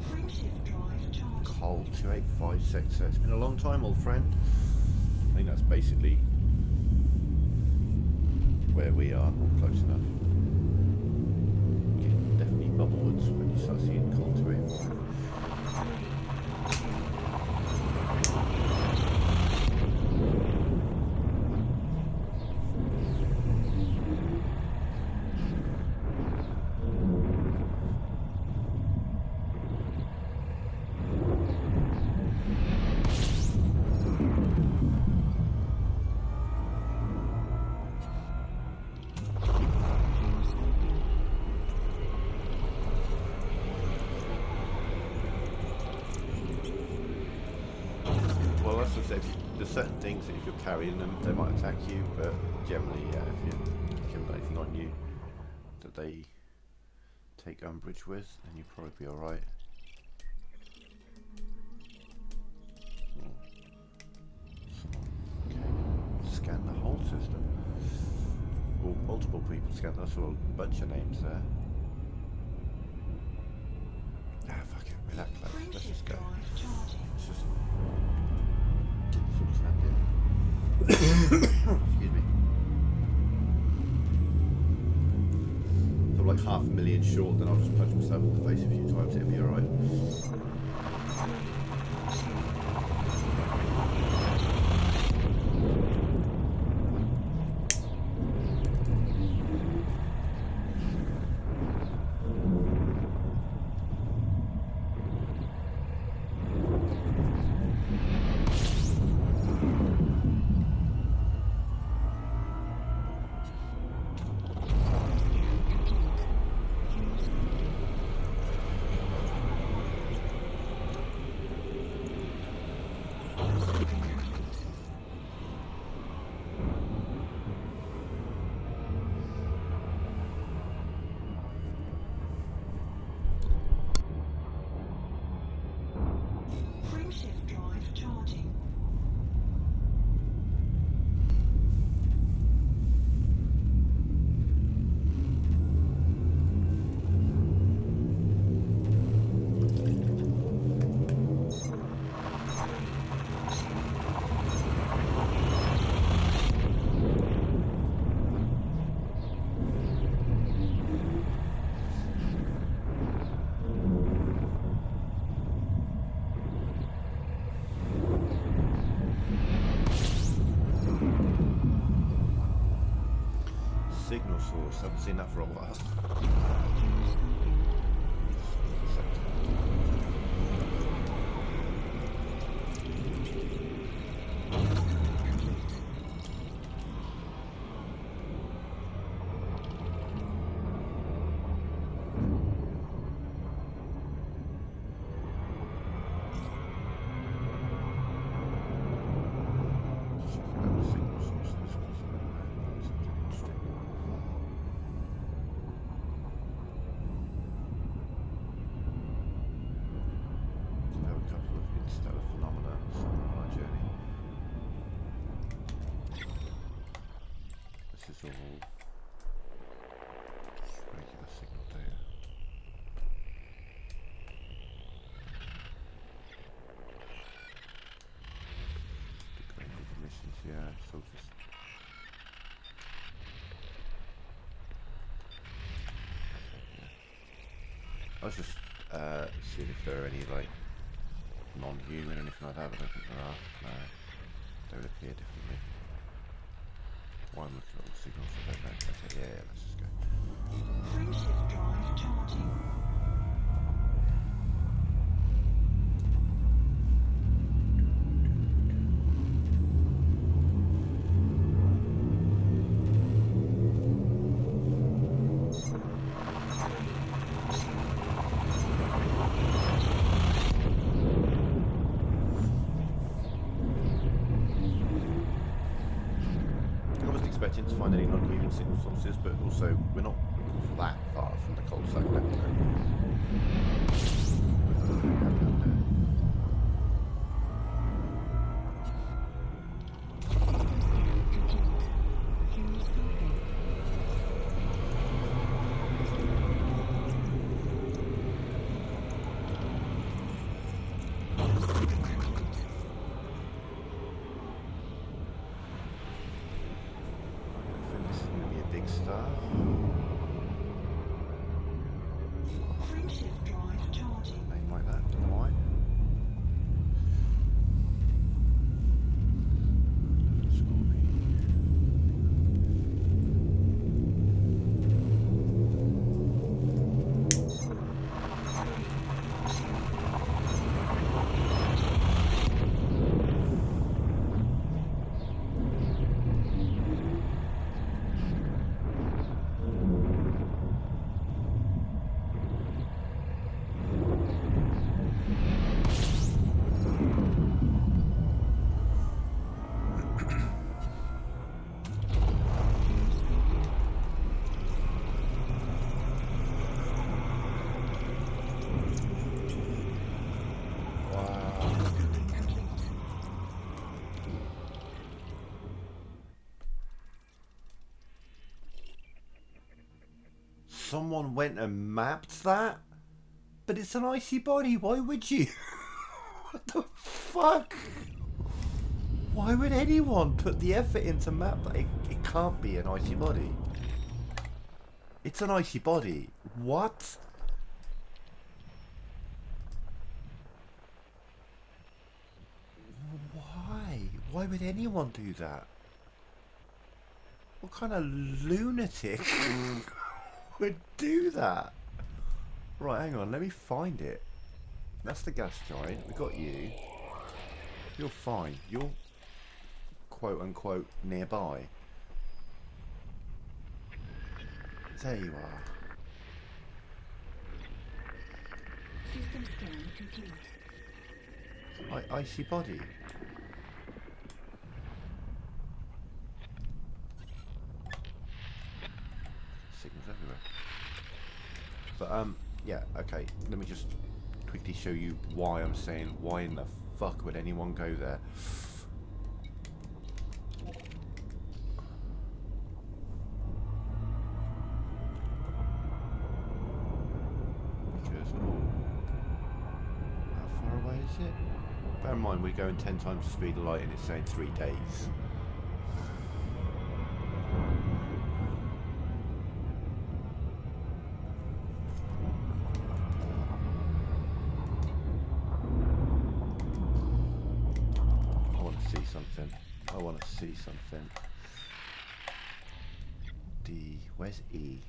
Frameshift drive charging. Col 285 sector. It's been a long time, old friend. I think that's basically where we are, close enough. Getting definitely Bubblewoods when you start seeing Col 285. Well, as I said, there's certain things that if you're carrying them, they might attack you, but generally, yeah, if you haven't got anything on you that they take umbrage with, then you'll probably be alright. Okay, scan the whole system. Well, multiple people scan, that's a bunch of names there. Ah, fuck it, relax, let's just Frameshift go. drive charging. Let's just get this all turned in. Excuse me. If I'm like 500,000 short, then I'll just punch myself in the face a few times, it'll be alright. signal source. Haven't seen that for a while. Yeah, so just I was just seeing if there are any like non-human or anything like that, but I don't think there are. No, they would appear differently. Why am I looking at all the signals? I don't know. Okay, yeah, let's just go. Frameshift drive charging. I wasn't expecting to find any non-human signal sources, but also we're not that far from the cul-de-sac network. Frameshift drive charging. Name like that, don't know why. Someone went and mapped that? But it's an icy body, why would you? What the fuck? Why would anyone put the effort into map that? It can't be an icy body. It's an icy body. What? Why? Why would anyone do that? What kind of lunatic would do that? Right, hang on, let me find it. That's the gas giant. We got you. You're fine. You're quote unquote nearby. There you are. System scan complete. Icy body. Signals everywhere. But yeah, okay. Let me just quickly show you why I'm saying why in the fuck would anyone go there. Because how far away is it? Bear in mind we're going 10 times the speed of light and it's saying 3 days. I want to see something. D Where's E?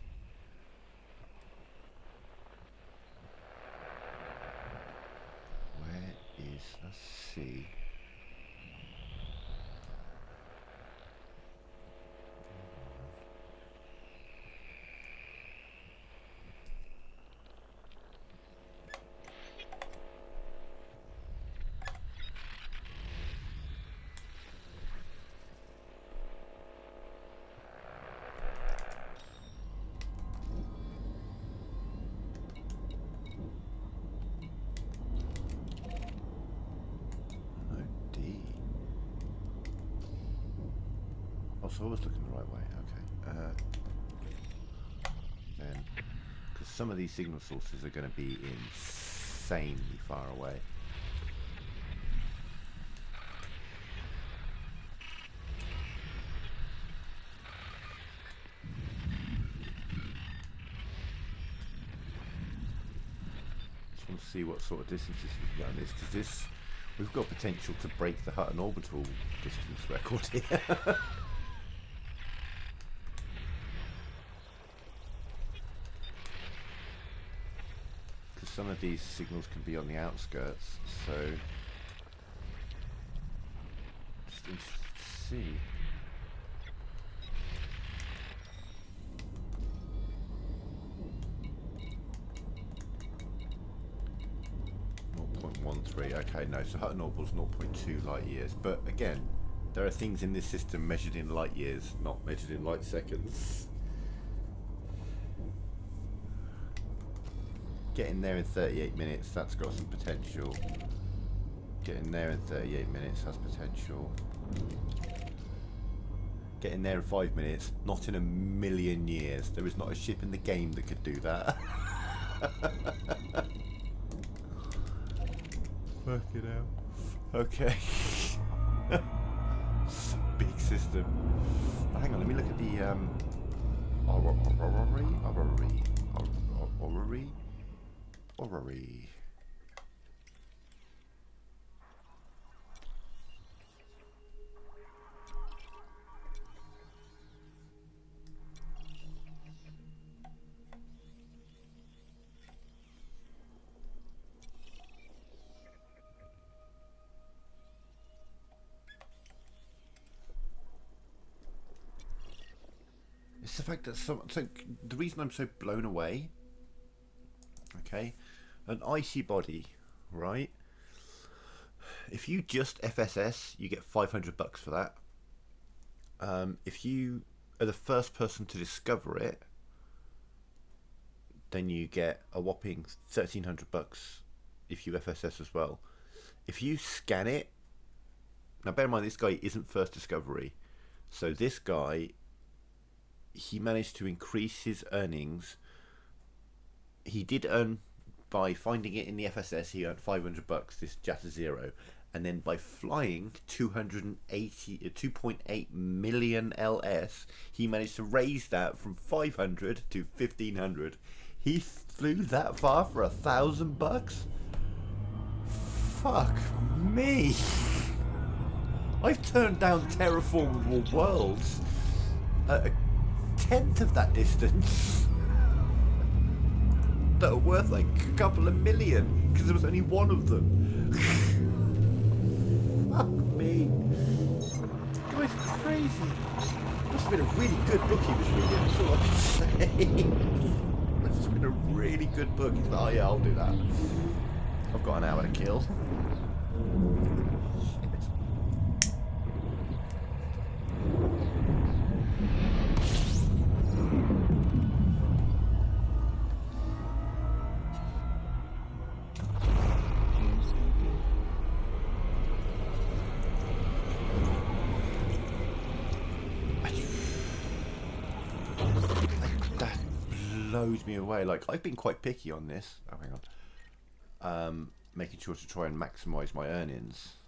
Where is a C? No, D. Oh, so I was looking the right way. Okay. Then, because some of these signal sources are going to be insanely far away. Just want to see what sort of distances we can get on this, because this, we've got potential to break the Hutton orbital distance record here. Some of these signals can be on the outskirts, so just interested to see. Okay, no, so Hutton orbital's 0.2 light years, but again, there are things in this system measured in light years, not measured in light seconds. Getting there in 38 minutes, that's got some potential. Getting there in 38 minutes has potential. Getting there in 5 minutes, not in a million years. There is not a ship in the game that could do that. Fucking hell. Okay. Big system. Oh, hang on, let me look at the Orrery. It's the fact that so the reason I'm so blown away, okay, an icy body, right? If you just FSS, you get $500 for that. If you are the first person to discover it, then you get a whopping $1,300 if you FSS as well. If you scan it, now bear in mind this guy isn't first discovery, so this guy, he managed to increase his earnings. He did earn, by finding it in the FSS, he earned $500, this JATA Zero, and then by flying 2.8 million LS, he managed to raise that from 500 to 1,500. He flew that far for $1,000? Fuck me! I've turned down terraformable worlds at a tenth of that distance that are worth like a couple of million because there was only one of them. Fuck me. Guy's crazy. Must have been a really good book he was reading, that's all I can say. Must have been a really good book. He's like, oh yeah, I'll do that. I've got an hour to kill. Blows me away. Like, I've been quite picky on this. Oh, hang on. Making sure to try and maximise my earnings.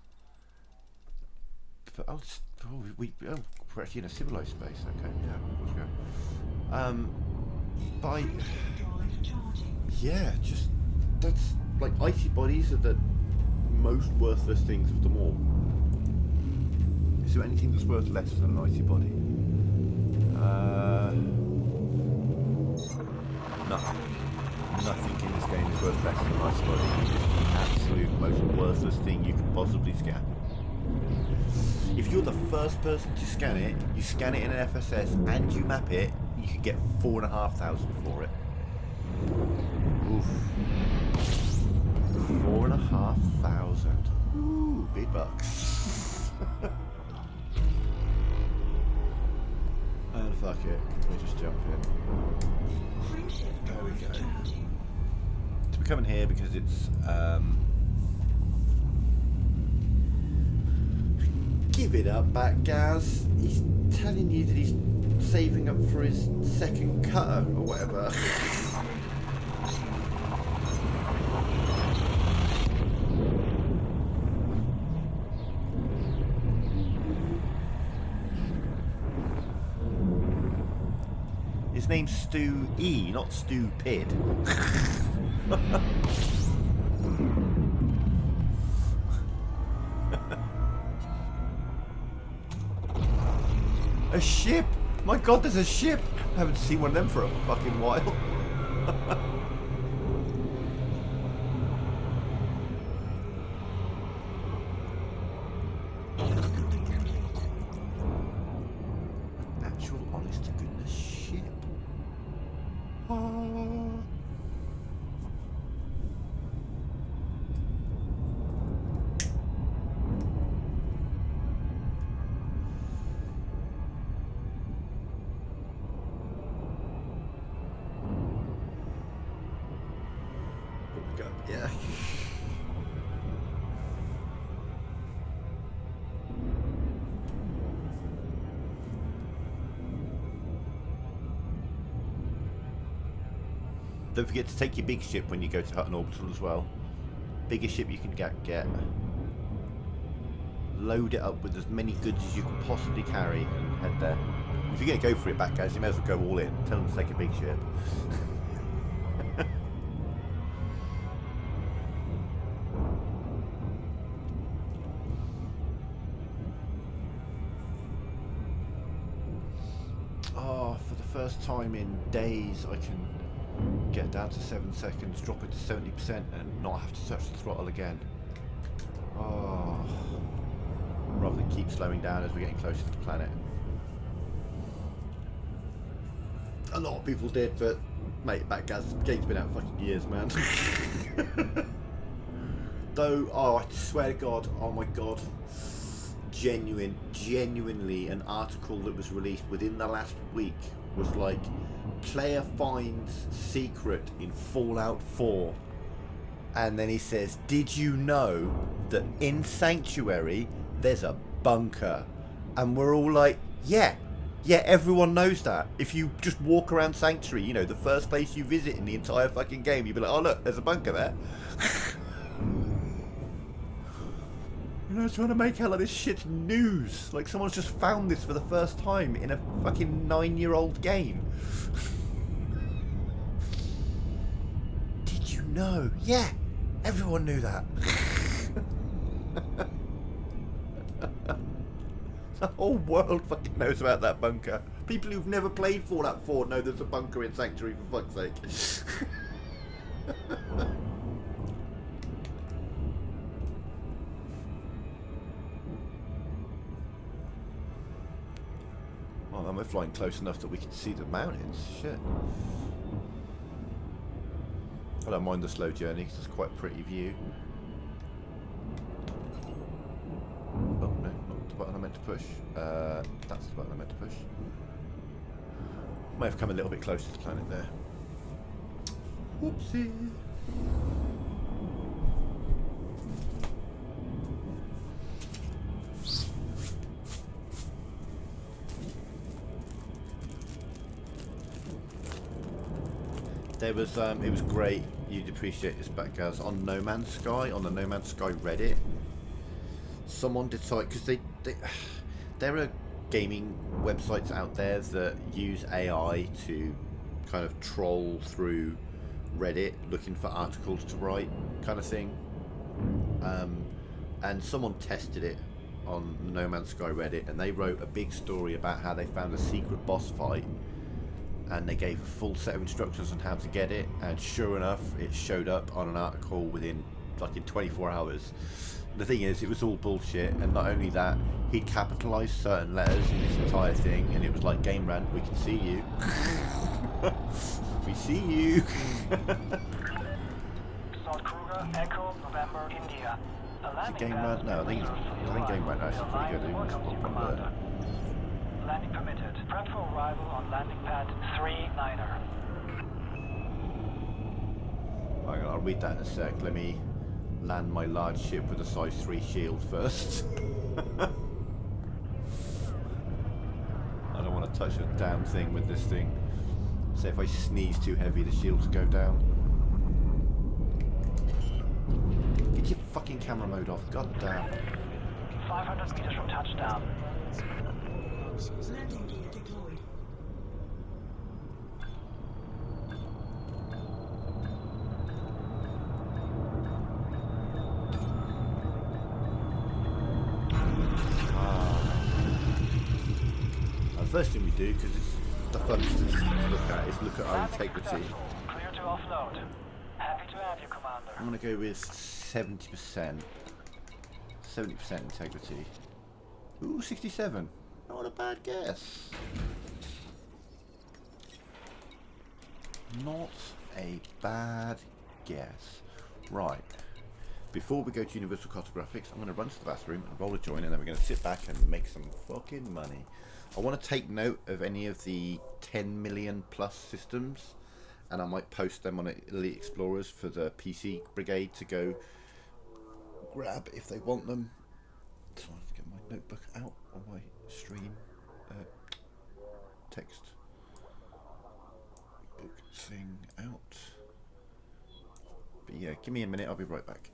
But we're actually in a civilised space. Okay, yeah, let's go. Yeah, just that's like icy bodies are the most worthless things of them all. Is there anything that's worth less than an icy body? buddy. It is the absolute most worthless thing you can possibly scan. If you're the first person to scan it, you scan it in an FSS and you map it, you can get 4,500 for it. Oof. 4,500. Ooh, big bucks. And fuck it, we just jump in. Frameshift There we drive go. charging. So we're coming here because it's give it up, Batgaz. He's telling you that he's saving up for his second cutter or whatever. His name's Stu E, not Stupid. A ship! My god, there's a ship! I haven't seen one of them for a fucking while. Actual honest to goodness ship. Ah. Yeah. Don't forget to take your big ship when you go to Hutton Orbital as well. Biggest ship you can get. Load it up with as many goods as you can possibly carry and head there. If you're going to go for it, back guys, you may as well go all in. Tell them to take a big ship. Oh, for the first time in days, I can get down to 7 seconds, drop it to 70% and not have to touch the throttle again. Oh, rather than keep slowing down as we're getting closer to the planet. A lot of people did, but mate, that game's been out fucking years, man. Though, oh, I swear to God, oh my God, genuinely, an article that was released within the last week was like, player finds secret in Fallout 4, and then he says, did you know that in Sanctuary there's a bunker? And we're all like, yeah, everyone knows that. If you just walk around Sanctuary, you know, the first place you visit in the entire fucking game, you'd be like, oh look, there's a bunker there. You know, trying to make out like this shit's news. Like someone's just found this for the first time in a fucking 9-year-old game. Did you know? Yeah, everyone knew that. The whole world fucking knows about that bunker. People who've never played Fallout 4 know there's a bunker in Sanctuary, for fuck's sake. Oh, and we're flying close enough that we can see the mountains. Shit. I don't mind the slow journey because it's quite a pretty view. Oh no, not the button I meant to push. That's the button I meant to push. May have come a little bit close to the planet there. Whoopsie. There was, it was great. You'd appreciate this, back guys, on No Man's Sky, on the No Man's Sky Reddit. Someone decided, because there are gaming websites out there that use AI to kind of troll through Reddit looking for articles to write, kind of thing. And someone tested it on No Man's Sky Reddit, and they wrote a big story about how they found a secret boss fight, and they gave a full set of instructions on how to get it, and sure enough it showed up on an article within fucking 24 hours. The thing is, it was all bullshit, and not only that, he'd capitalised certain letters in this entire thing, and it was like, Game Rant, we can see you. We see you. Salt Kruger, Echo, November, India. Is it Game Rant? No, I think Game Rant actually pretty good. Commander. Landing permitted. Prep for arrival on landing pad 39er. Hang on, I'll read that in a sec. Let me land my large ship with a size 3 shield first. I don't want to touch a damn thing with this thing. So if I sneeze too heavy, the shields will go down. Get your fucking camera mode off, god damn. 500 meters from touchdown. Landing gear deployed. The first thing we do, because it's the fun statistic to look at, is look at our Landing integrity. successful. Clear to offload. Happy to have you, Commander. I'm going to go with 70%. 70% integrity. Ooh, 67. Not a bad guess. Not a bad guess. Right. Before we go to Universal Cartographics, I'm going to run to the bathroom and roll a joint, and then we're going to sit back and make some fucking money. I want to take note of any of the 10 million plus systems, and I might post them on Elite Explorers for the PC brigade to go grab if they want them. So I'll get my notebook out on my stream text book thing out. But yeah, give me a minute, I'll be right back.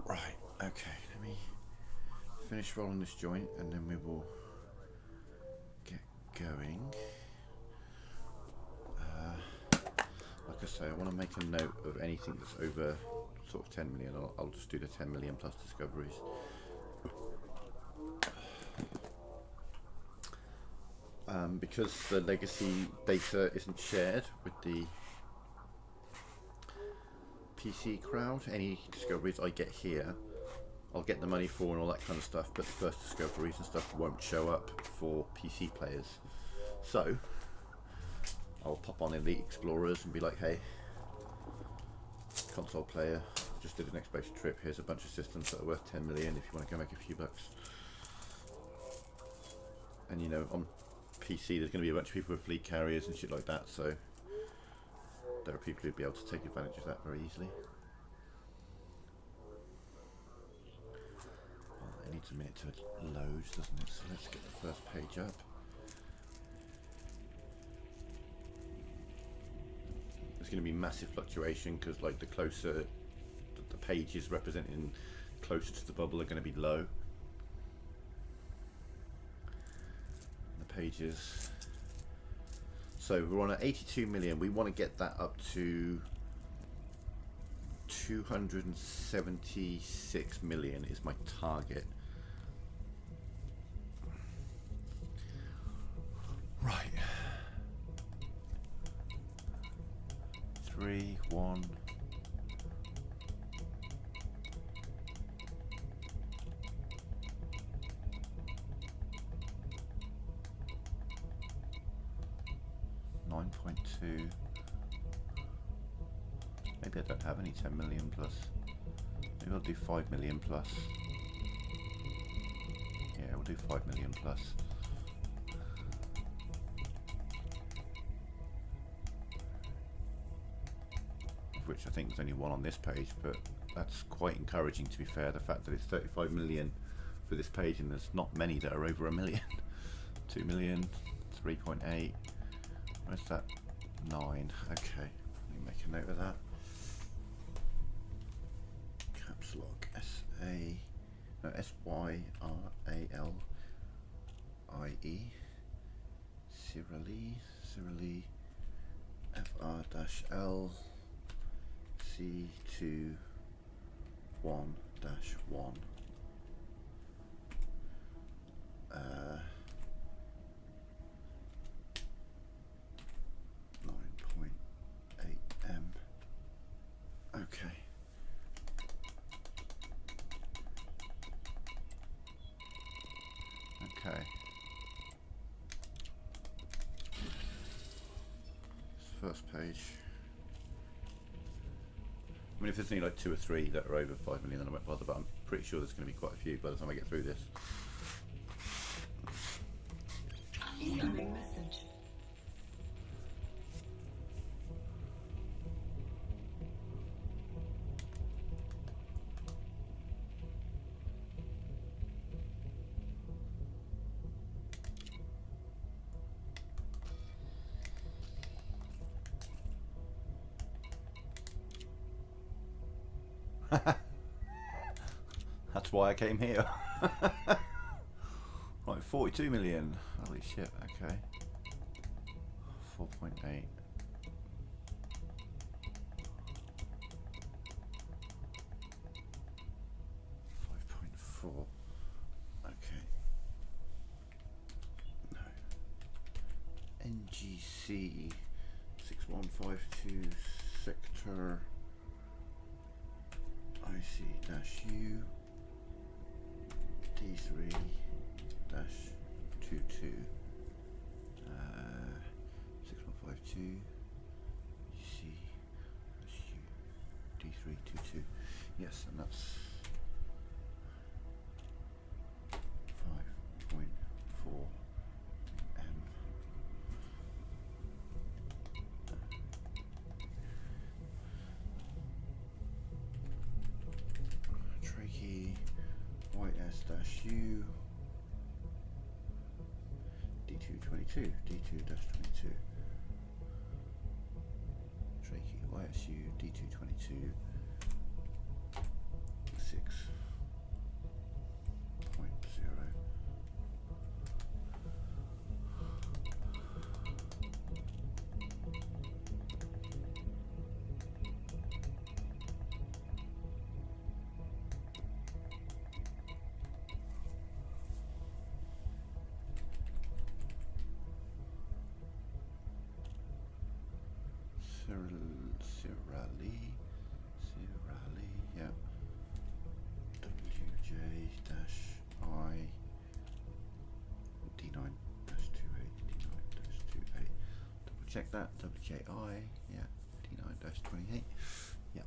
Right, okay, let me finish rolling this joint and then we will get going. Like I say, I want to make a note of anything that's over sort of 10 million. I'll just do the 10 million plus discoveries. Because the legacy data isn't shared with the PC crowd, any discoveries I get here, I'll get the money for and all that kind of stuff, but the first discoveries and stuff won't show up for PC players. So I'll pop on Elite Explorers and be like, hey, console player, just did an exploration trip, here's a bunch of systems that are worth 10 million if you want to go make a few bucks. And you know, on PC there's going to be a bunch of people with fleet carriers and shit like that, so there are people who'd be able to take advantage of that very easily. Well, it needs a minute to load, doesn't it? So let's get the first page up. There's going to be massive fluctuation because, like, the closer the pages representing closer to the bubble are going to be low. The pages. So we're on at 82 million. We want to get that up to 276 million is my target. Right. 3, 1. Maybe I don't have any 10 million plus. Maybe I'll do 5 million plus. Yeah, we'll do 5 million plus. Of which I think there's only one on this page, but that's quite encouraging, to be fair. The fact that it's 35 million for this page and there's not many that are over a million. 2 million, 3.8. Where's that? 9. Okay, let me make a note of that. Caps lock S-A, no, S-Y-R-A-L-I-E. Cyralie, F-R-L C21-1. 9.8 M. Okay. Okay. First page. I mean, if there's only like 2 or 3 that are over 5 million, then I won't bother, but I'm pretty sure there's going to be quite a few by the time I get through this. Incoming message. That's why I came here. Right, 42 million. Holy shit, okay. 4.8. 5.4. Okay. No. NGC 6152 sector IC-U D3-22 6152 IC-U D3-22. Yes, and that's 5.4 M. Trachea YS-U D222 D2-22. Trachea YSU D222 6.0. Cyralie, yeah. WJ-I D9-28, D9-28. Double check that, WJI, yeah, D9-28, yeah.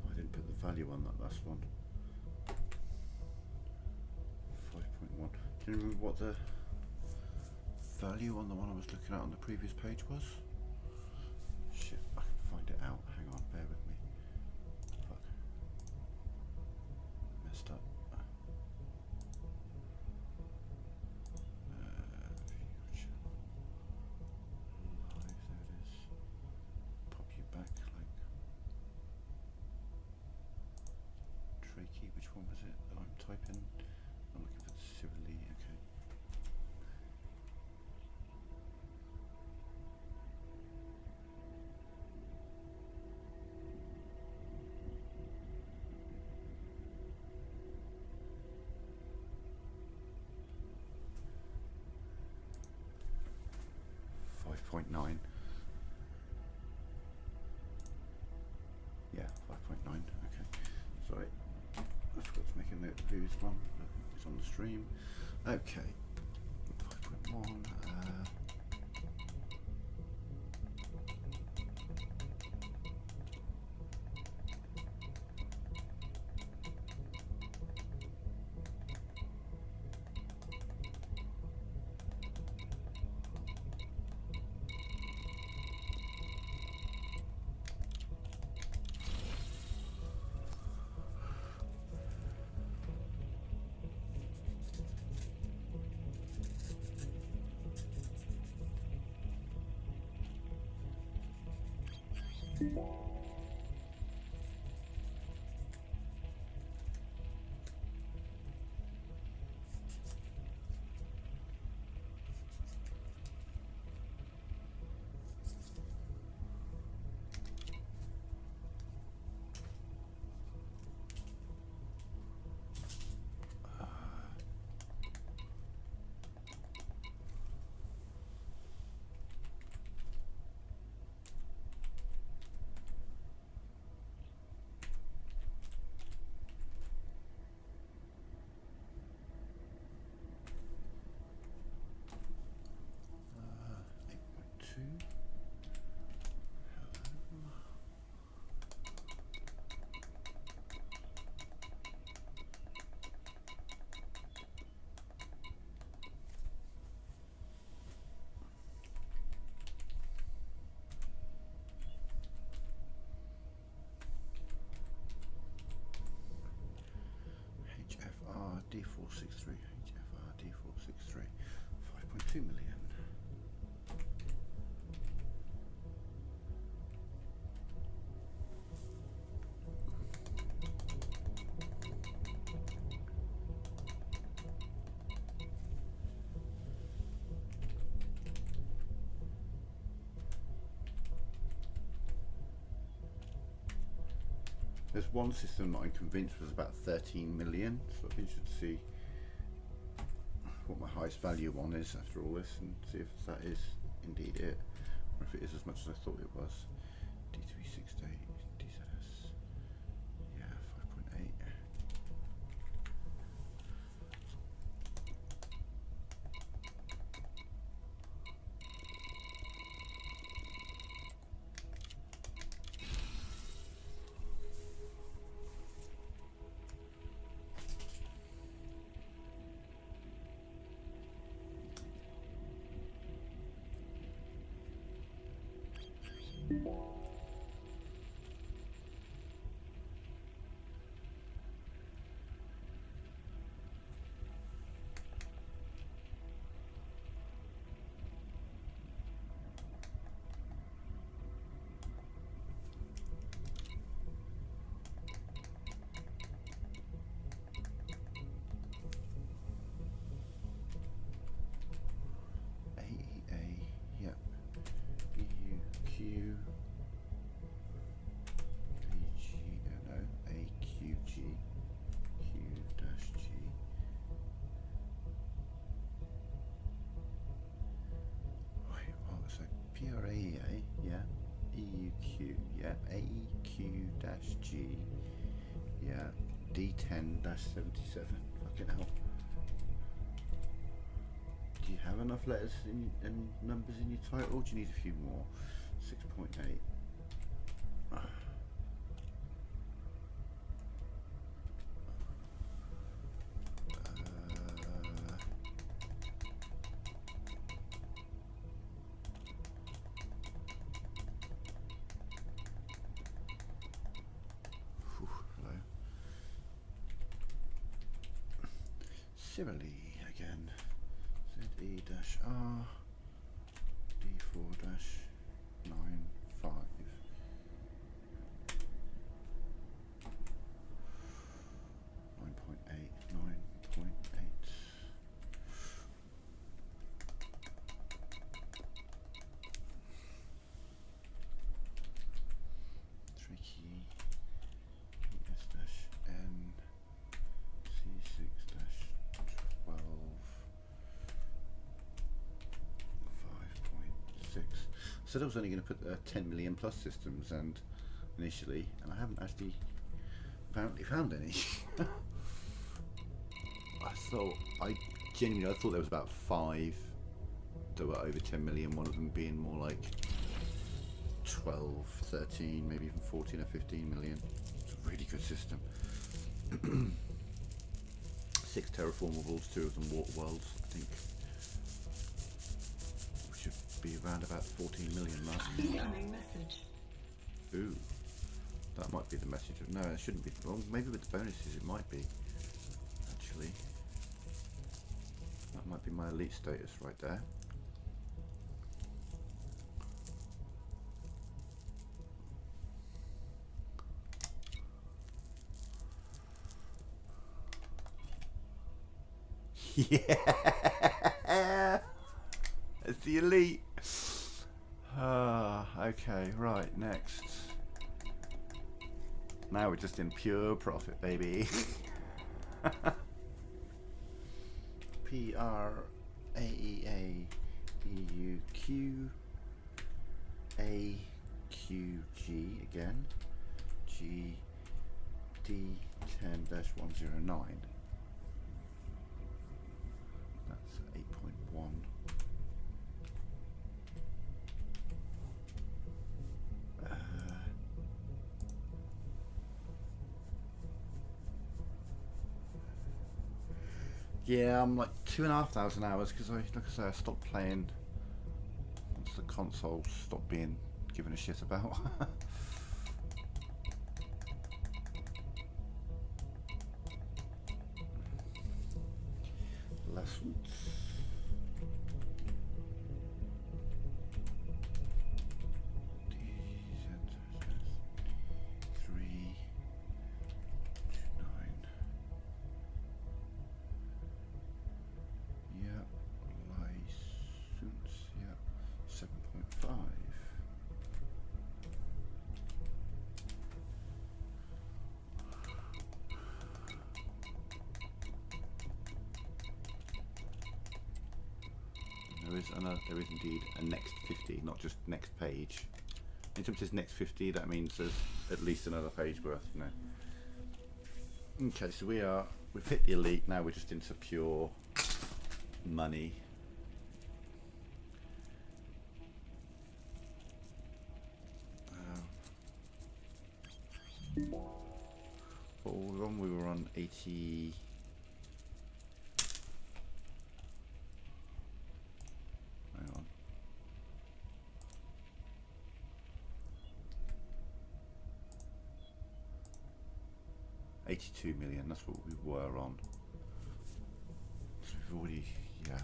I didn't put the value on that last one. 5.1. Do you remember what the value on the one I was looking at on the previous page was? Shit, I can find it out. Hang on, bear with me. Fuck. Messed up. one was it that I'm typing? I'm looking for the Sibily, okay. .9. Yeah, 5.9. Okay. Sorry, I forgot to make a note of the previous one. It's on the stream. Okay. 5.1. HFR D463, HFR D463, 5.2 million. There's one system that I'm convinced was about 13 million, so I think you should see what my highest value one is after all this and see if that is indeed it, or if it is as much as I thought it was. D368, DZS, yeah, 5.8. PRAEA, yeah, EUQ, yeah, AEQ-G, yeah, D10-77, fucking hell. Do you have enough letters and numbers in your title, or do you need a few more? 6.8. Sibily again. ZE-R D4-95. said I was only going to put 10 million plus systems, and initially, and I haven't actually apparently found any. I genuinely thought there was about 5 that were over 10 million. One of them being more like 12, 13, maybe even 14 or 15 million. It's a really good system. 6 terraformables, 2 of them water worlds, I think. We should be around about 14 million mark. Incoming message. Ooh, that might be the message. No, it shouldn't be. Well, maybe with the bonuses it might be. Actually, that might be my elite status right there. Yeah, it's the elite. Okay, right, next. Now we're just in pure profit, baby. PRAEA EUQ AQG again. GD10-109. That's 8.1. Yeah, I'm like 2,500 hours because like I say, I stopped playing once the console stopped being given a shit about. Lessons. There is indeed a next 50, not just next page. Anytime it says next 50, that means there's at least another page worth, you know. Okay, so we've hit the elite, now we're just into pure money. What were we on? We were on 80. Hang on. $82 million, that's what we were on. So we've already, yeah.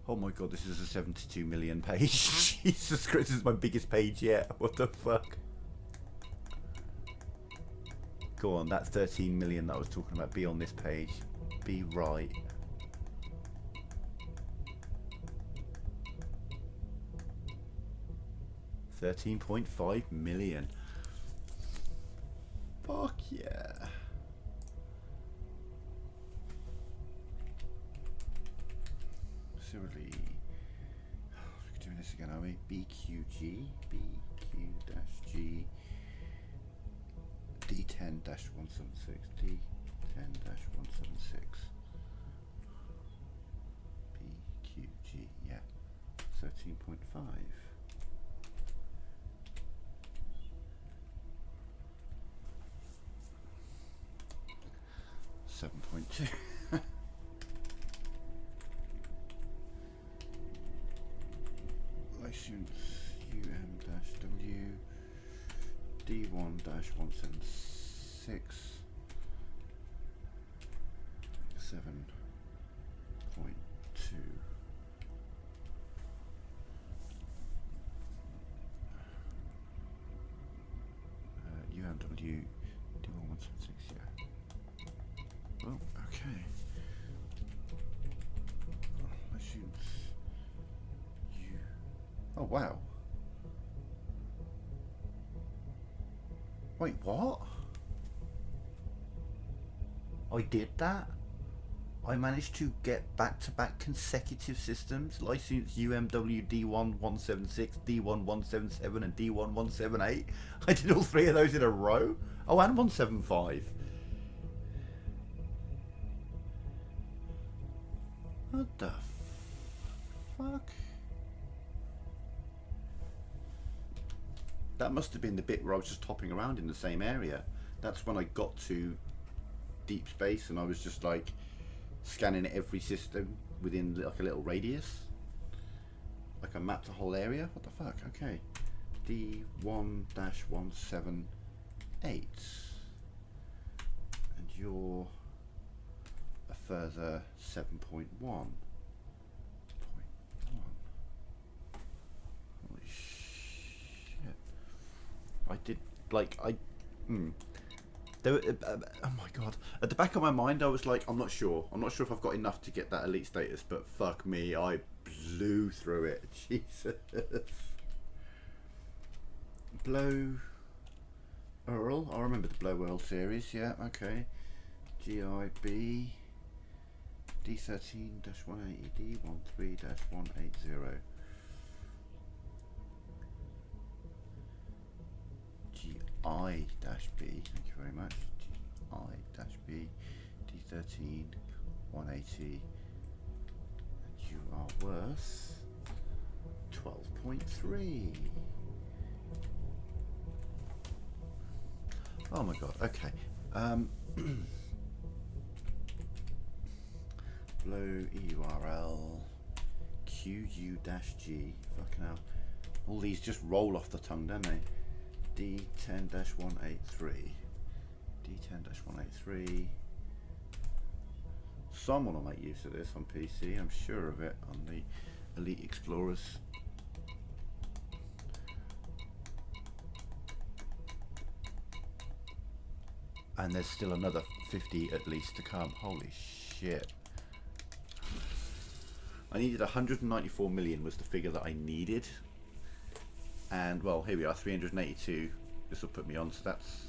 Oh my god, this is a 72 million page. Jesus Christ, this is my biggest page yet. What the fuck? Go on, that 13 million that I was talking about, be on this page. Be right. $13.5 million. Fuck yeah. Seriously. We're doing this again, are we? BQG, BQ-G, D10-176, D10-176. BQG, yeah. 13.5. 7.2. License UM-W D1-176 7.2. UMW D1-176, yeah. Well, okay. License U. Oh wow. Wait, what? I did that? I managed to get back-to-back consecutive systems, license UMW D1176, D1177 and D1178. I did all three of those in a row. Oh, and 175. What the fuck? That must have been the bit where I was just hopping around in the same area. That's when I got to deep space and I was just like scanning every system within like a little radius. Like I mapped a whole area. What the fuck? Okay. D1-178. And you're a further 7.1. Holy shit. I did like there, oh my god! At the back of my mind, I was like, I'm not sure if I've got enough to get that elite status. But fuck me, I blew through it. Jesus. Blow Earl. I remember the Blow Earl series. Yeah. Okay. GIB D13-180 D13-180. GI-B, thank you very much. GI-B, D13-180, and you are worth 12.3. Oh my god, okay. Blow EURL QU-G, fucking hell. All these just roll off the tongue, don't they? D10-183. D10-183. Someone will make use of this on PC, I'm sure of it, on the Elite Explorers. And there's still another 50 at least to come. Holy shit. I needed 194 million was the figure that I needed. And well, here we are, 382. This will put me on, so that's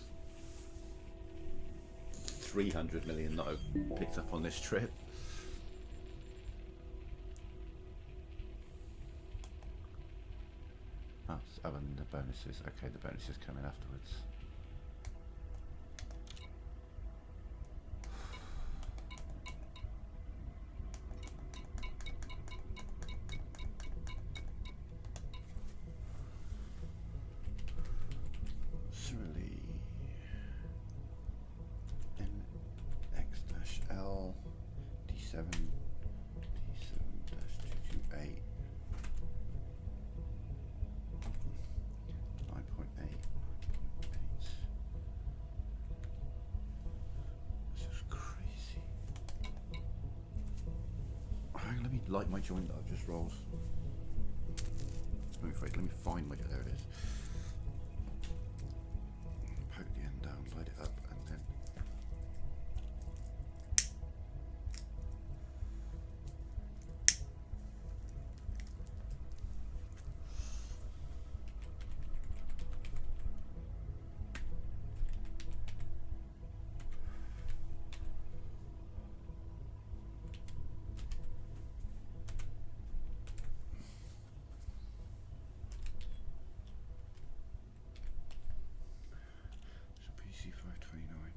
300 million that I've picked up on this trip. Oh, and the bonuses. Okay, the bonuses come in afterwards. NX-L D7 D7-228 9.8. This is crazy. Hang on, let me light my joint that I've just rolled. Let me find my, there it is. Poke the end down, light it up, and then PC 529.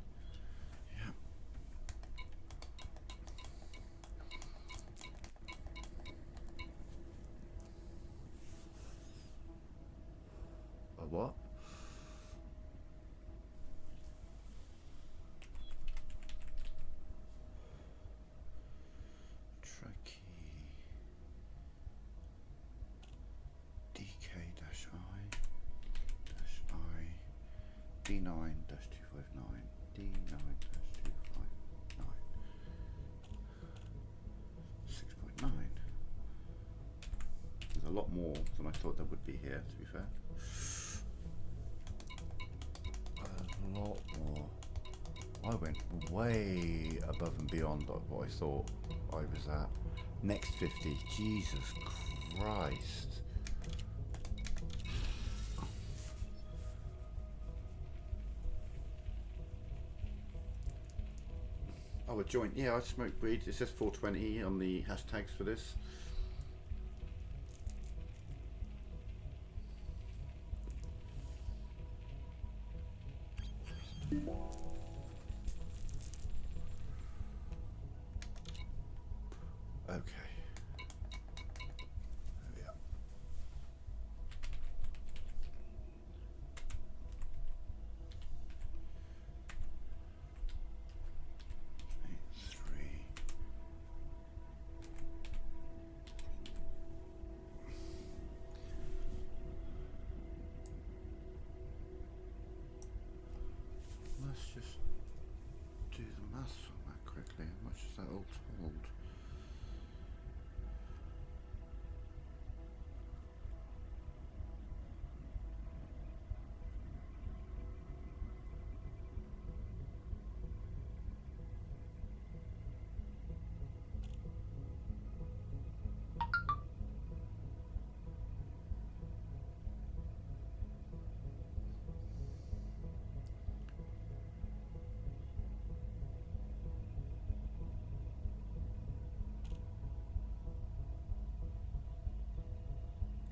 Yeah. A what? Traki DK-I D9-259 D9-259 6.9. There's a lot more than I thought there would be here, to be fair. A lot more. I went way above and beyond what I thought I was at. Next 50. Jesus Christ. Oh, a joint. Yeah, I smoke weed. It says 420 on the hashtags for this. Okay. There we are. Three. Let's just do the maths on that quickly. How much is that all told?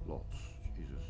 Lots. Jesus.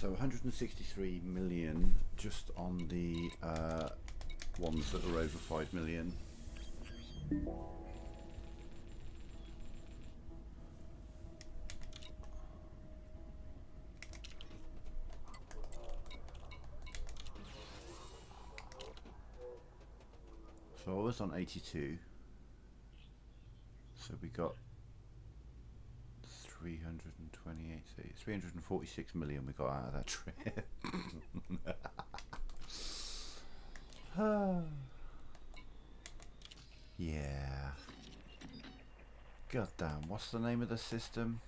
So 163 million just on the ones that are over 5 million. So I was on 82. So we got 346 million we got out of that trip. Yeah. God damn, what's the name of the system?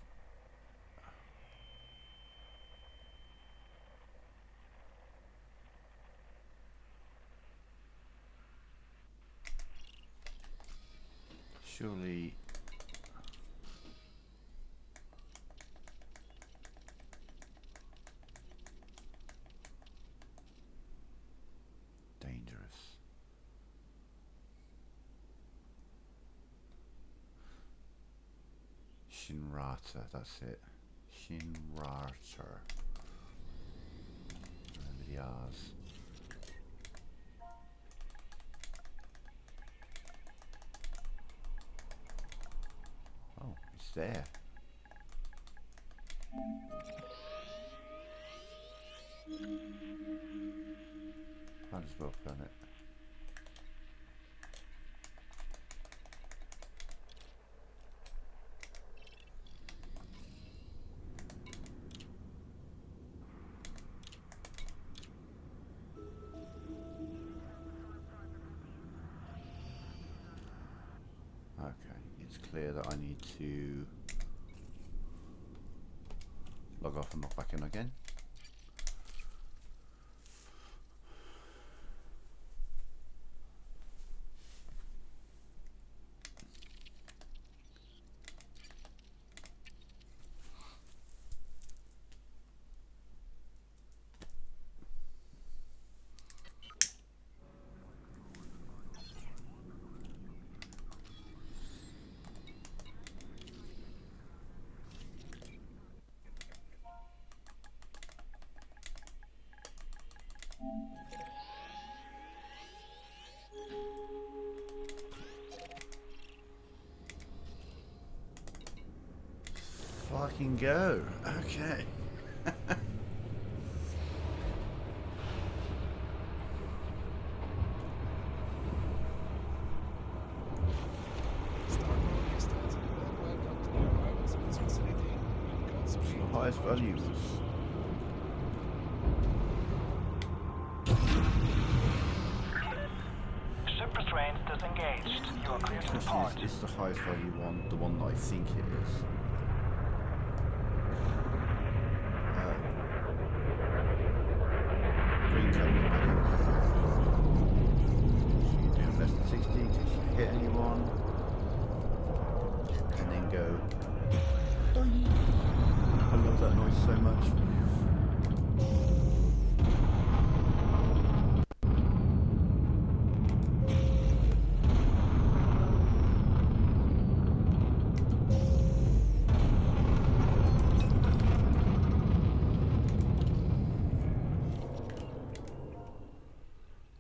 Surely dangerous. Shinrata, that's it. Shinrata. Remember the R's. Oh, it's there. Might as well have done it. Okay, it's clear that I need to log off and log back in again. Fucking go. Okay. Starting, starting. Welcome. highest value was. Ship restraints disengaged. You are clear to depart. This is the highest value one, the one that I think it is. Green code. You do less than 60 in case you hit anyone. And then go. I love that noise so much.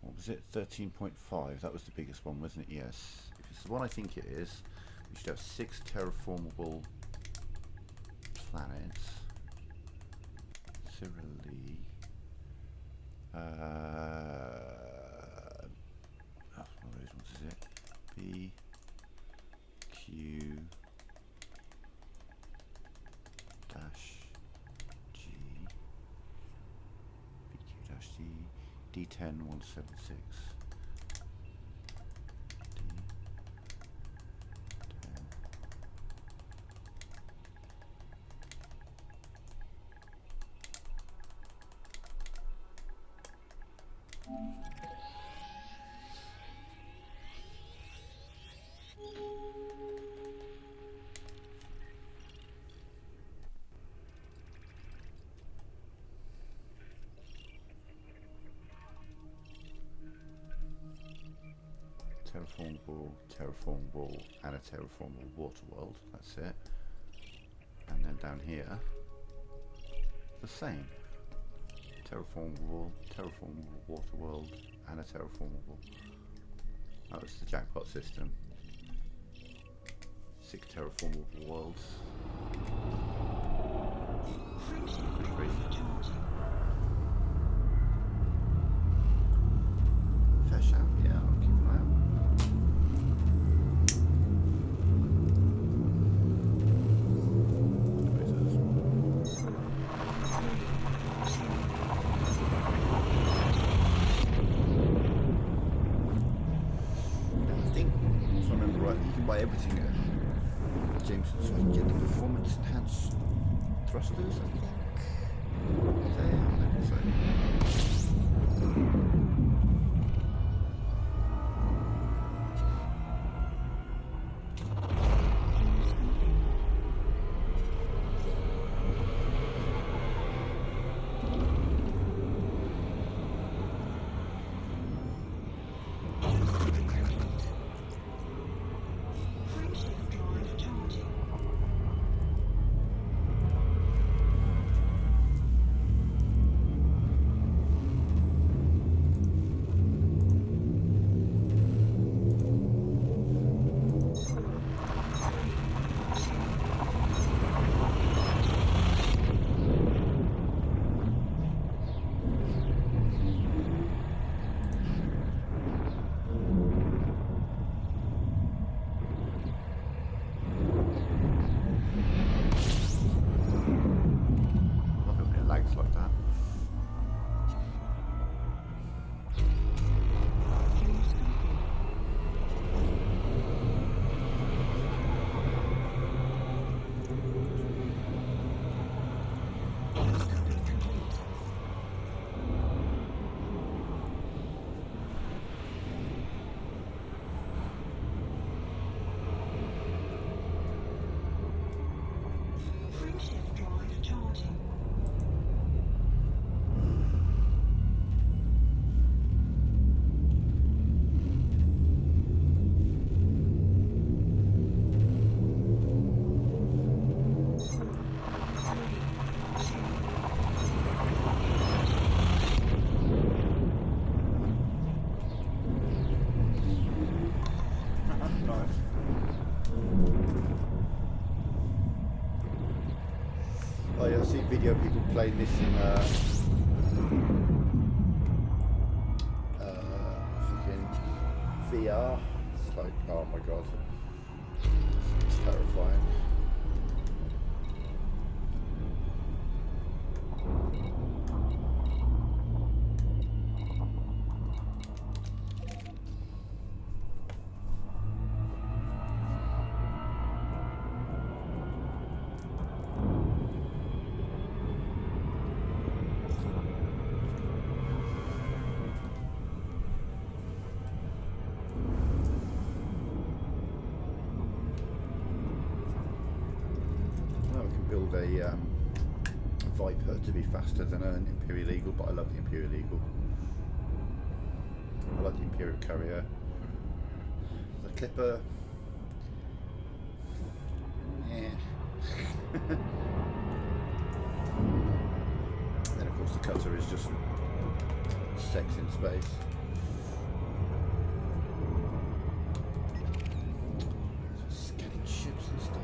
What was it? 13.5. That was the biggest one, wasn't it? Yes. If it's the one I think it is, we should have 6 terraformable planets. Similarly, that's one of those ones, is it? B, Q, dash, G, BQ dash G, D10 176. Terraformable, and a terraformable water world. That's it. And then down here, the same. Terraformable water world, and a terraformable. That was the jackpot system. 6 terraformable worlds. Pretty crazy. Fair shout, yeah, I'll keep an eye out. Everything at Jameson, so you can get the performance enhanced thrusters, I think. Is that it? I think so. I see video of people playing this in fucking VR. It's like, oh my god, it's terrifying. build a Viper to be faster than an Imperial Eagle, but I love the Imperial Eagle. I like the Imperial Carrier. The Clipper, yeah. Then of course the Cutter is just sex in space. Scanning ships and stuff.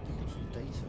Taking some data.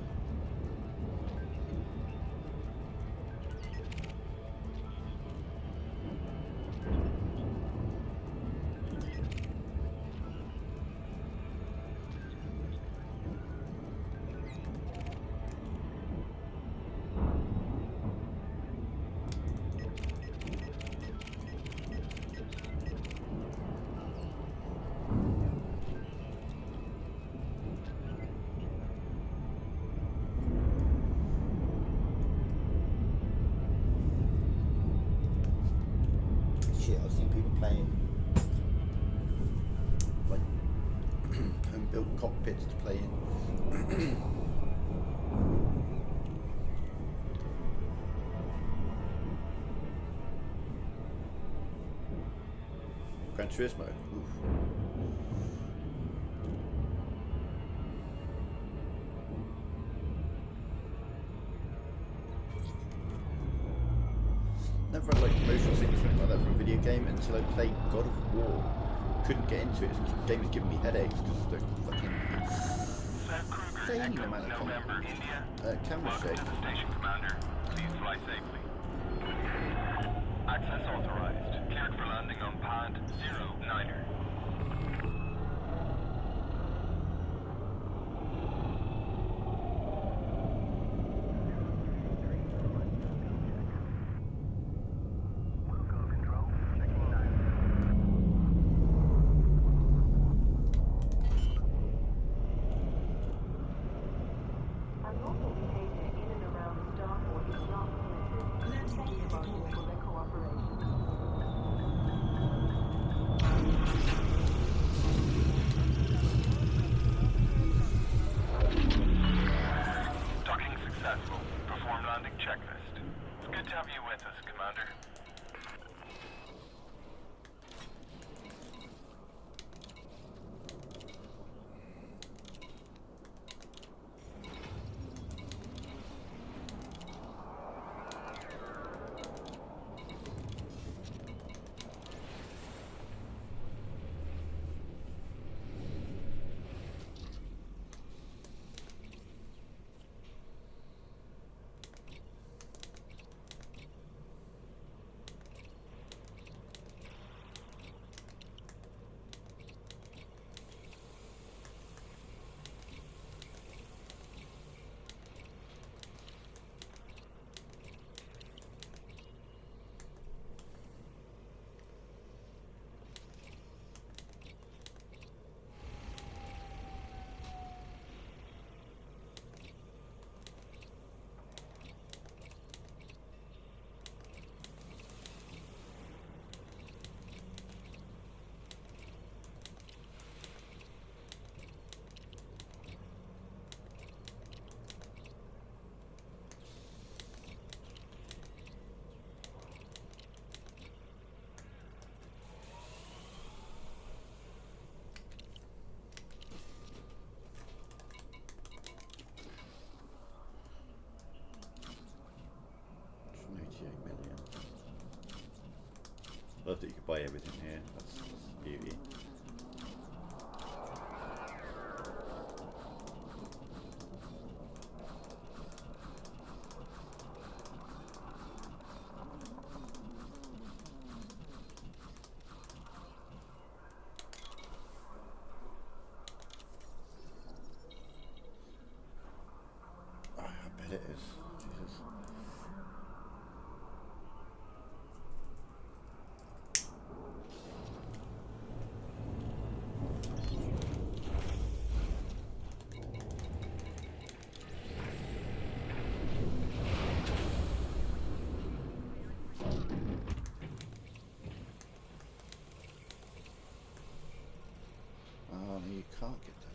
Shit, I've seen people playing like home-built cockpits to play in. Gran Turismo. Oof. Never had like motion sickness or anything like that from a video game until I played God of War. Couldn't get into it. This game was giving me headaches because the fucking insane amount of camera shake. Welcome to the station, Commander. Please fly safely. Access authorized. Cleared for landing on pad 09er. Love that you could buy everything here. That's beauty. Oh, I bet it is. Jesus. Oh, no, you can't get that.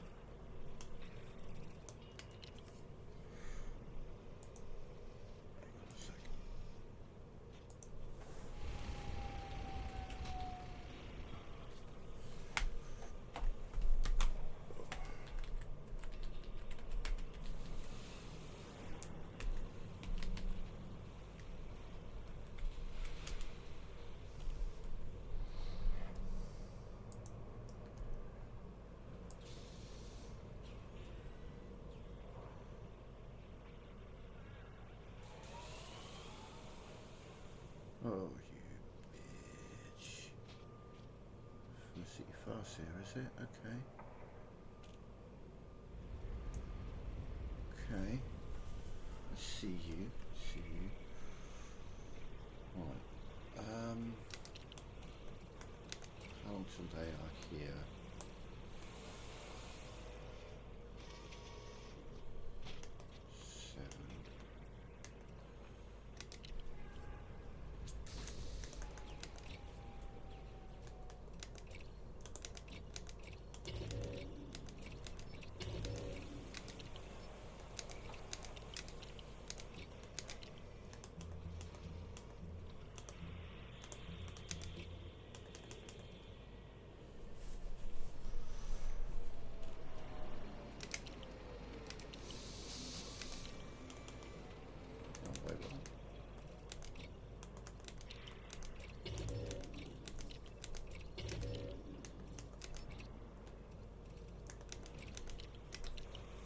here, is it? Okay. Okay. I see you. See you. Right. How long till they are here?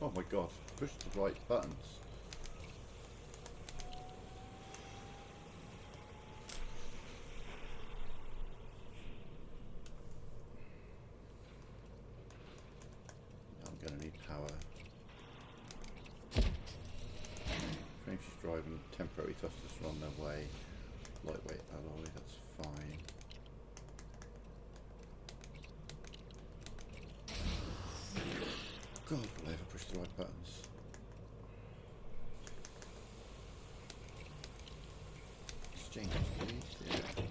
Oh my god, push the right buttons. I'm going to need power. Frame's driving, temporary thrusters are on their way. Lightweight alloy, that's fine. God, will I ever push the right buttons? Exchange, please. Yeah.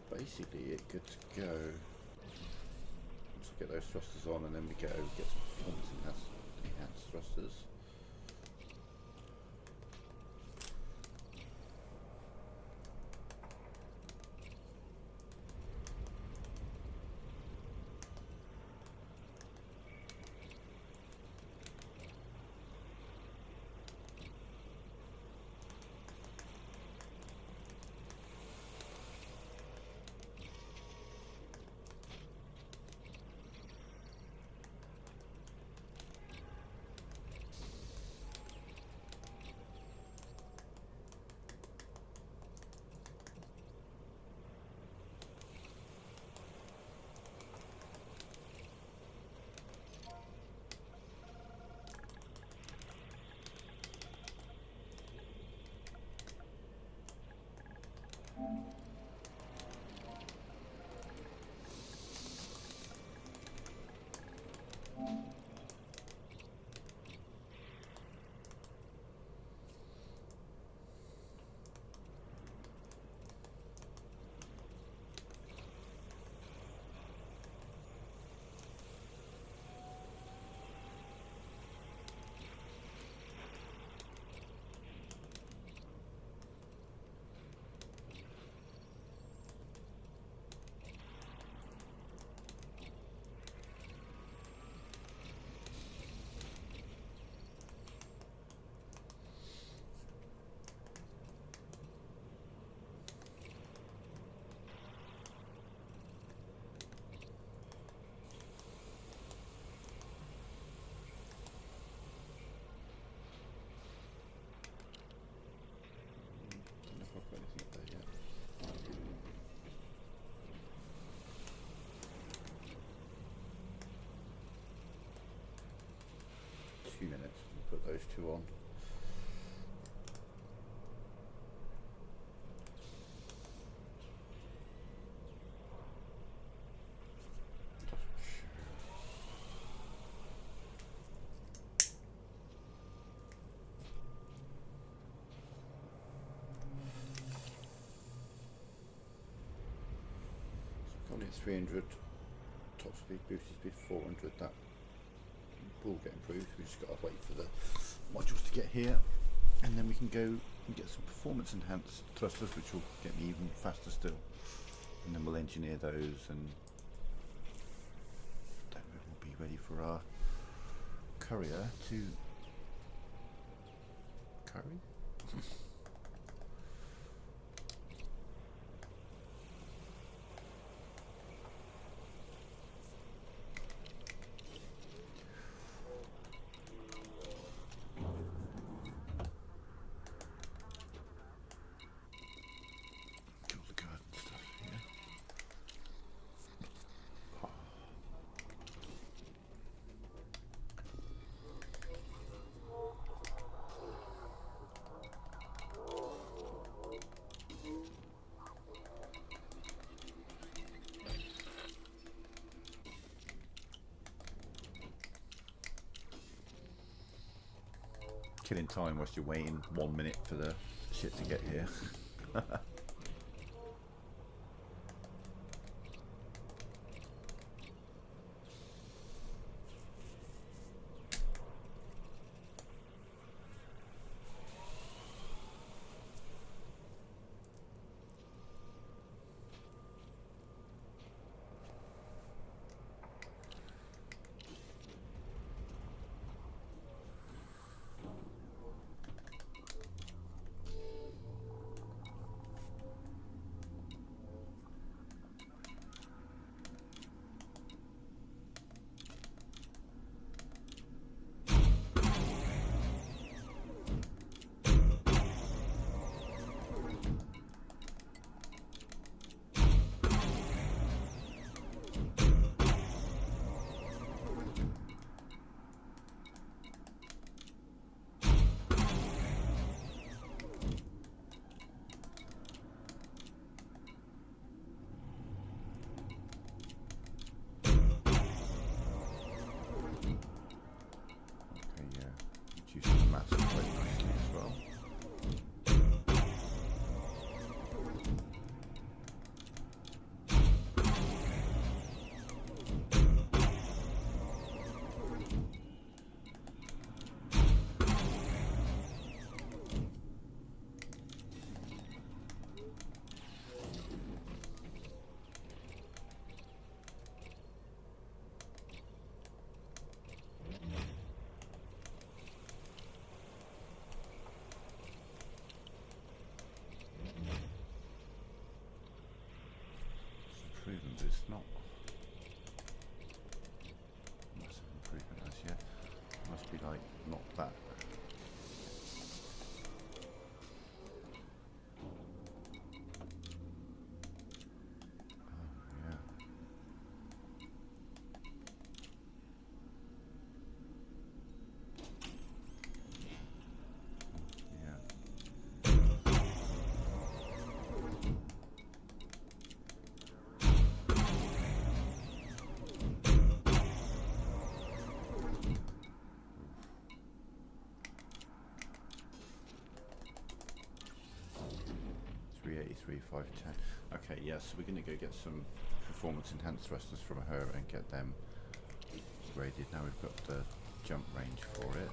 Basically it good to go. Let's get those thrusters on and then we get some performance enhanced thrusters. 2 minutes. We'll put those two on. Only at 300, top speed, boosted speed 400, that will get improved. We just got to wait for the modules to get here, and then we can go and get some performance enhanced thrusters, which will get me even faster still. And then we'll engineer those, and then we will be ready for our courier to curry. Killing time whilst you're waiting 1 minute for the shit to get here. But it's not massive improvement as yet. It must be like not that. Okay, yeah, so we're going to go get some performance enhanced thrusters from her and get them graded. Now we've got the jump range for it.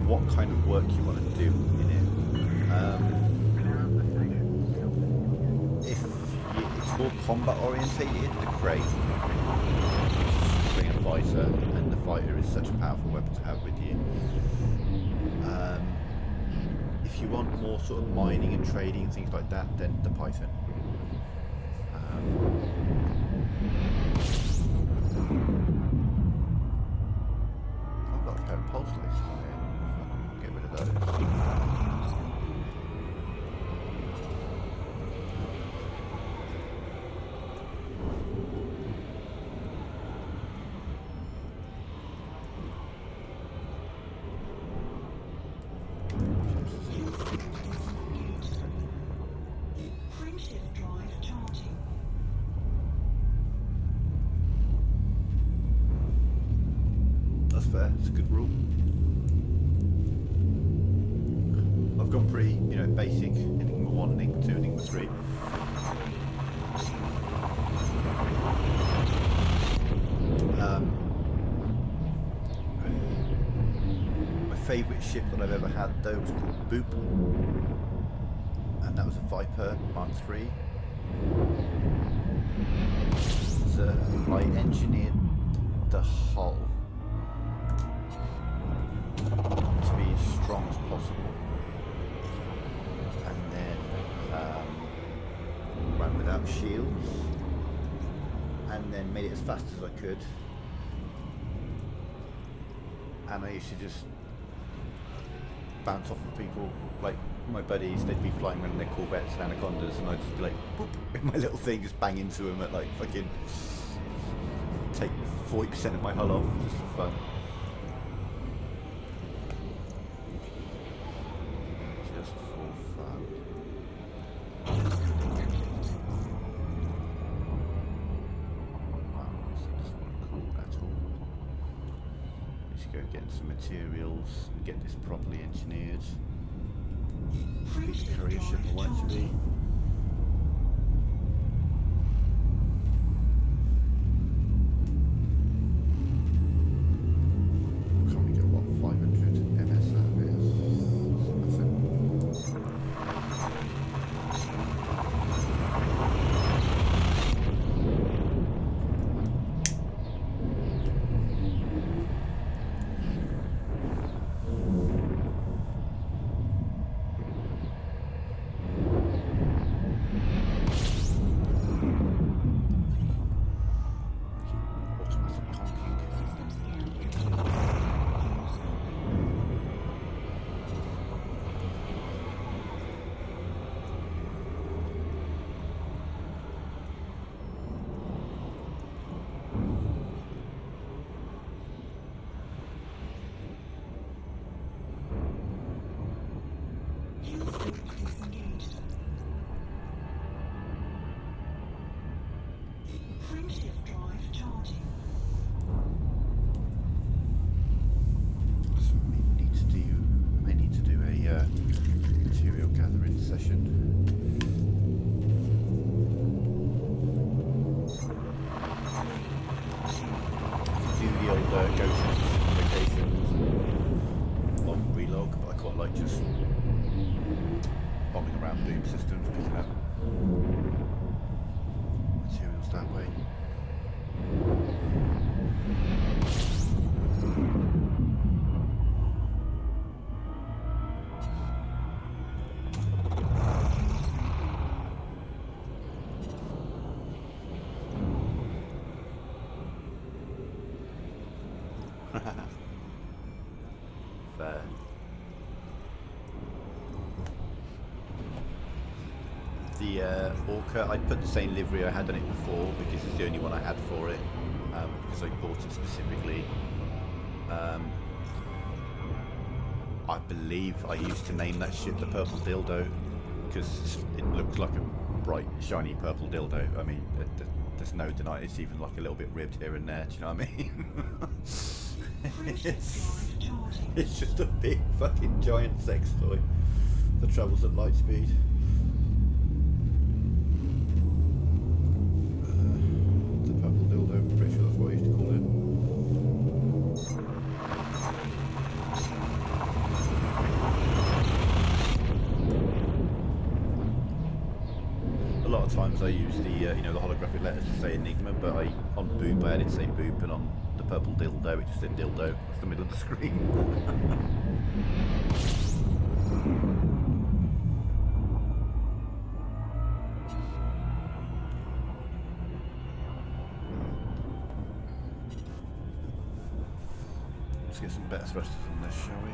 what kind of work you want to do in it. If it's more combat orientated, the crate, bring a fighter, and the fighter is such a powerful weapon to have with you. If you want more sort of mining and trading and things like that, then the Python. I've got a pair of pulse lasers in here. Get rid of those. Frameshift drive charging. That's fair. It's a good rule. I've gone pretty, basic. Enigma 1, Enigma 2, Enigma 3. My favourite ship that I've ever had, though, was called Boop. And that was a Viper Mark III. So I engineered the hull to be as strong as possible, and then ran without shields, and then made it as fast as I could. And I used to just bounce off of people, like my buddies. They'd be flying around their Corvettes and Anacondas, and I'd just be like, boop, with my little thing, just bang into them at like fucking take 40% of my hull off, just for fun. Just for fun. Wow, this doesn't look cool at all. Need to go get some materials and get this properly engineered. Big carrier ship I want it to be. Currently got what, 500 MS out of it. That's it. Automatically honking. Fuel tank disengaged. Frameshift drive charging. So I may need to do a material gathering session. Do the old go to locations on relog, but I quite like just bombing around boom systems, picking up materials that way. Fair. The Orca, I put the same livery I had on it before because it's the only one I had for it, because I bought it specifically. I believe I used to name that ship the Purple Dildo because it looks like a bright, shiny purple dildo. I mean, there's no denying it's even like a little bit ribbed here and there, do you know what I mean? It's just a big fucking giant sex toy that travels at light speed. The purple dildo, I'm pretty sure that's what I used to call it. I used the you know, the holographic letters to say Enigma, but on Boop I had it say Boop, and on the purple dildo it just said dildo. It's the middle of the screen. Let's get some better thrusters on this, shall we?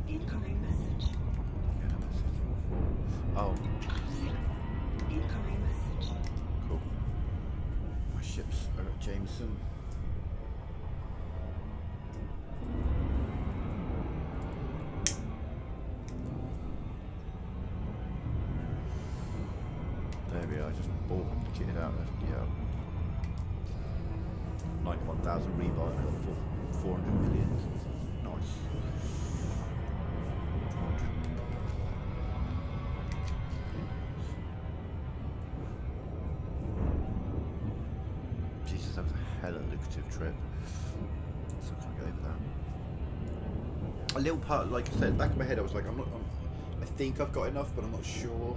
Incoming message. Get a message. Oh, Incoming message. cool. My ships are at Jameson. There we are, just bought and kitted out there. Yeah. 91,000 rebuy and I got 400 million. Nice. Jesus, that was a hella lucrative trip. So I can't get over that. A little part, like I said, back of my head, I was like, I think I've got enough, but I'm not sure.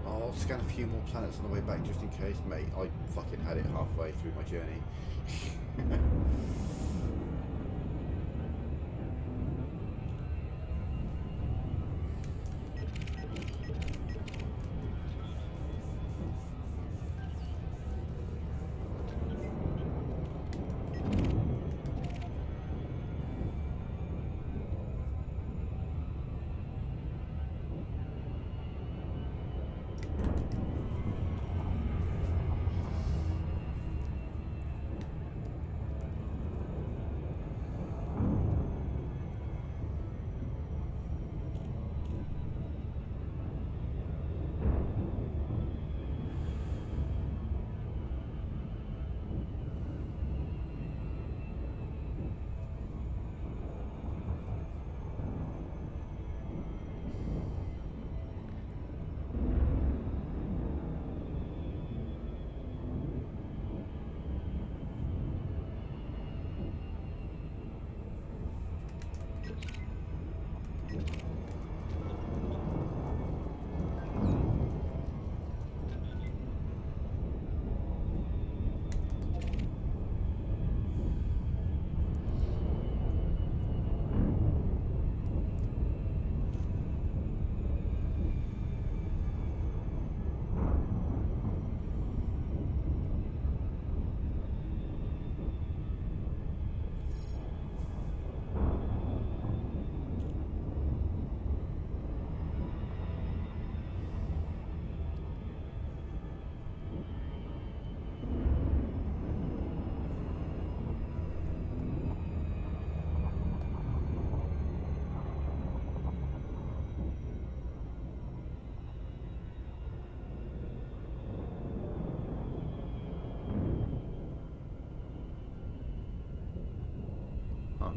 I'll scan a few more planets on the way back just in case, mate. I fucking had it halfway through my journey.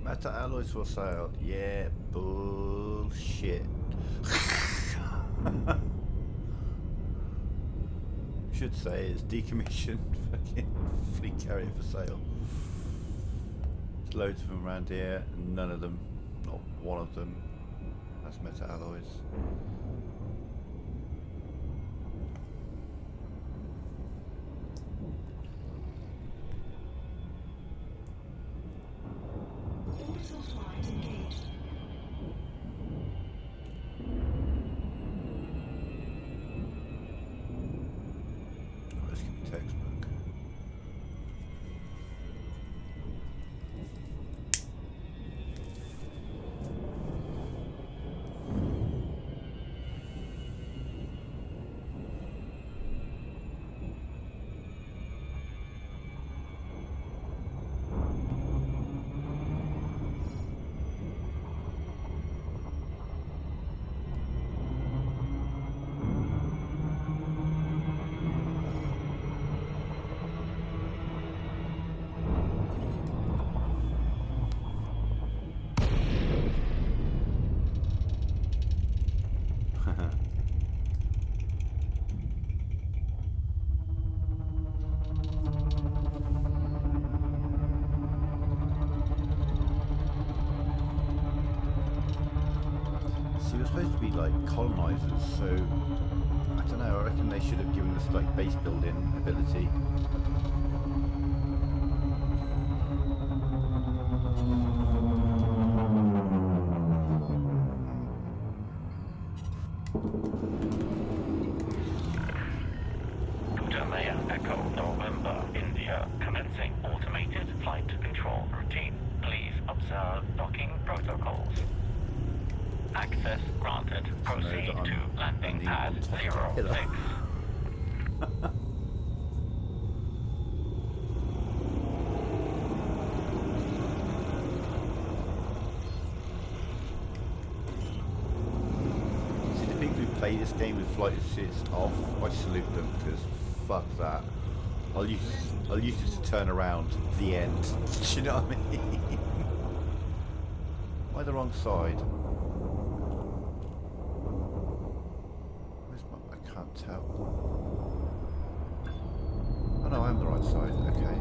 Metal alloys for sale. Yeah, bullshit. Should say it's decommissioned fucking fleet carrier for sale. There's loads of them around here, and none of them, not one of them, has metal alloys. Orbital flight engaged. Oh, let's keep the textbook. supposed to be like colonizers, so I don't know. I reckon they should have given us like base building ability. Mayor Echo November, India, commencing automated flight control routine. Please observe docking protocols. Access granted. Proceed that I'm to landing pad on top of the 06. See, the people who play this game with flight assist off, I salute them, because fuck that. I'll use it to turn around. The end. Do you know what I mean? Am I the wrong side? Where's my? I can't tell. Oh no, I am the right side. Okay.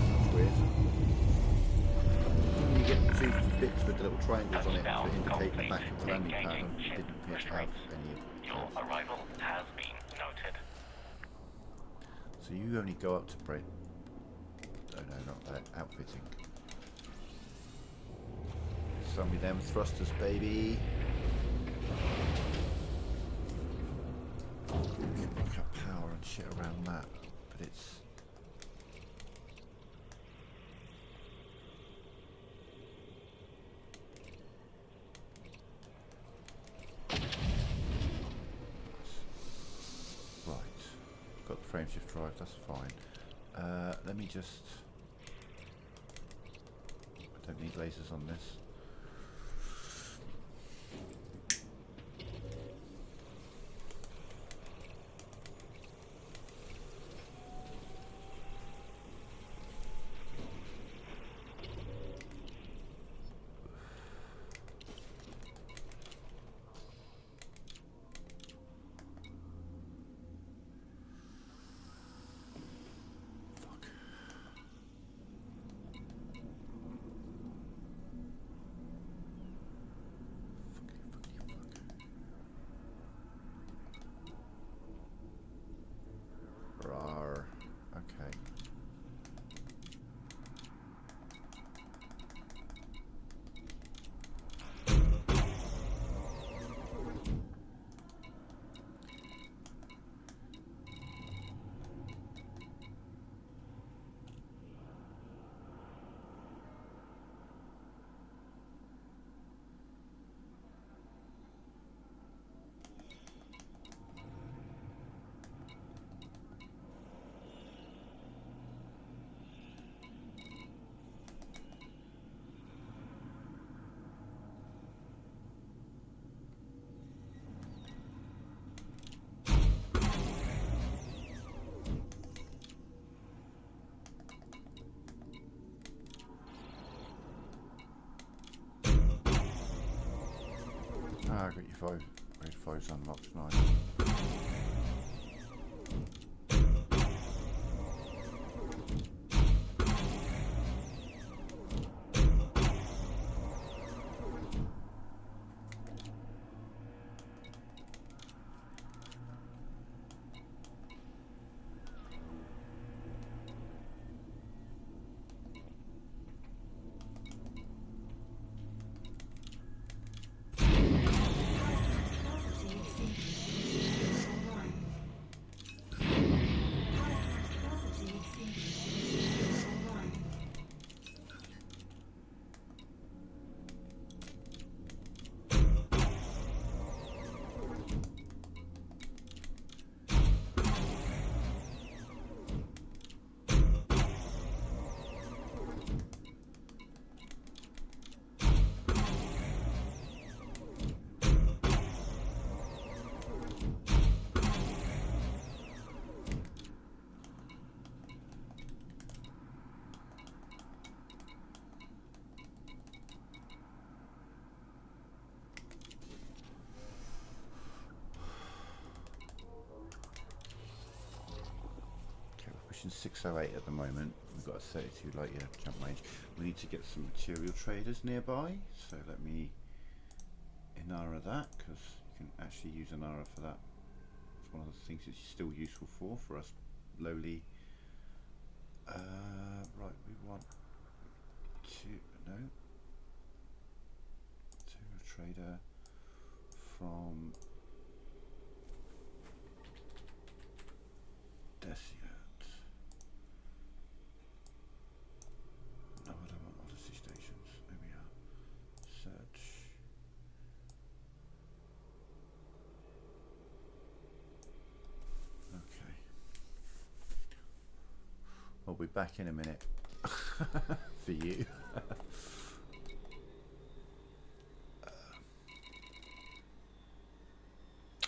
That's weird. You get two bits with the little triangles on it that indicate the back of the landing pad. I didn't appear to have any of Your arrival has been noted. So you only go up to break. Oh no, not that. Outfitting. Some of them thrusters, baby. Should pick up power and shit around that, but it's. Right, got the frame shift drive, that's fine. Let me just. I don't need lasers on this. Rawr. Okay. Ah, I got your five. Grade 5's unlocked, nice. Capacity exceeded. station 608 at the moment. We've got a 32 light year jump range. We need to get some material traders nearby, so let me Inara that, because you can actually use Inara for that. It's one of the things it's still useful for us lowly. Right, we want to material trader from Desiat. No, I don't want Odyssey stations. There we are. Search. Okay. I'll be back in a minute for you.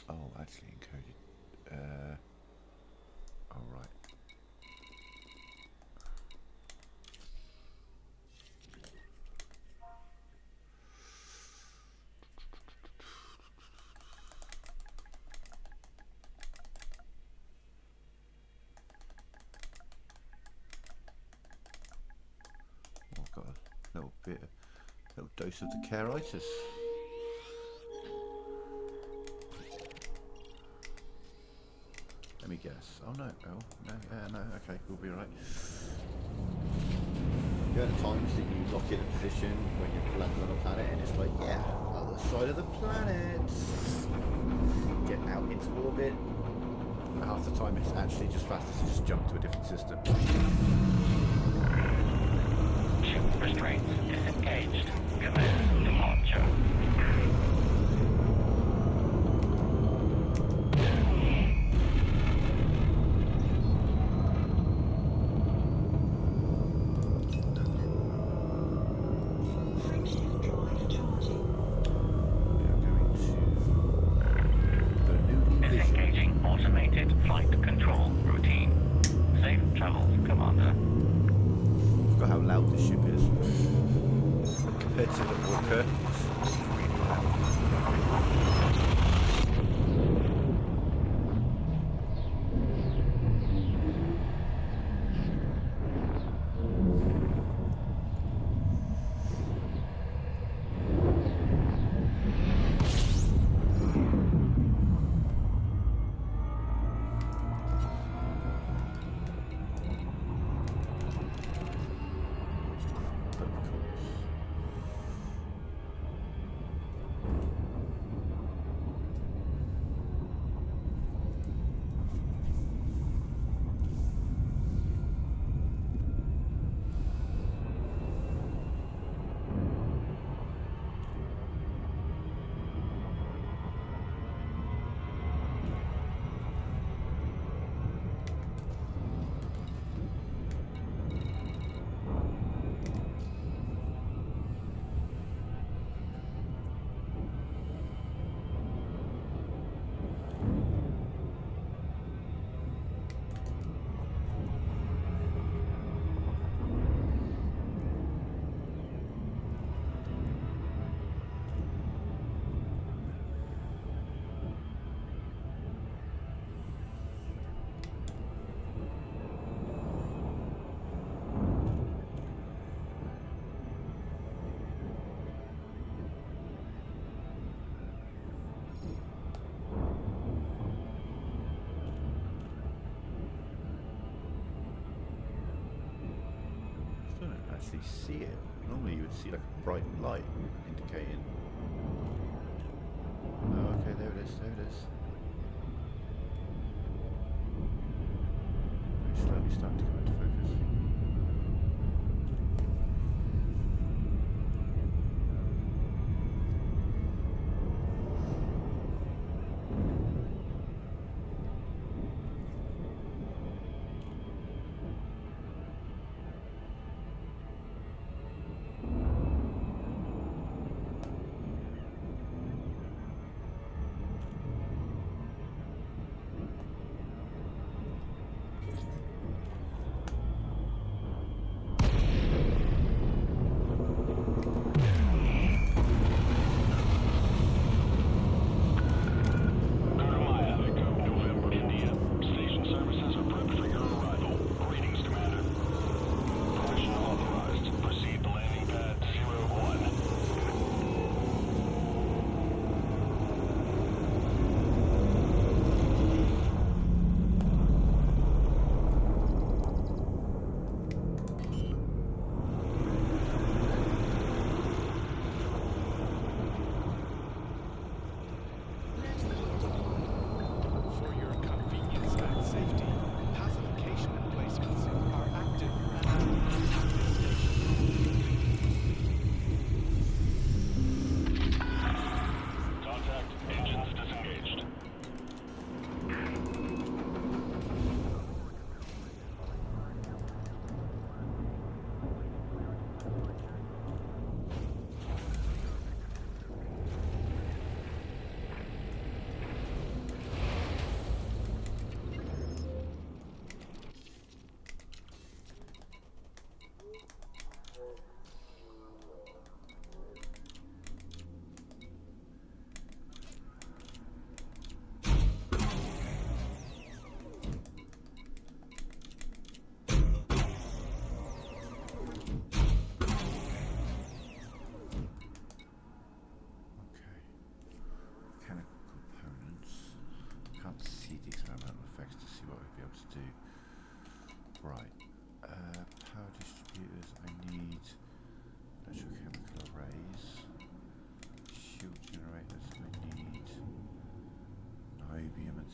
Oh, actually encoded. All right. Oh, I've got a little dose of the Caritis. Let me guess. Oh no, no, okay, we'll be right. There are times that you lock in a position when you're landing on a planet and it's like, yeah, other side of the planet. Get out into orbit. Half the time it's actually just faster to just jump to a different system. Ship restraints disengaged. Command departure. Frameshift drive charging. We are going to Bernoulli Vision. Disengaging automated flight control routine. Safe travels, Commander. I forgot how loud this ship is compared to the Walker. But of course. Still don't actually see it. Normally you would see like a bright light indicating. Oh, okay, there it is, there it is. Very slowly starting to come into focus.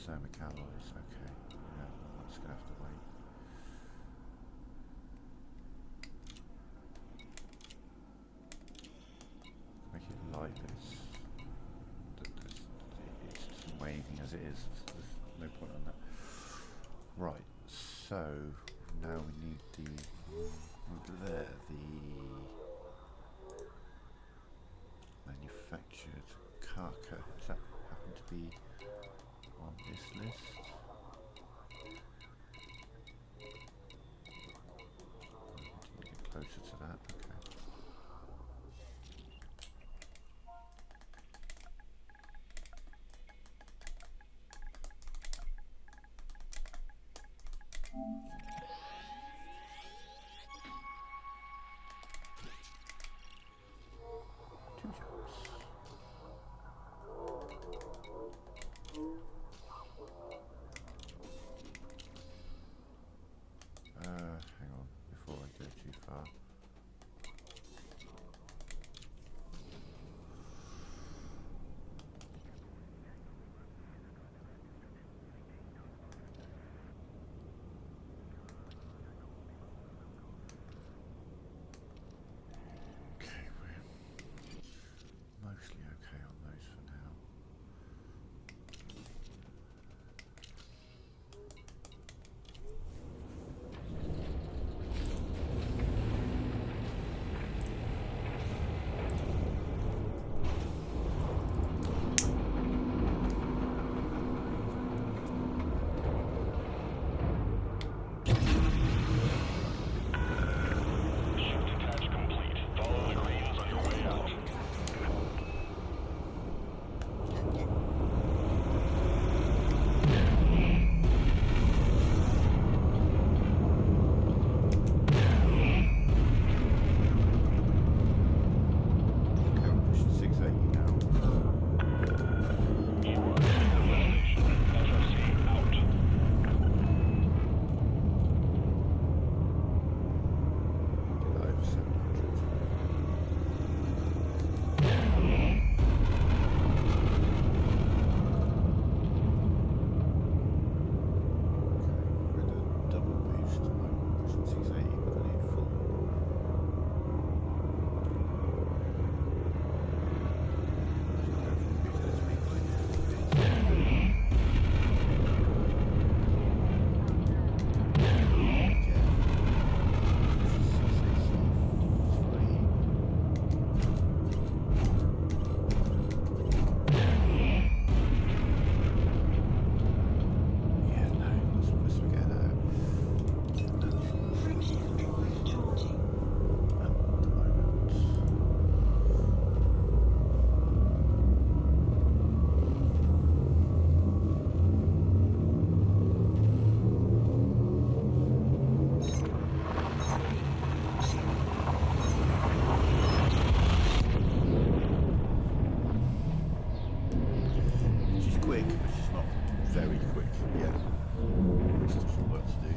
Thermic alloys, okay. Yeah, that's gonna have to wait. Make it like this. It's just waving as it is. There's no point on that. Right, so now we need the manufactured Karka. Does that happen to be on this list? Get closer to that, okay. Two jumps. Hang on, before I go too far. Okay, we're mostly okay on those for now. Shift attach complete. Follow the greens on your way out. Okay, we're pushing 680 now. You are clear of the station. FFC out. Get that over 700. Okay, we're at a double boost. I'm pushing 680, but I need full. Go for the boost this week, yeah, no, let's forget that. Frameshift drive charging. At the moment. She's quick, but she's not very quick yet. Still some work to do.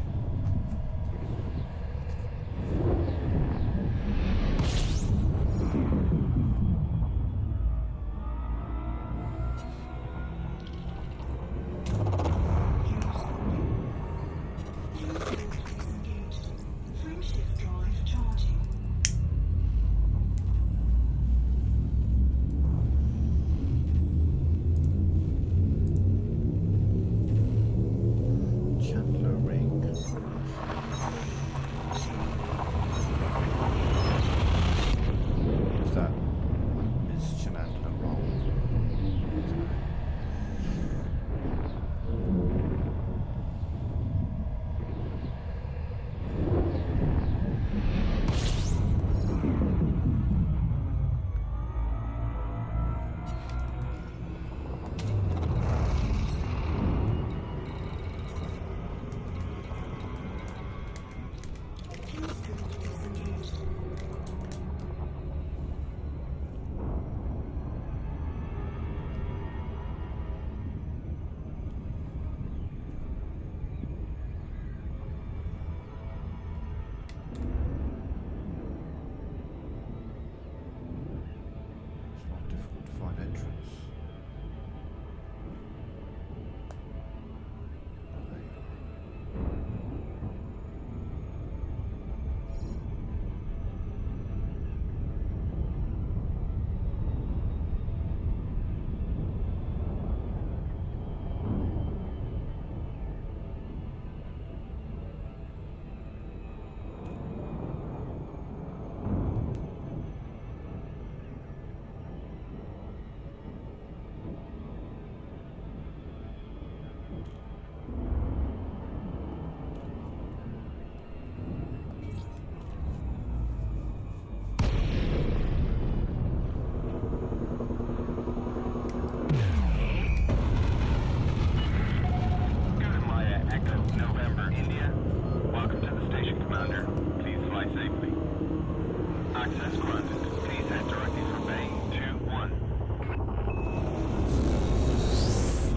Disengaged. Frameshift drive charging. Chandler Ring.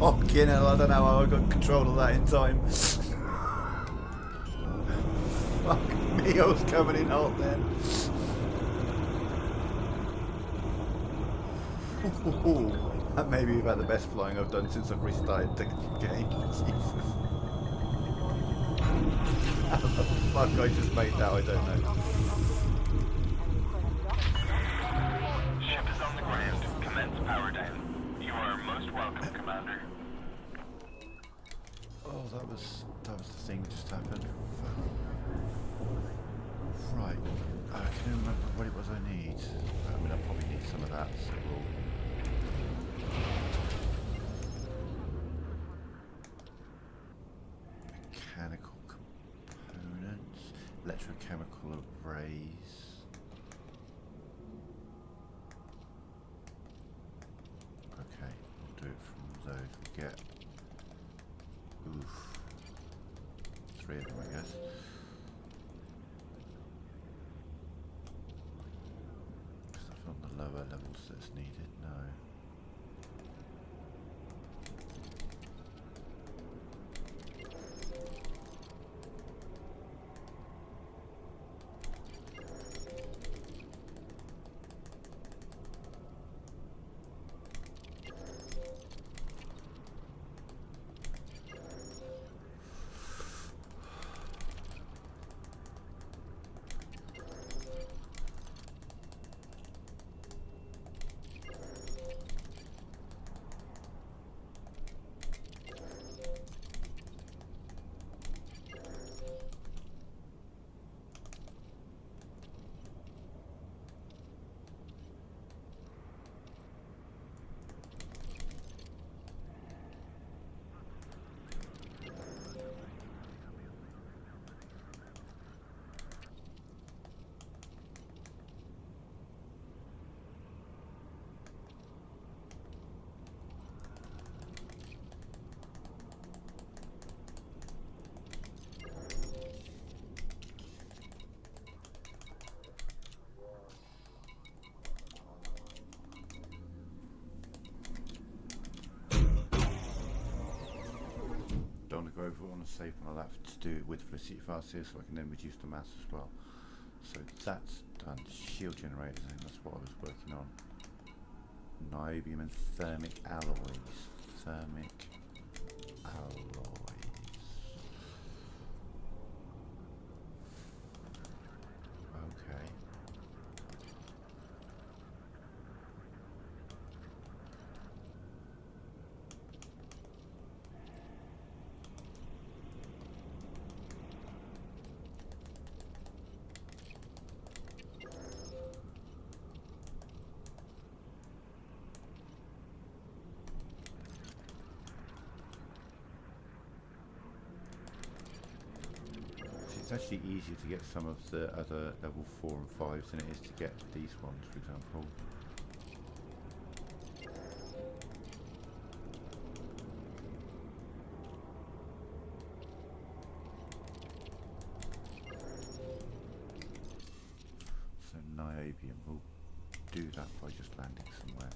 Fucking hell, I don't know how I got control of that in time. Fuck me, I was coming in hot then. That may be about the best flying I've done since I've restarted the game. Jesus. How the fuck I just made that, I don't know. Ship is on the ground. Commence power down. You are most welcome, Commander. Oh, that was the thing that just happened. Right. I can remember what it was I need. I mean, I probably need some of that. So we'll... Mechanical components, electrochemical arrays. Okay, we'll do it from those. We'll get 3 of them, I guess. Stuff on the lower levels that's needed. No. Don't want to go over on a safe one like that to do it with Felicity Farseer, so I can then reduce the mass as well. So that's done. Shield generators, I think that's what I was working on. Niobium and thermic alloys. Thermic alloys. Okay. It's actually easier to get some of the other level 4 and 5s than it is to get these ones, for example. So niobium, we'll do that by just landing somewhere.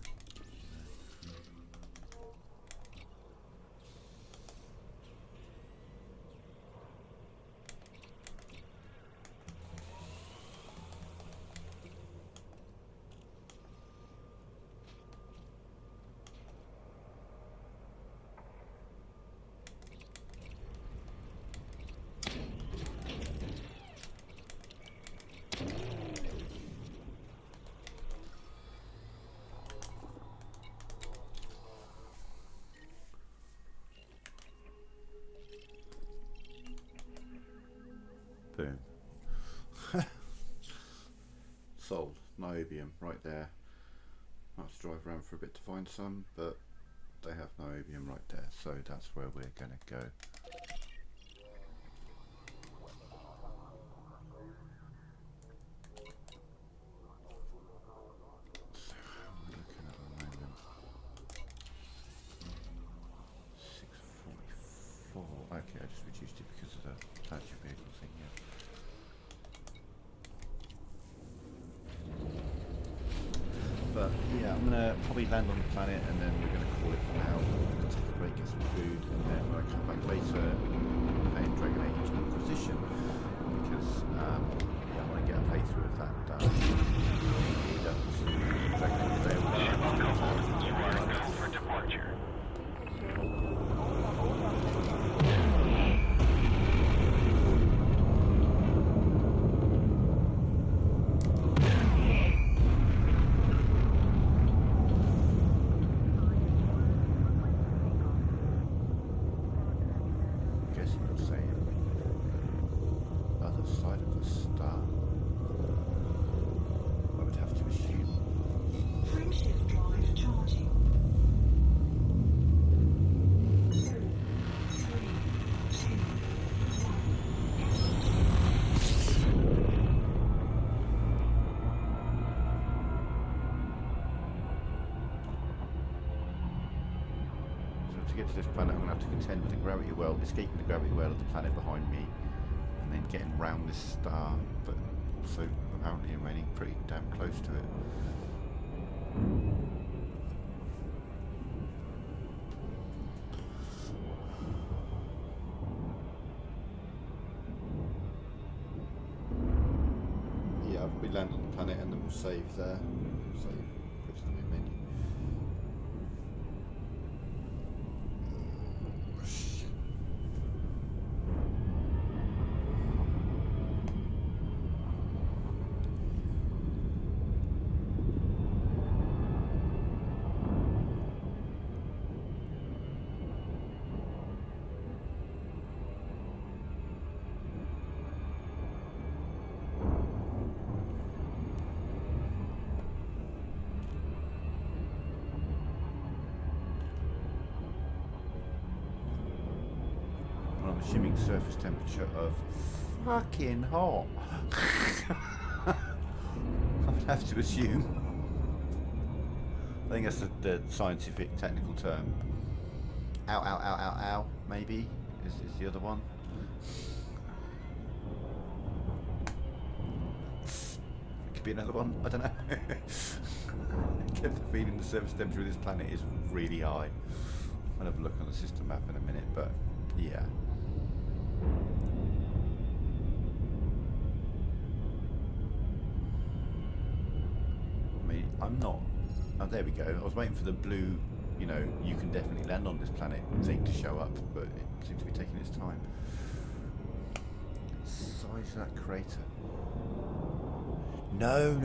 Boom. Sold. Niobium right there. I have to drive around for a bit to find some, but they have niobium right there, so that's where we're going to go. So we're looking at the moment 644. Okay, I just reduced it because of the patch vehicle thing, yeah. But yeah, I'm going to probably land on the planet and then we're going to call it for now. We're going to take a break. break, get some food, and then when I come back later, playing Dragon Age Inquisition, because yeah, I want to get a playthrough of that done. Lead up to Dragon Age Day of Ship uncoupled. You are go for departure. Guessing you're saying other side of the star. I would have to assume. Frameshift drive charging. 4, 3, 2, So to get to this planet, I'm going to have to contend with the gravity well, escaping the gravity well of the planet behind me, and then getting round this star, but also apparently remaining pretty damn close to it. Yeah, we land on the planet and then we'll save there. Save, put it in the menu. Shit. Well, I'm assuming surface temperature of fucking hot. I would have to assume. I think that's the scientific technical term. Ow, ow, ow, ow, ow, maybe, is the other one. Could be another one, I don't know. I get the feeling the surface temperature of this planet is really high. I'll have a look on the system map in a minute, but yeah. I mean, I'm not. Oh, there we go. I was waiting for the blue, you know, you can definitely land on this planet thing to show up, but it seems to be taking its time. Size of that crater. No.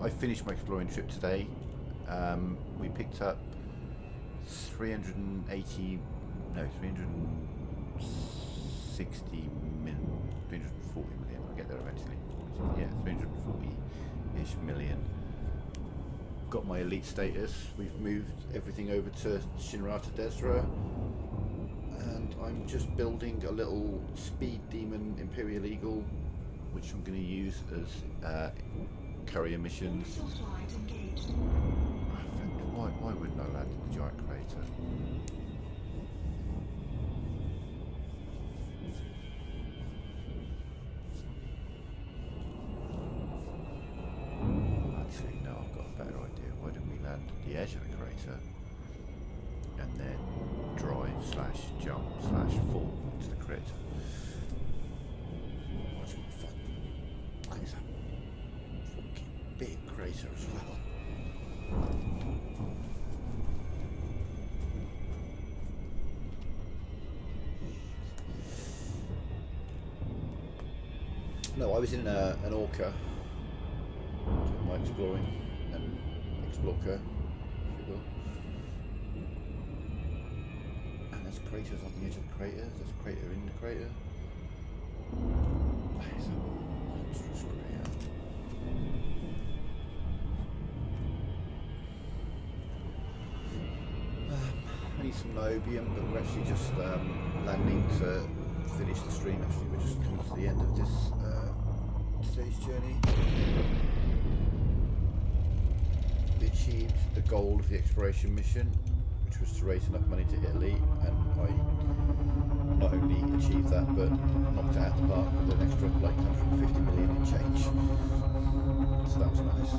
I finished my exploring trip today. We picked up 340 million, 340 million. I'll get there eventually. Yeah, 340-ish million. Got my elite status. We've moved everything over to Shinrata Desra, and I'm just building a little speed demon Imperial Eagle, which I'm going to use as courier missions. orbital flight engaged. Why wouldn't I land in the giant crater? Actually, no, I've got a better idea. Why don't we land at the edge of the crater and then drive/jump/fall into the crater? Watch my fun. It's a fucking big crater as well. No, I was in an Orca, doing my exploring, and Explorca, if you will. And there's craters on the edge of the crater, there's a crater in the crater. There's a monstrous crater. I need some niobium, but we're actually just landing to finish the stream. Actually, we're just coming to the end of this today's journey. We achieved the goal of the exploration mission, which was to raise enough money to hit elite, and I not only achieved that, but knocked it out of the park with an extra like 150 million in change. So that was nice.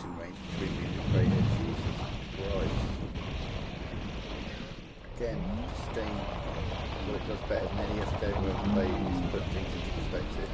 shooting range between me and the crater. Jesus Christ. Again, staying what it does better than any other game I've played is put things into perspective.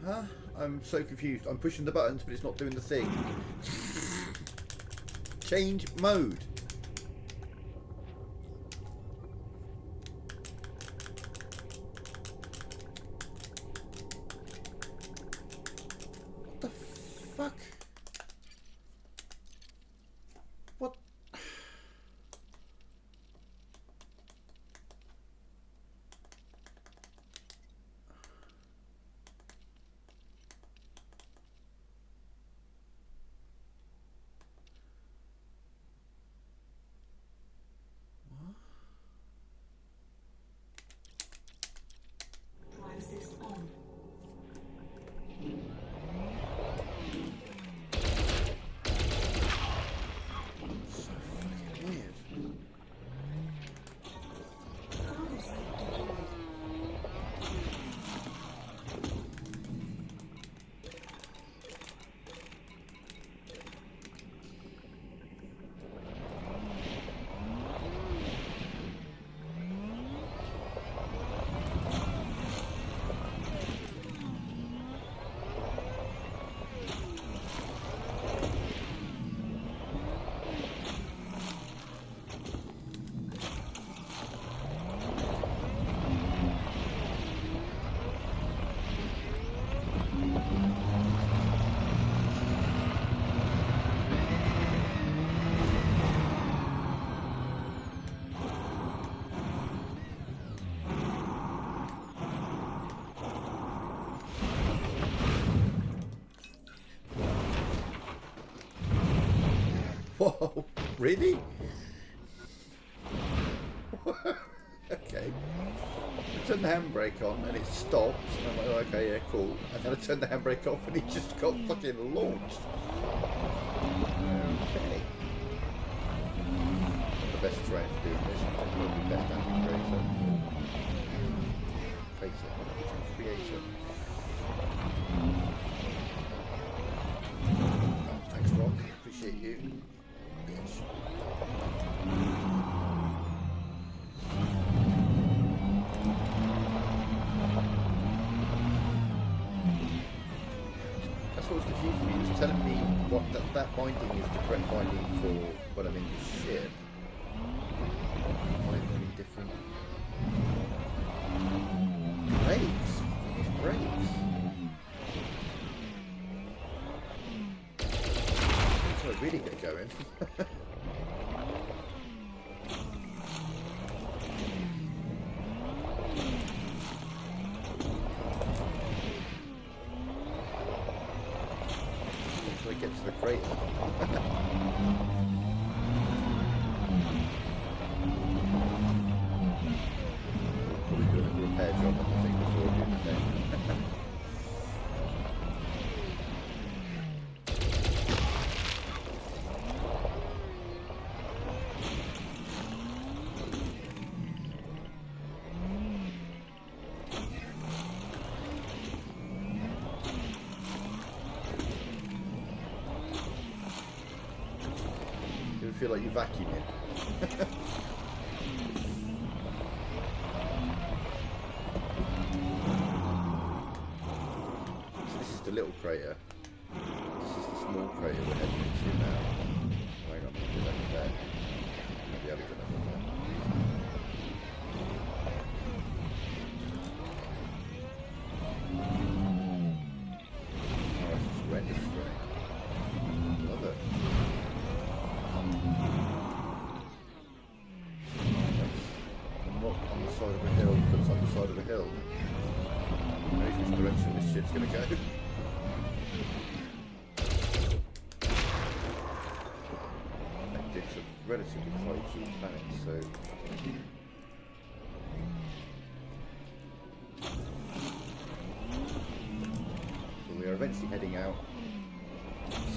Huh? I'm so confused. I'm pushing the buttons, but it's not doing the thing. Change mode. What the fuck? What? Drive assist on. So fucking weird. Cargo scope deployed. Whoa, really? Okay. I turned the handbrake on and it stopped, and I'm like, oh, okay, yeah, cool. And then I turned the handbrake off and it just got fucking launched. Okay. Not the best try for doing this. I'm probably better than the creator. Creator. Oh, thanks, Rob. Appreciate you. Bitch. That's what was confusing me. It was telling me what that binding is the correct binding for when I'm in the ship. Why are they different? Brakes. These brakes. Until I really get going. Until I get to the crater. like you vacuum it. So this is the little crater. This is the small crater we're heading into now. Hang on, I'll go back there. Maybe I'll go back there. Oh, it's just horrendous. Love it. I'm not on the side of a hill, but it's on the side of a hill. Who knows which direction this shit's gonna go? It's a relatively high-key planet, so... we are eventually heading out.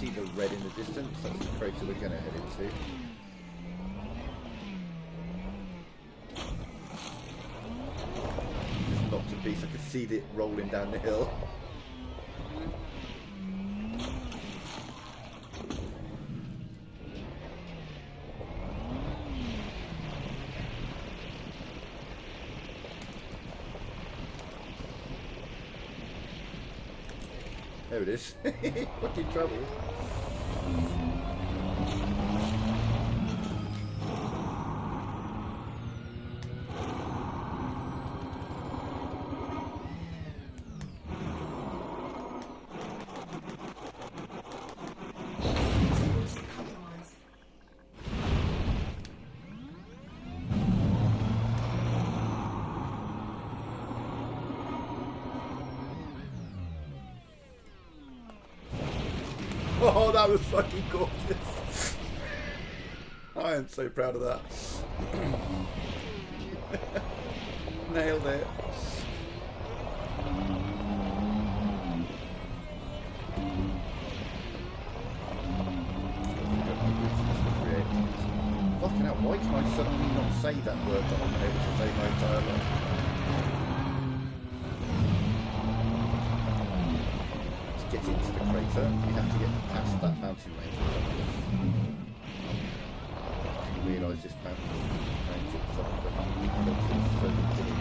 See the red in the distance? That's the crater we're gonna head into. Just not to be, so I can see it rolling down the hill. There it is. Fucking trouble. Oh, that was fucking gorgeous. I am so proud of that. Nailed it. Fucking hell, why can I suddenly not say that word that I'm able to say my entire life? Get into the crater, we have to get past that mountain range. I didn't realise this mountain range itself, but it's so big.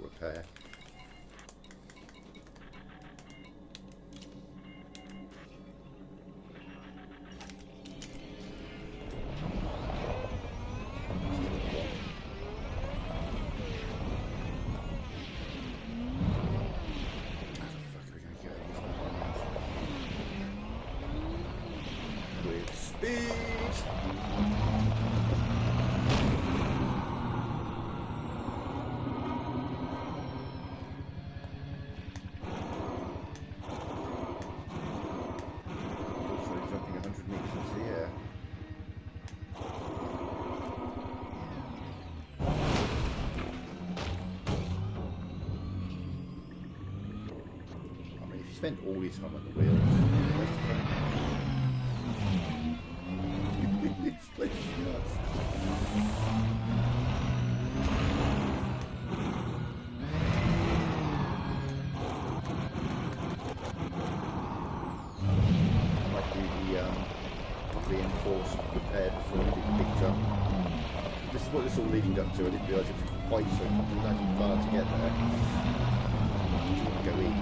Repair. With speed. Spend all your time on the wheels. This place is nuts. I might do the reinforced repair before I do the big jump. This is what this is all leading up to. I didn't realise it was quite so bloody far to get there. Go eat.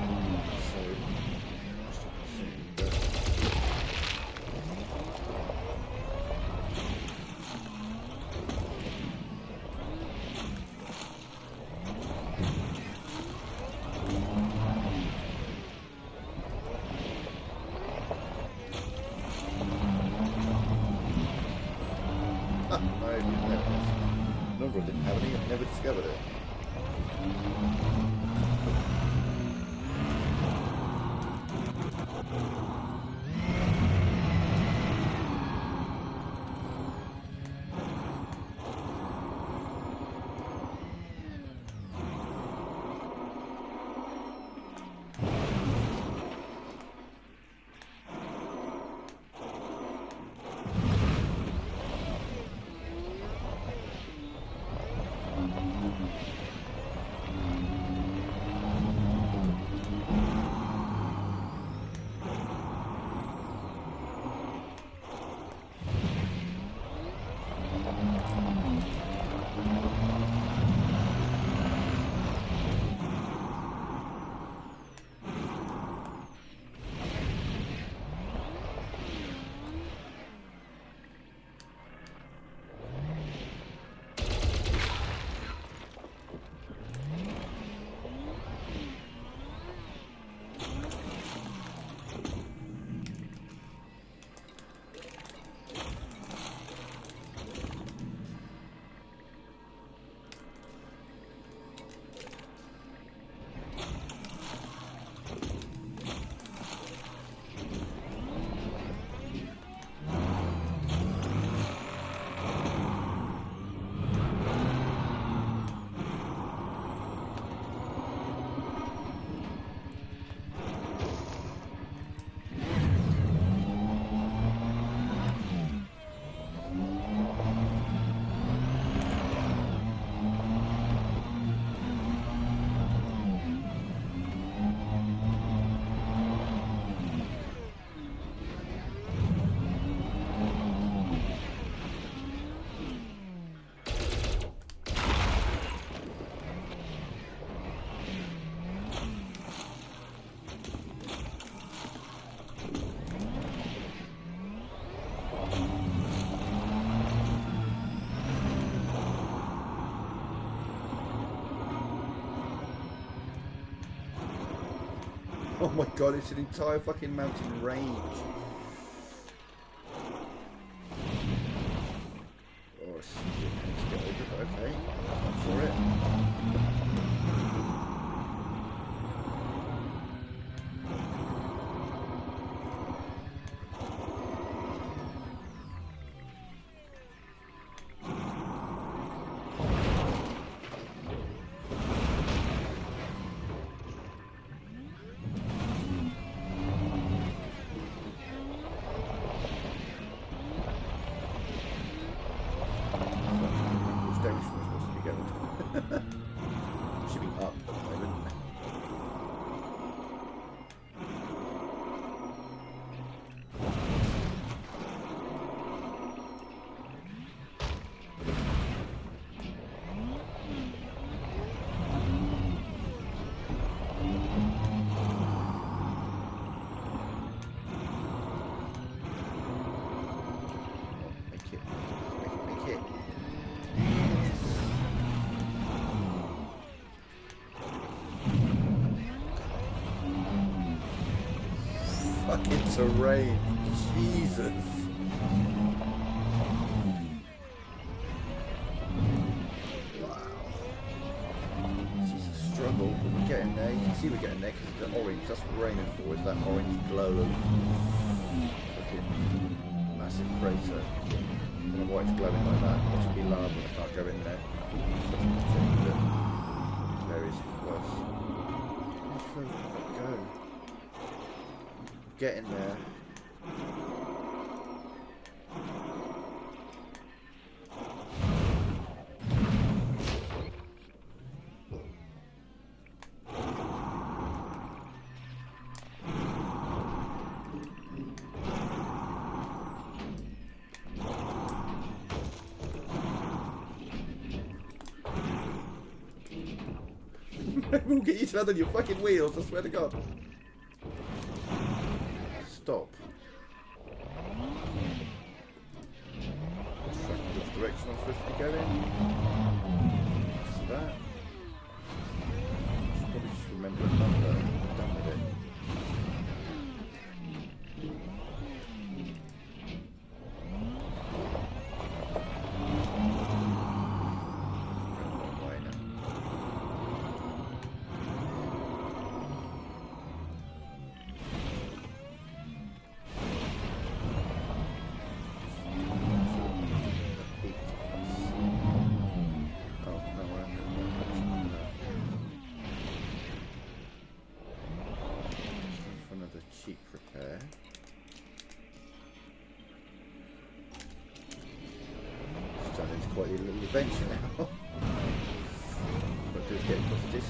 Number didn't have any, I've never discovered it. my god, it's an entire fucking mountain range. Oh, it's to get over, but okay. I'm for it. Should be up at the moment. Make it. Make it. Fucking terrain, Jesus. Wow. This is a struggle, but we're getting there. You can see we're getting there because the orange, that's what we're aiming for, is that orange glow of fucking massive crater. I don't know why it's glowing like that. It should be lava, I can't go in there. There is worse. How further can I go? Getting there. We'll get you to land on your fucking wheels, I swear to God. Stop. Which direction I'm supposed to be going? What's that? I should probably just remember the number. I'm done with it. Quite a little adventure now. But do is get across this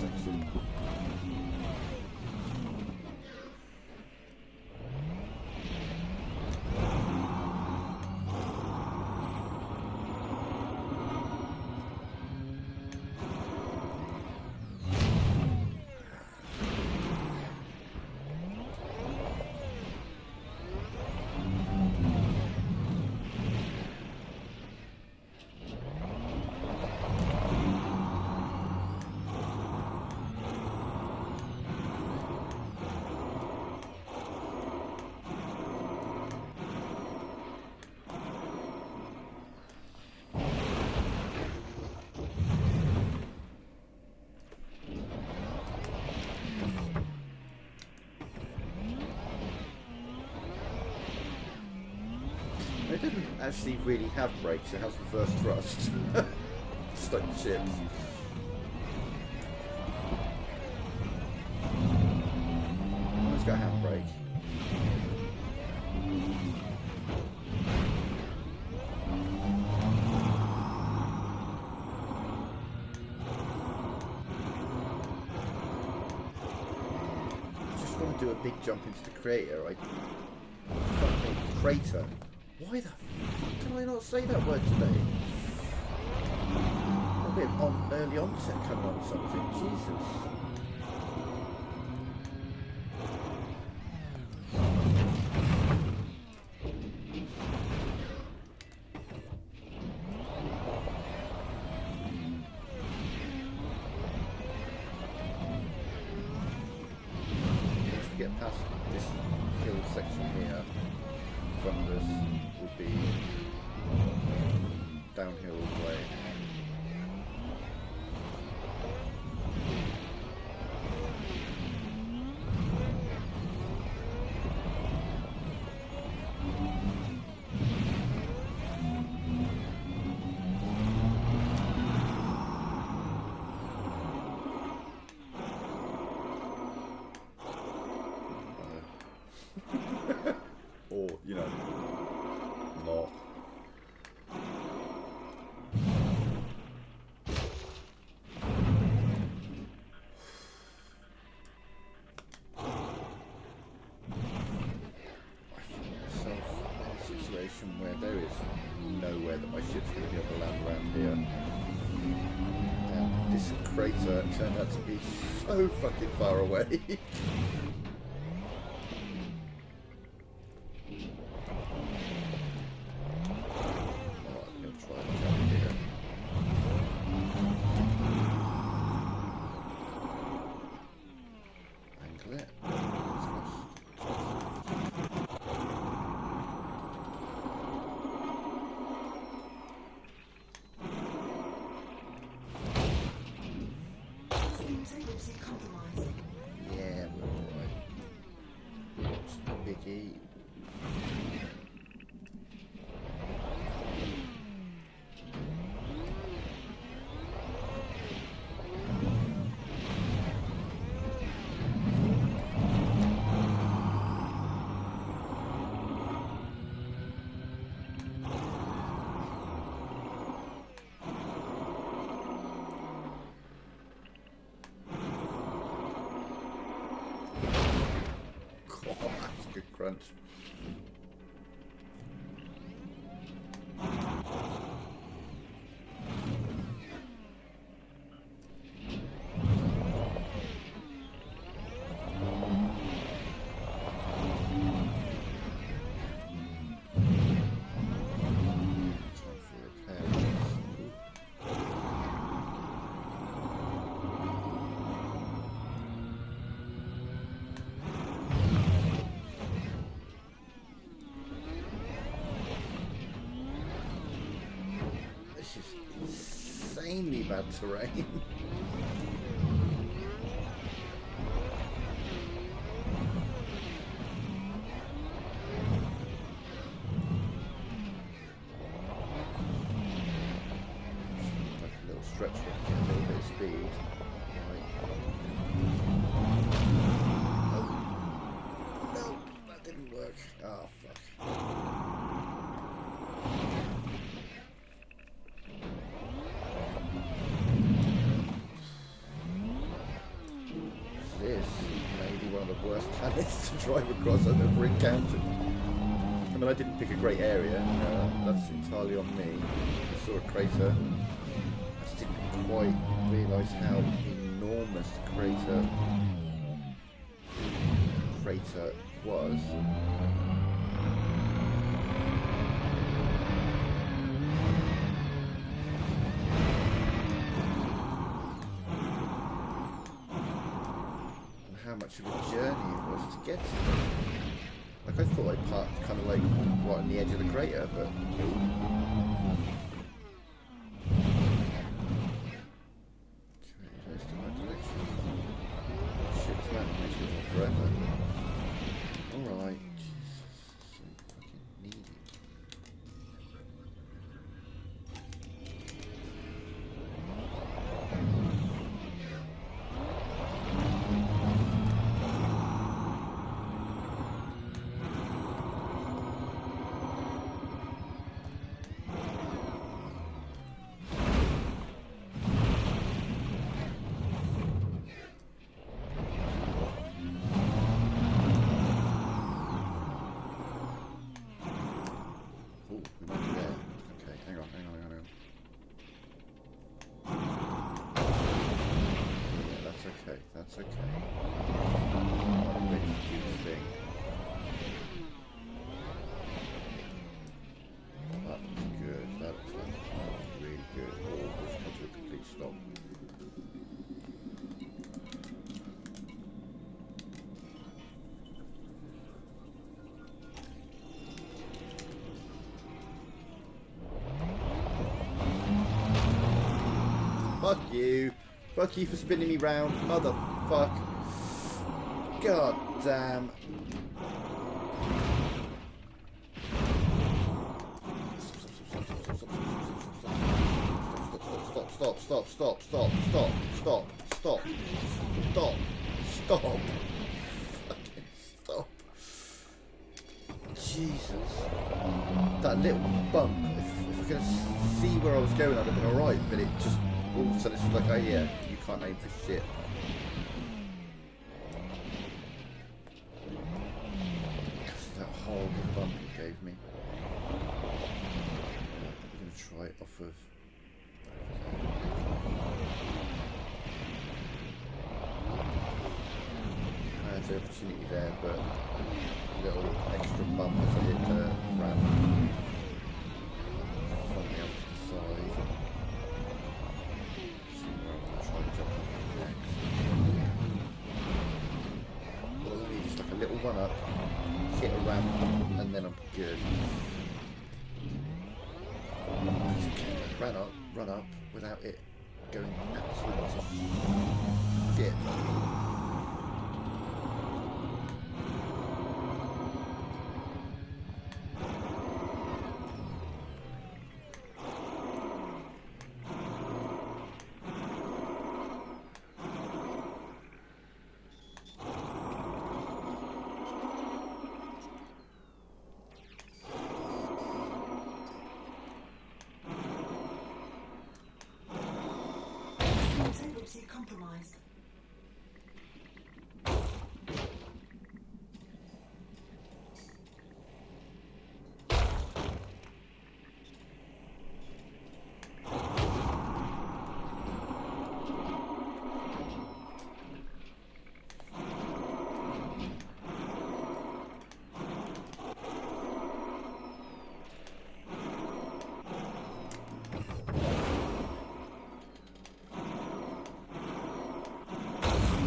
section. It doesn't actually really have brakes, it has reverse thrust. Stuck ships. Let's go handbrake. I just want to do a big jump into the crater. Fucking crater. Why the fuck did I not say that word today? A bit of early onset coming on or something. Jesus. this hill section here in front of us will be downhill all the way. Or, you know, not. Situation where there is nowhere that my ship's going to be able to land around here. And this crater turned out to be so fucking far away. Integrity compromised. Yeah, we're alright. It's no biggie. That's a good crunch. Time for repairs. This is insanely bad terrain. Like a little stretch here, get a little bit of speed. Right. Oh. No, that didn't work. Oh, fuck. This may be one of the worst planets to drive across I've ever encountered. I mean, I didn't pick a great area. That's entirely on me. I saw a crater. I just didn't quite realise how enormous the crater was. And how much of a journey it was to get to it. Like, I thought I parked kind of like right on the edge of the crater, but goes to my direction. Shit's man, makes me forever. Alright. Jesus, so fucking needy. Fuck you. Fuck you for spinning me round, motherfuck. God damn. Stop. Fucking stop. Jesus. That little bump, if I could see where I was going, I'd have been alright, but it just, all of a sudden it's just like, oh yeah, you can't aim for shit. That horrible bump it gave me. I'm going to try it off of... I had the opportunity there, but a little extra bump as I hit the ramp. Flung me off to the side. See where I'm going to try and jump off next. All I need is like a little run up, hit a ramp, and then I'm good. Run up without it going absolutely to shit. Integrity compromised.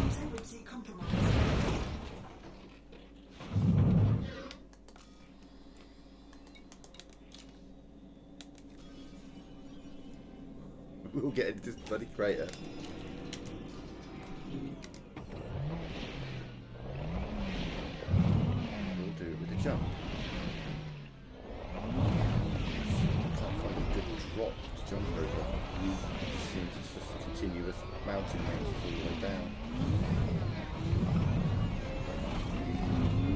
Integrity compromised. We'll get into this bloody crater. We'll do it with a jump. Can't find a good drop to jump over. It seems it's just a continuous mountain range all the way down.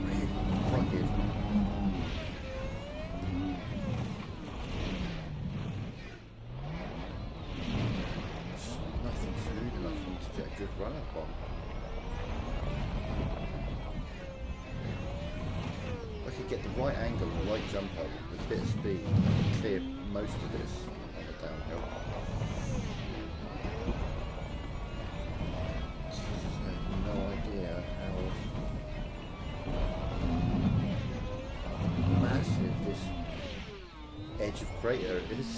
Really rugged. Just nothing smooth enough for me to get a good run up on. If I could get the right angle and the right jump up with a bit of speed, I could clear most of this on the downhill. Jesus, I have no idea how massive this edge of crater is.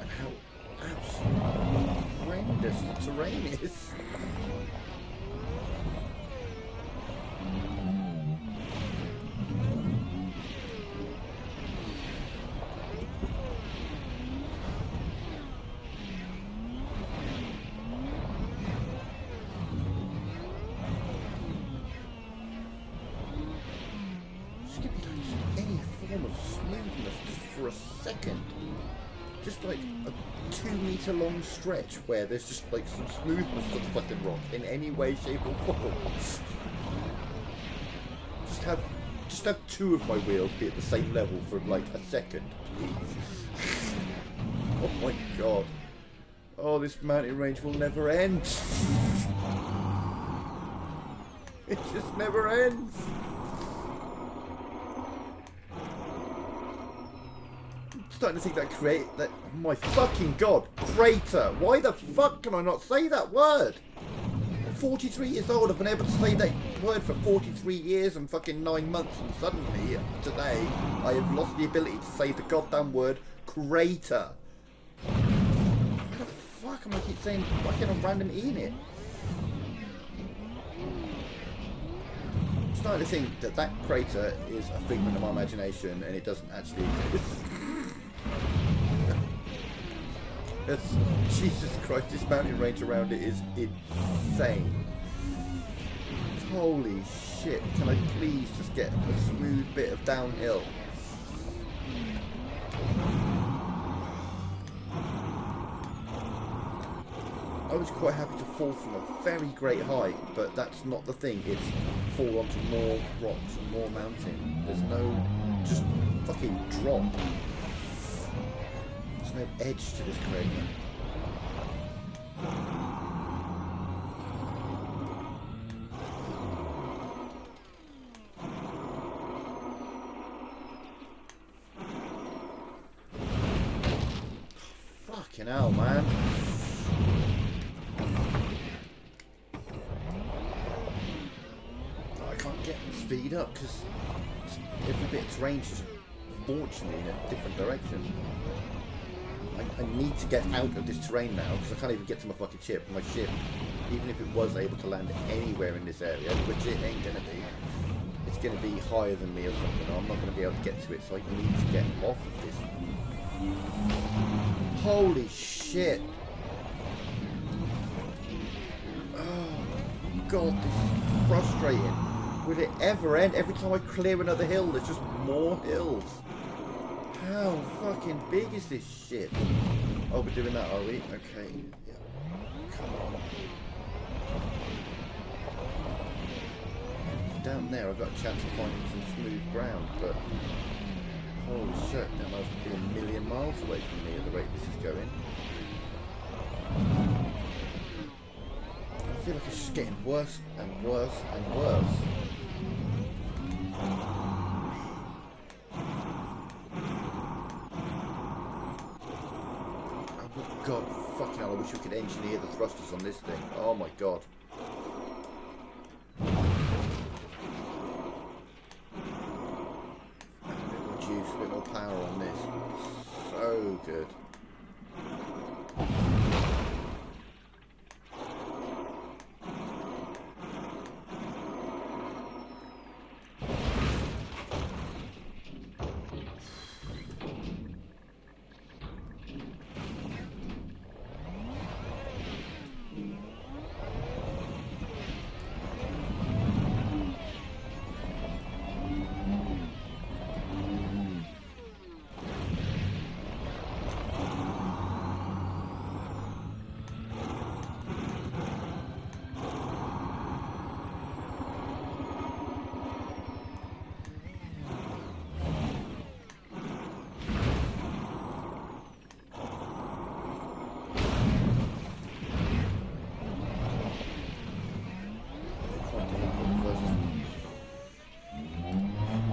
And how absolutely horrendous the terrain is. Just give me like any form of smoothness just for a second. Just like a 2 meter long stretch where there's just like some smoothness to the fucking rock in any way, shape or form. Just have 2 of my wheels be at the same level for like a second, please. Oh my god. Oh, this mountain range will never end. It just never ends. I'm starting to think that oh my fucking god, crater. Why the fuck can I not say that word? I'm 43 years old, I've been able to say that word for 43 years and fucking 9 months, and suddenly, today, I have lost the ability to say the goddamn word crater. Why the fuck am I keep saying fucking a random E in it? I'm starting to think that crater is a figment of my imagination and it doesn't actually exist. It's, Jesus Christ, this mountain range around it is insane. Holy shit, can I please just get a smooth bit of downhill? I was quite happy to fall from a very great height, but that's not the thing. It's fall onto more rocks and more mountain. There's no just fucking drop. There's no edge to this crater. Fucking hell, man. I can't get speed up because every bit of terrain's just launching me in a different direction. I need to get out of this terrain now because I can't even get to my fucking ship. My ship, even if it was able to land anywhere in this area, which it ain't gonna be, it's gonna be higher than me or something. I'm not gonna be able to get to it, so I need to get off of this. Holy shit! Oh god, this is frustrating. Will it ever end? Every time I clear another hill, there's just more hills. How fucking big is this shit? Oh, we're doing that, are we? Okay. Yeah. Come on. Down there, I've got a chance of finding some smooth ground, but holy shit, that must be a million miles away from me at the rate this is going. I feel like it's just getting worse and worse and worse. Oh god, fucking hell, I wish we could engineer the thrusters on this thing. Oh my god. A bit more juice, a bit more power on this. So good.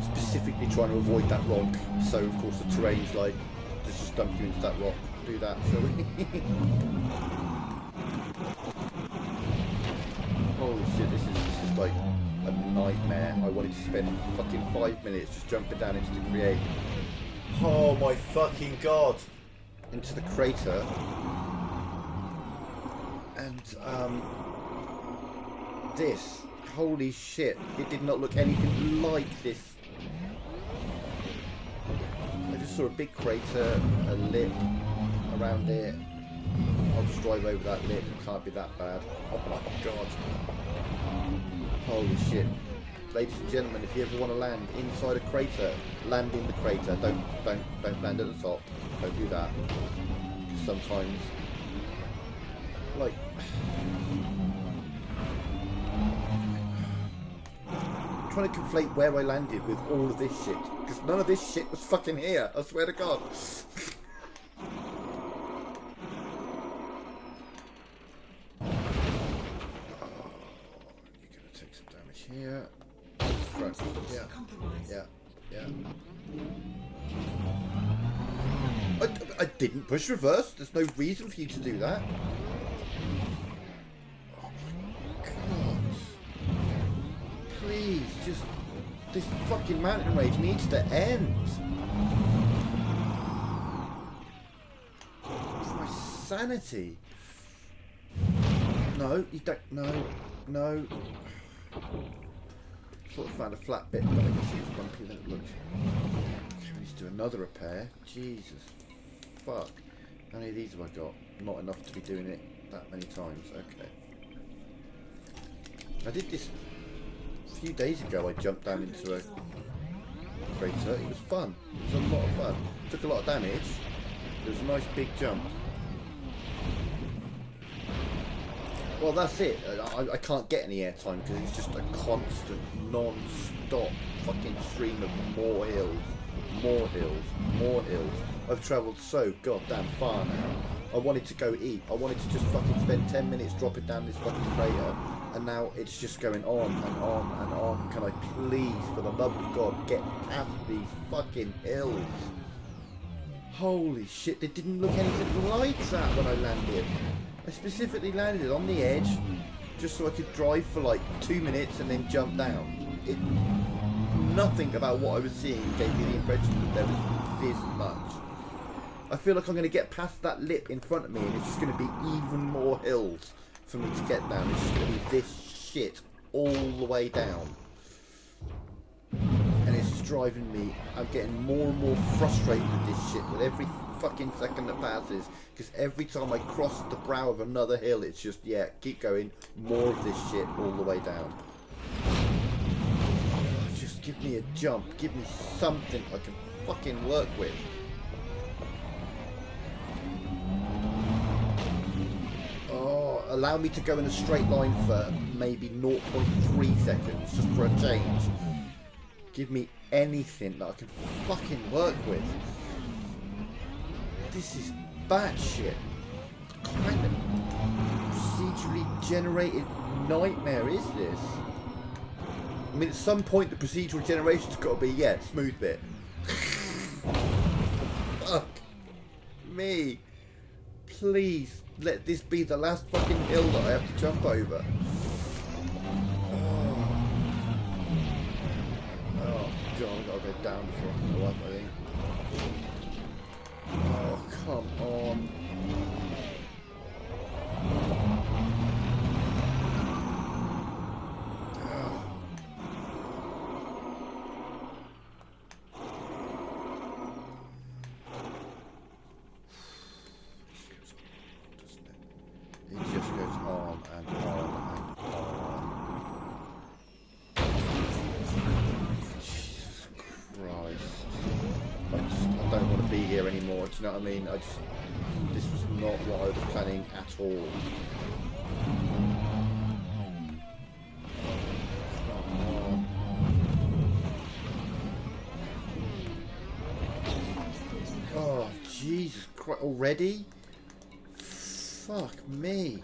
Specifically trying to avoid that rock, so of course the terrain's like, just dump you into that rock. Do that, shall we? Holy shit, this is like a nightmare. I wanted to spend fucking 5 minutes just jumping down into the create. Oh my fucking god! Into the crater. And this, holy shit, it did not look anything like this. I just saw a big crater, a lip around it. I'll just drive over that lip, it can't be that bad. Oh my god. Holy shit. Ladies and gentlemen, if you ever want to land inside a crater, land in the crater. Don't land at the top. Don't do that. Sometimes, like, I'm trying to conflate where I landed with all of this shit, because none of this shit was fucking here, I swear to god. You're gonna take some damage here. Right. Yeah. I didn't push reverse. There's no reason for you to do that. Oh my god. Please, just... this fucking mountain range needs to end. For my sanity. No, you don't... No. Sort of found a flat bit, but I can see it's bumpy than it looked. Okay, we need to do another repair. Jesus. Fuck. How many of these have I got? Not enough to be doing it that many times. Okay. I did this a few days ago. I jumped down into a crater. It was fun. It was a lot of fun. Took a lot of damage. It was a nice big jump. Well, that's it. I can't get any airtime because it's just a constant, non-stop fucking stream of more hills, more hills, more hills. I've travelled so goddamn far now. I wanted to go eat. I wanted to just fucking spend 10 minutes dropping down this fucking crater. And now it's just going on and on and on. Can I please, for the love of God, get past these fucking hills? Holy shit, they didn't look anything like that when I landed. I specifically landed on the edge just so I could drive for like 2 minutes and then jump down. Nothing about what I was seeing gave me the impression that there was this much. I feel like I'm going to get past that lip in front of me and it's just going to be even more hills for me to get down. It's just going to be this shit all the way down. And it's just driving me. I'm getting more and more frustrated with this shit with every fucking second that passes. Because every time I cross the brow of another hill, it's just, yeah, keep going. More of this shit all the way down. Just give me a jump. Give me something I can fucking work with. Allow me to go in a straight line for maybe 0.3 seconds, just for a change. Give me anything that I can fucking work with. This is batshit. What kind of procedurally generated nightmare is this? I mean, at some point the procedural generation's got to be, yeah, smooth bit. Fuck me. Please. Let this be the last fucking hill that I have to jump over. Oh god, I've got to go down before I can go up, I think. Oh, come on. It just goes on and on and on. Jesus Christ. I don't want to be here anymore, do you know what I mean? This was not what I was planning at all. Oh, Jesus Christ, already? Fuck me.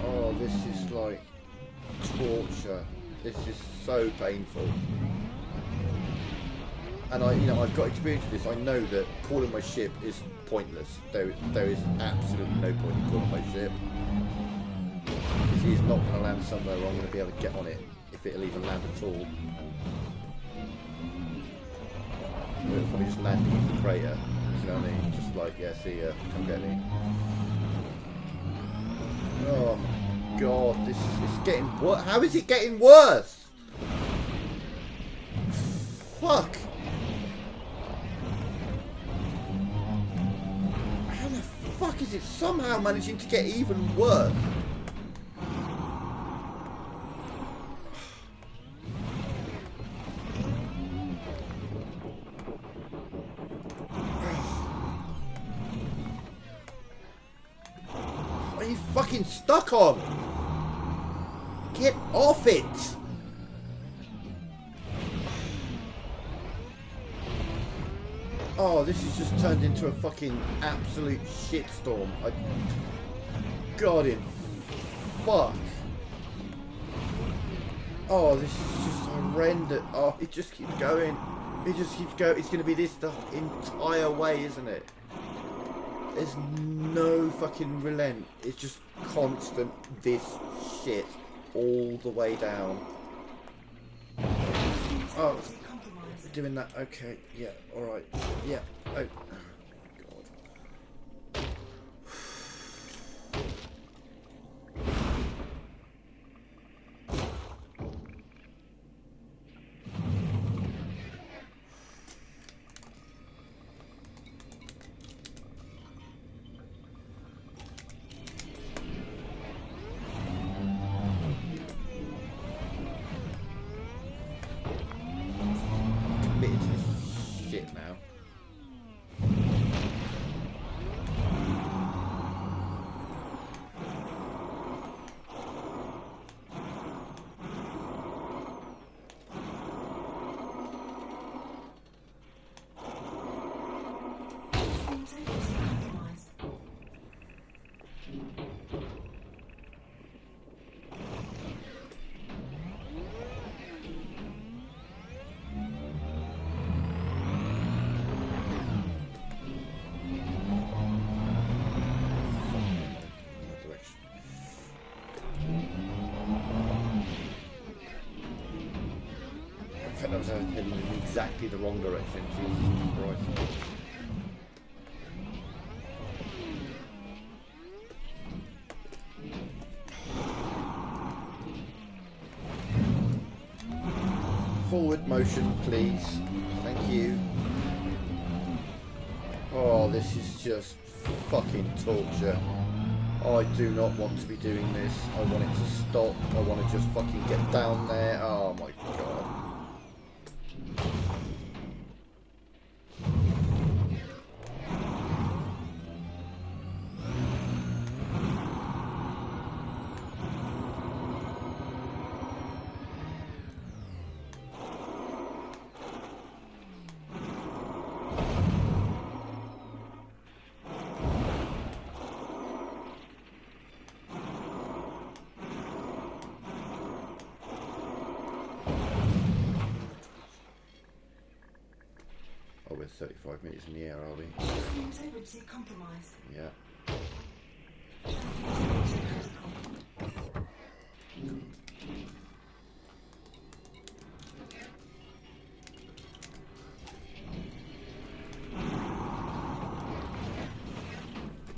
Oh, this is like torture. This is so painful. And I've got experience with this. I know that calling my ship is pointless. There is absolutely no point in calling my ship. This is not going to land somewhere where I'm going to be able to get on it. If it'll even land at all. It'll probably just land in the crater. You know what I mean? Just like, yeah, see ya, come get me. Oh my god, it's getting worse. How is it getting worse? Fuck. How the fuck is it somehow managing to get even worse? What are you fucking stuck on? Get off it! Oh, this has just turned into a fucking absolute shitstorm. God in fuck. Oh, this is just horrendous. Oh, it just keeps going. It just keeps going. It's going to be this the entire way, isn't it? There's no fucking relent. It's just constant this shit all the way down. Oh, doing that. Okay, yeah, alright. Yeah, oh. God. heading in exactly the wrong direction. Jesus Christ. Forward motion, please. Thank you. Oh, this is just fucking torture. I do not want to be doing this. I want it to stop. I want to just fucking get down there. Oh my god. Oh, we're 35 meters in the air, are we? Chassis integrity compromised. Yeah. Chassis integrity critical.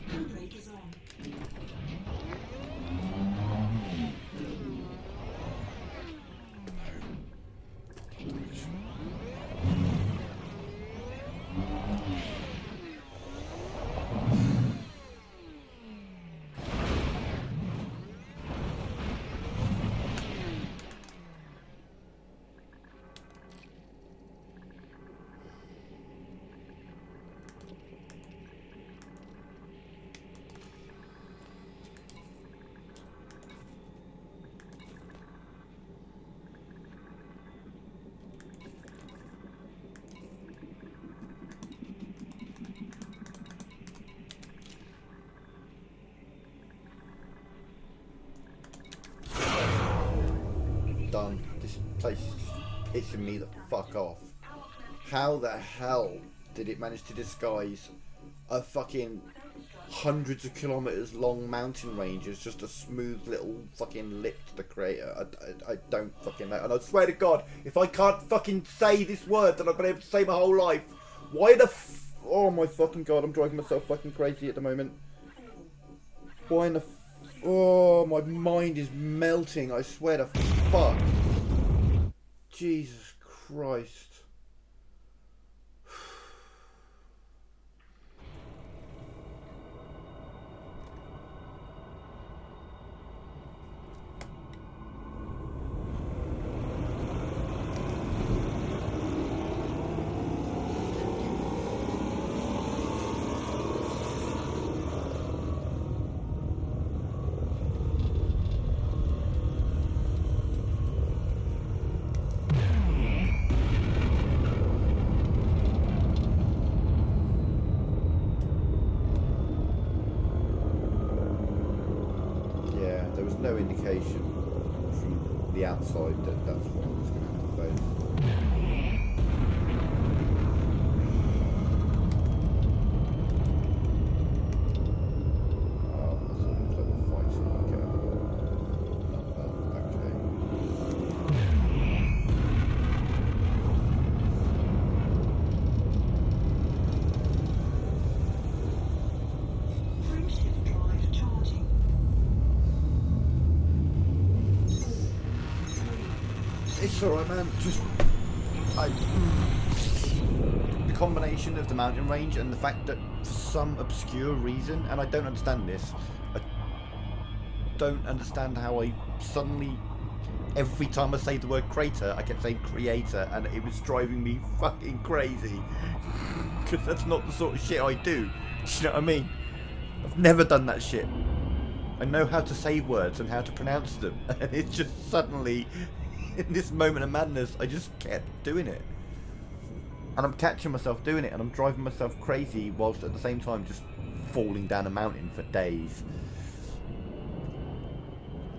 Handbrake is on. Done. This place is just pissing me the fuck off. How the hell did it manage to disguise a fucking hundreds of kilometers long mountain range as just a smooth little fucking lip to the crater? I don't fucking know. And I swear to God, if I can't fucking say this word that I've been able to say my whole life, why the oh my fucking God, I'm driving myself fucking crazy at the moment. Why in the oh, my mind is melting, I swear to fuck. Jesus Christ. There was no indication from the outside that that's what I was going to have to face. Oh, that's what it looks like we're fighting. Okay. Frameshift drive charging. It's alright, man. Just the combination of the mountain range and the fact that for some obscure reason, and I don't understand this, I don't understand how I suddenly, every time I say the word crater, I kept saying creator, and it was driving me fucking crazy. Because that's not the sort of shit I do. You know what I mean? I've never done that shit. I know how to say words and how to pronounce them, and it's just suddenly, in this moment of madness, I just kept doing it. And I'm catching myself doing it, and I'm driving myself crazy whilst at the same time just falling down a mountain for days.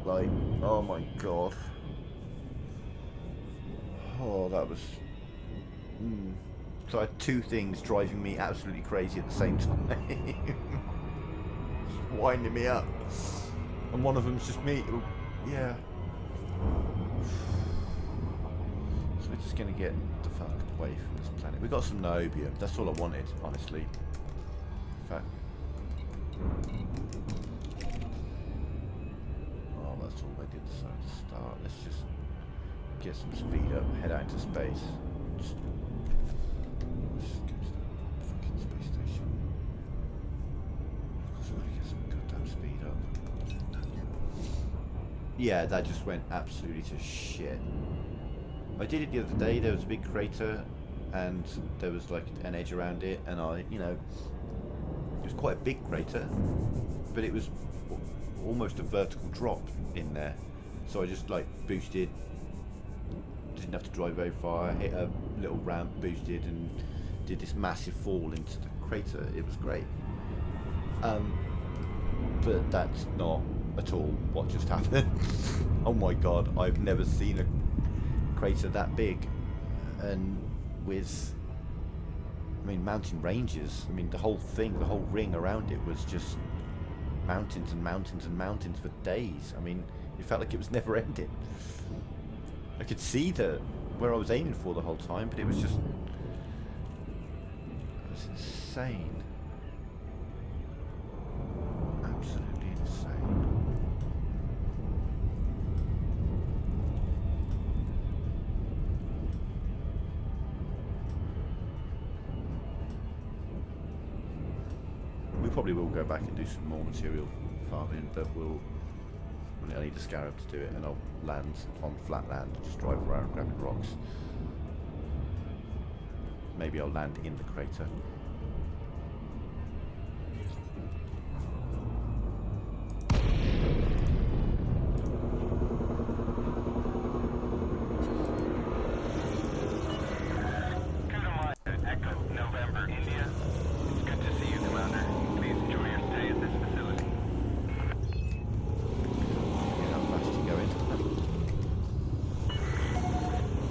Like, oh my God. Oh, that was... So I had two things driving me absolutely crazy at the same time. Just winding me up. And one of them's just me. Yeah. So we're just gonna get the fuck away from this planet. We got some niobium. That's all I wanted, honestly. In fact. Oh, that's already decided to start. Let's just get some speed up, head out into space. Let's just go to the fucking space station. Of course, we're gonna get some goddamn speed up. Yeah, that just went absolutely to shit. I did it the other day. There was a big crater, and there was like an edge around it, and it was quite a big crater, but it was almost a vertical drop in there. So I just like boosted, didn't have to drive very far, hit a little ramp, boosted, and did this massive fall into the crater. It was great. But that's not at all what just happened. Oh my god, I've never seen a crater that big, and with mountain ranges. The whole thing, the whole ring around it was just mountains and mountains and mountains for days. It felt like it was never ending. I could see where I was aiming for the whole time, but it was insane. Absolutely insane. We probably will go back and do some more material farming, but I need a scarab to do it, and I'll land on flat land, just drive around grabbing rocks. Maybe I'll land in the crater. Echo, November, India. It's good to see you, Commander. Please enjoy your stay at this facility. How fast you going?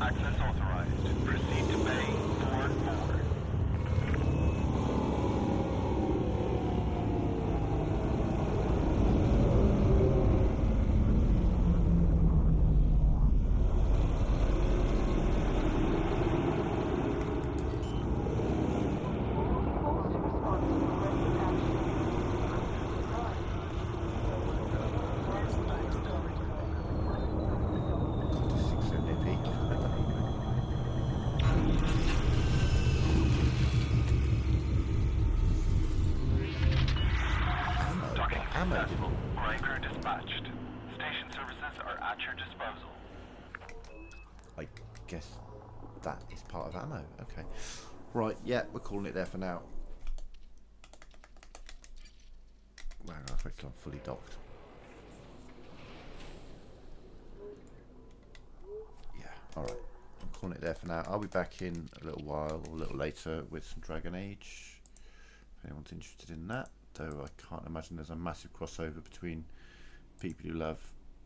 Access authorized. Proceed to Bay 4-4. Successful. Brain crew dispatched. Station services are at your disposal. I guess that is part of ammo. Okay. Right, yeah, we're calling it there for now. Hang on, I think I'm fully docked. Yeah, alright. I'm calling it there for now. I'll be back in a little while, or a little later, with some Dragon Age. If anyone's interested in that. Though I can't imagine there's a massive crossover between people who love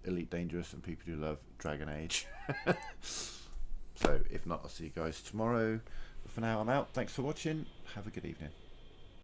Elite Dangerous and people who love Dragon Age. So if not, I'll see you guys tomorrow. But for now, I'm out. Thanks for watching. Have a good evening.